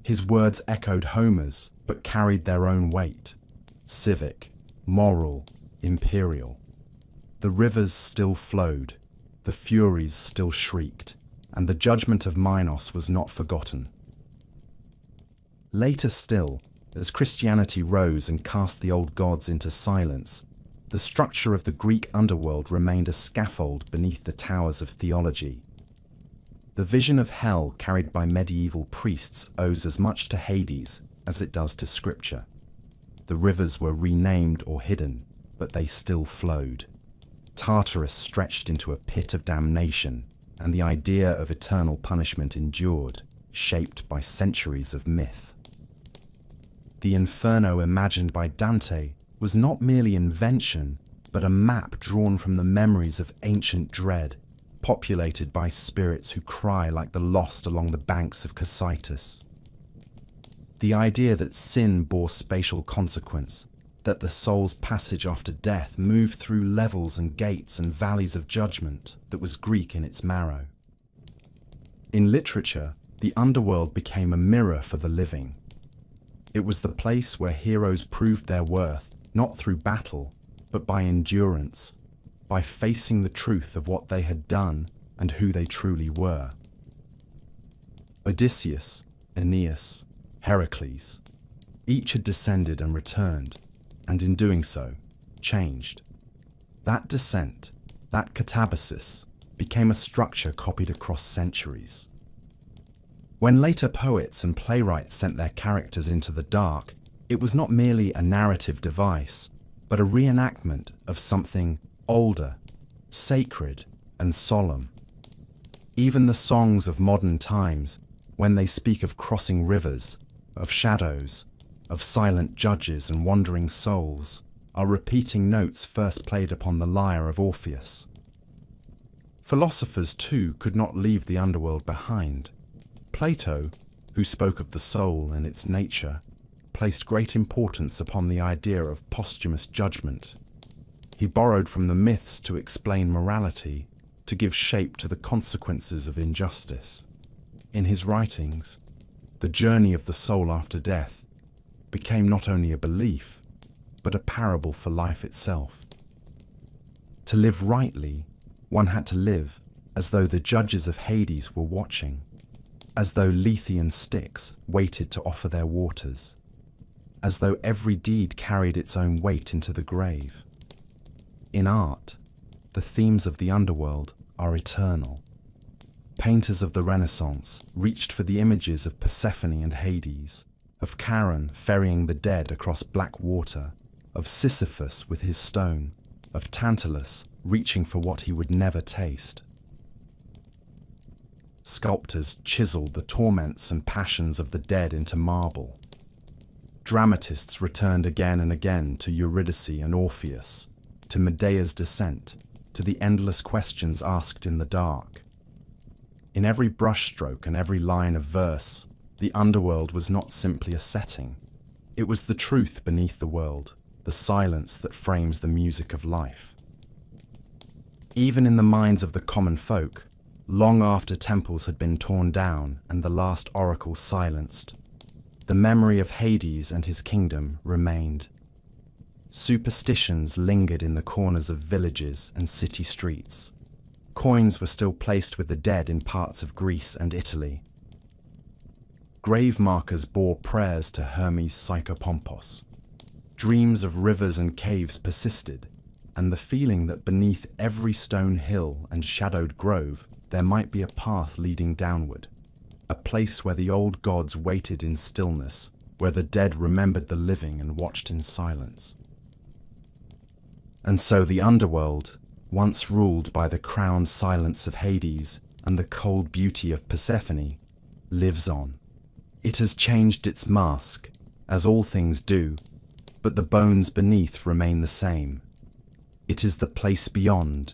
His words echoed Homer's, but carried their own weight: civic, moral, imperial. The rivers still flowed, the Furies still shrieked, and the judgment of Minos was not forgotten. Later still, as Christianity rose and cast the old gods into silence, the structure of the Greek underworld remained a scaffold beneath the towers of theology. The vision of hell carried by medieval priests owes as much to Hades as it does to Scripture. The rivers were renamed or hidden, but they still flowed. Tartarus stretched into a pit of damnation, and the idea of eternal punishment endured, shaped by centuries of myth. The Inferno imagined by Dante was not merely invention, but a map drawn from the memories of ancient dread, populated by spirits who cry like the lost along the banks of Cocytus. The idea that sin bore spatial consequence, that the soul's passage after death moved through levels and gates and valleys of judgment, that was Greek in its marrow. In literature, the underworld became a mirror for the living. It was the place where heroes proved their worth, not through battle, but by endurance, by facing the truth of what they had done and who they truly were. Odysseus, Aeneas, Heracles, each had descended and returned, and in doing so, changed. That descent, that catabasis, became a structure copied across centuries. When later poets and playwrights sent their characters into the dark, it was not merely a narrative device, but a reenactment of something older, sacred, and solemn. Even the songs of modern times, when they speak of crossing rivers, of shadows, of silent judges and wandering souls, are repeating notes first played upon the lyre of Orpheus. Philosophers, too, could not leave the underworld behind. Plato, who spoke of the soul and its nature, placed great importance upon the idea of posthumous judgment. He borrowed from the myths to explain morality, to give shape to the consequences of injustice. In his writings, the journey of the soul after death became not only a belief, but a parable for life itself. To live rightly, one had to live as though the judges of Hades were watching, as though Lethean Styx waited to offer their waters, as though every deed carried its own weight into the grave. In art, the themes of the underworld are eternal. Painters of the Renaissance reached for the images of Persephone and Hades, of Charon ferrying the dead across black water, of Sisyphus with his stone, of Tantalus reaching for what he would never taste. Sculptors chiseled the torments and passions of the dead into marble. Dramatists returned again and again to Eurydice and Orpheus, to Medea's descent, to the endless questions asked in the dark. In every brushstroke and every line of verse, the underworld was not simply a setting. It was the truth beneath the world, the silence that frames the music of life. Even in the minds of the common folk, long after temples had been torn down and the last oracle silenced, the memory of Hades and his kingdom remained. Superstitions lingered in the corners of villages and city streets. Coins were still placed with the dead in parts of Greece and Italy. Grave markers bore prayers to Hermes Psychopompos. Dreams of rivers and caves persisted, and the feeling that beneath every stone hill and shadowed grove there might be a path leading downward, a place where the old gods waited in stillness, where the dead remembered the living and watched in silence. And so the underworld, once ruled by the crowned silence of Hades and the cold beauty of Persephone, lives on. It has changed its mask, as all things do, but the bones beneath remain the same. It is the place beyond,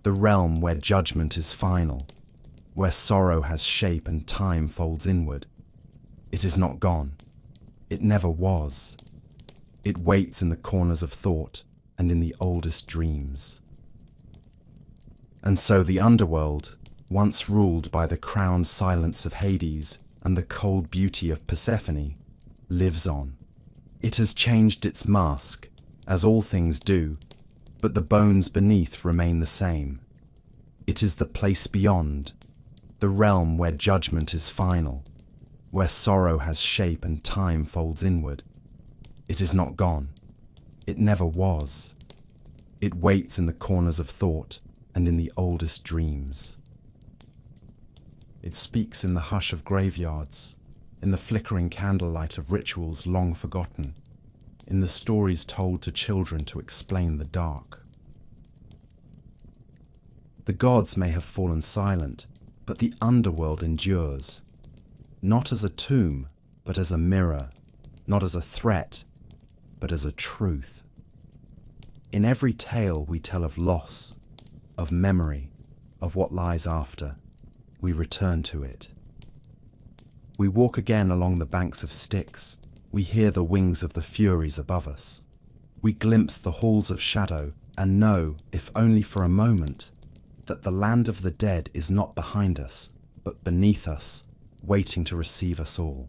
the realm where judgment is final, where sorrow has shape and time folds inward. It is not gone. It never was. It waits in the corners of thought and in the oldest dreams. And so the underworld, once ruled by the crowned silence of Hades and the cold beauty of Persephone, lives on. It has changed its mask, as all things do, but the bones beneath remain the same. It is the place beyond, the realm where judgment is final, where sorrow has shape and time folds inward. It is not gone. It never was. It waits in the corners of thought and in the oldest dreams. It speaks in the hush of graveyards, in the flickering candlelight of rituals long forgotten, in the stories told to children to explain the dark. The gods may have fallen silent, but the underworld endures, not as a tomb, but as a mirror, not as a threat, but as a truth. In every tale we tell of loss, of memory, of what lies after. We return to it. We walk again along the banks of Styx. We hear the wings of the Furies above us. We glimpse the halls of shadow and know, if only for a moment, that the land of the dead is not behind us, but beneath us, waiting to receive us all.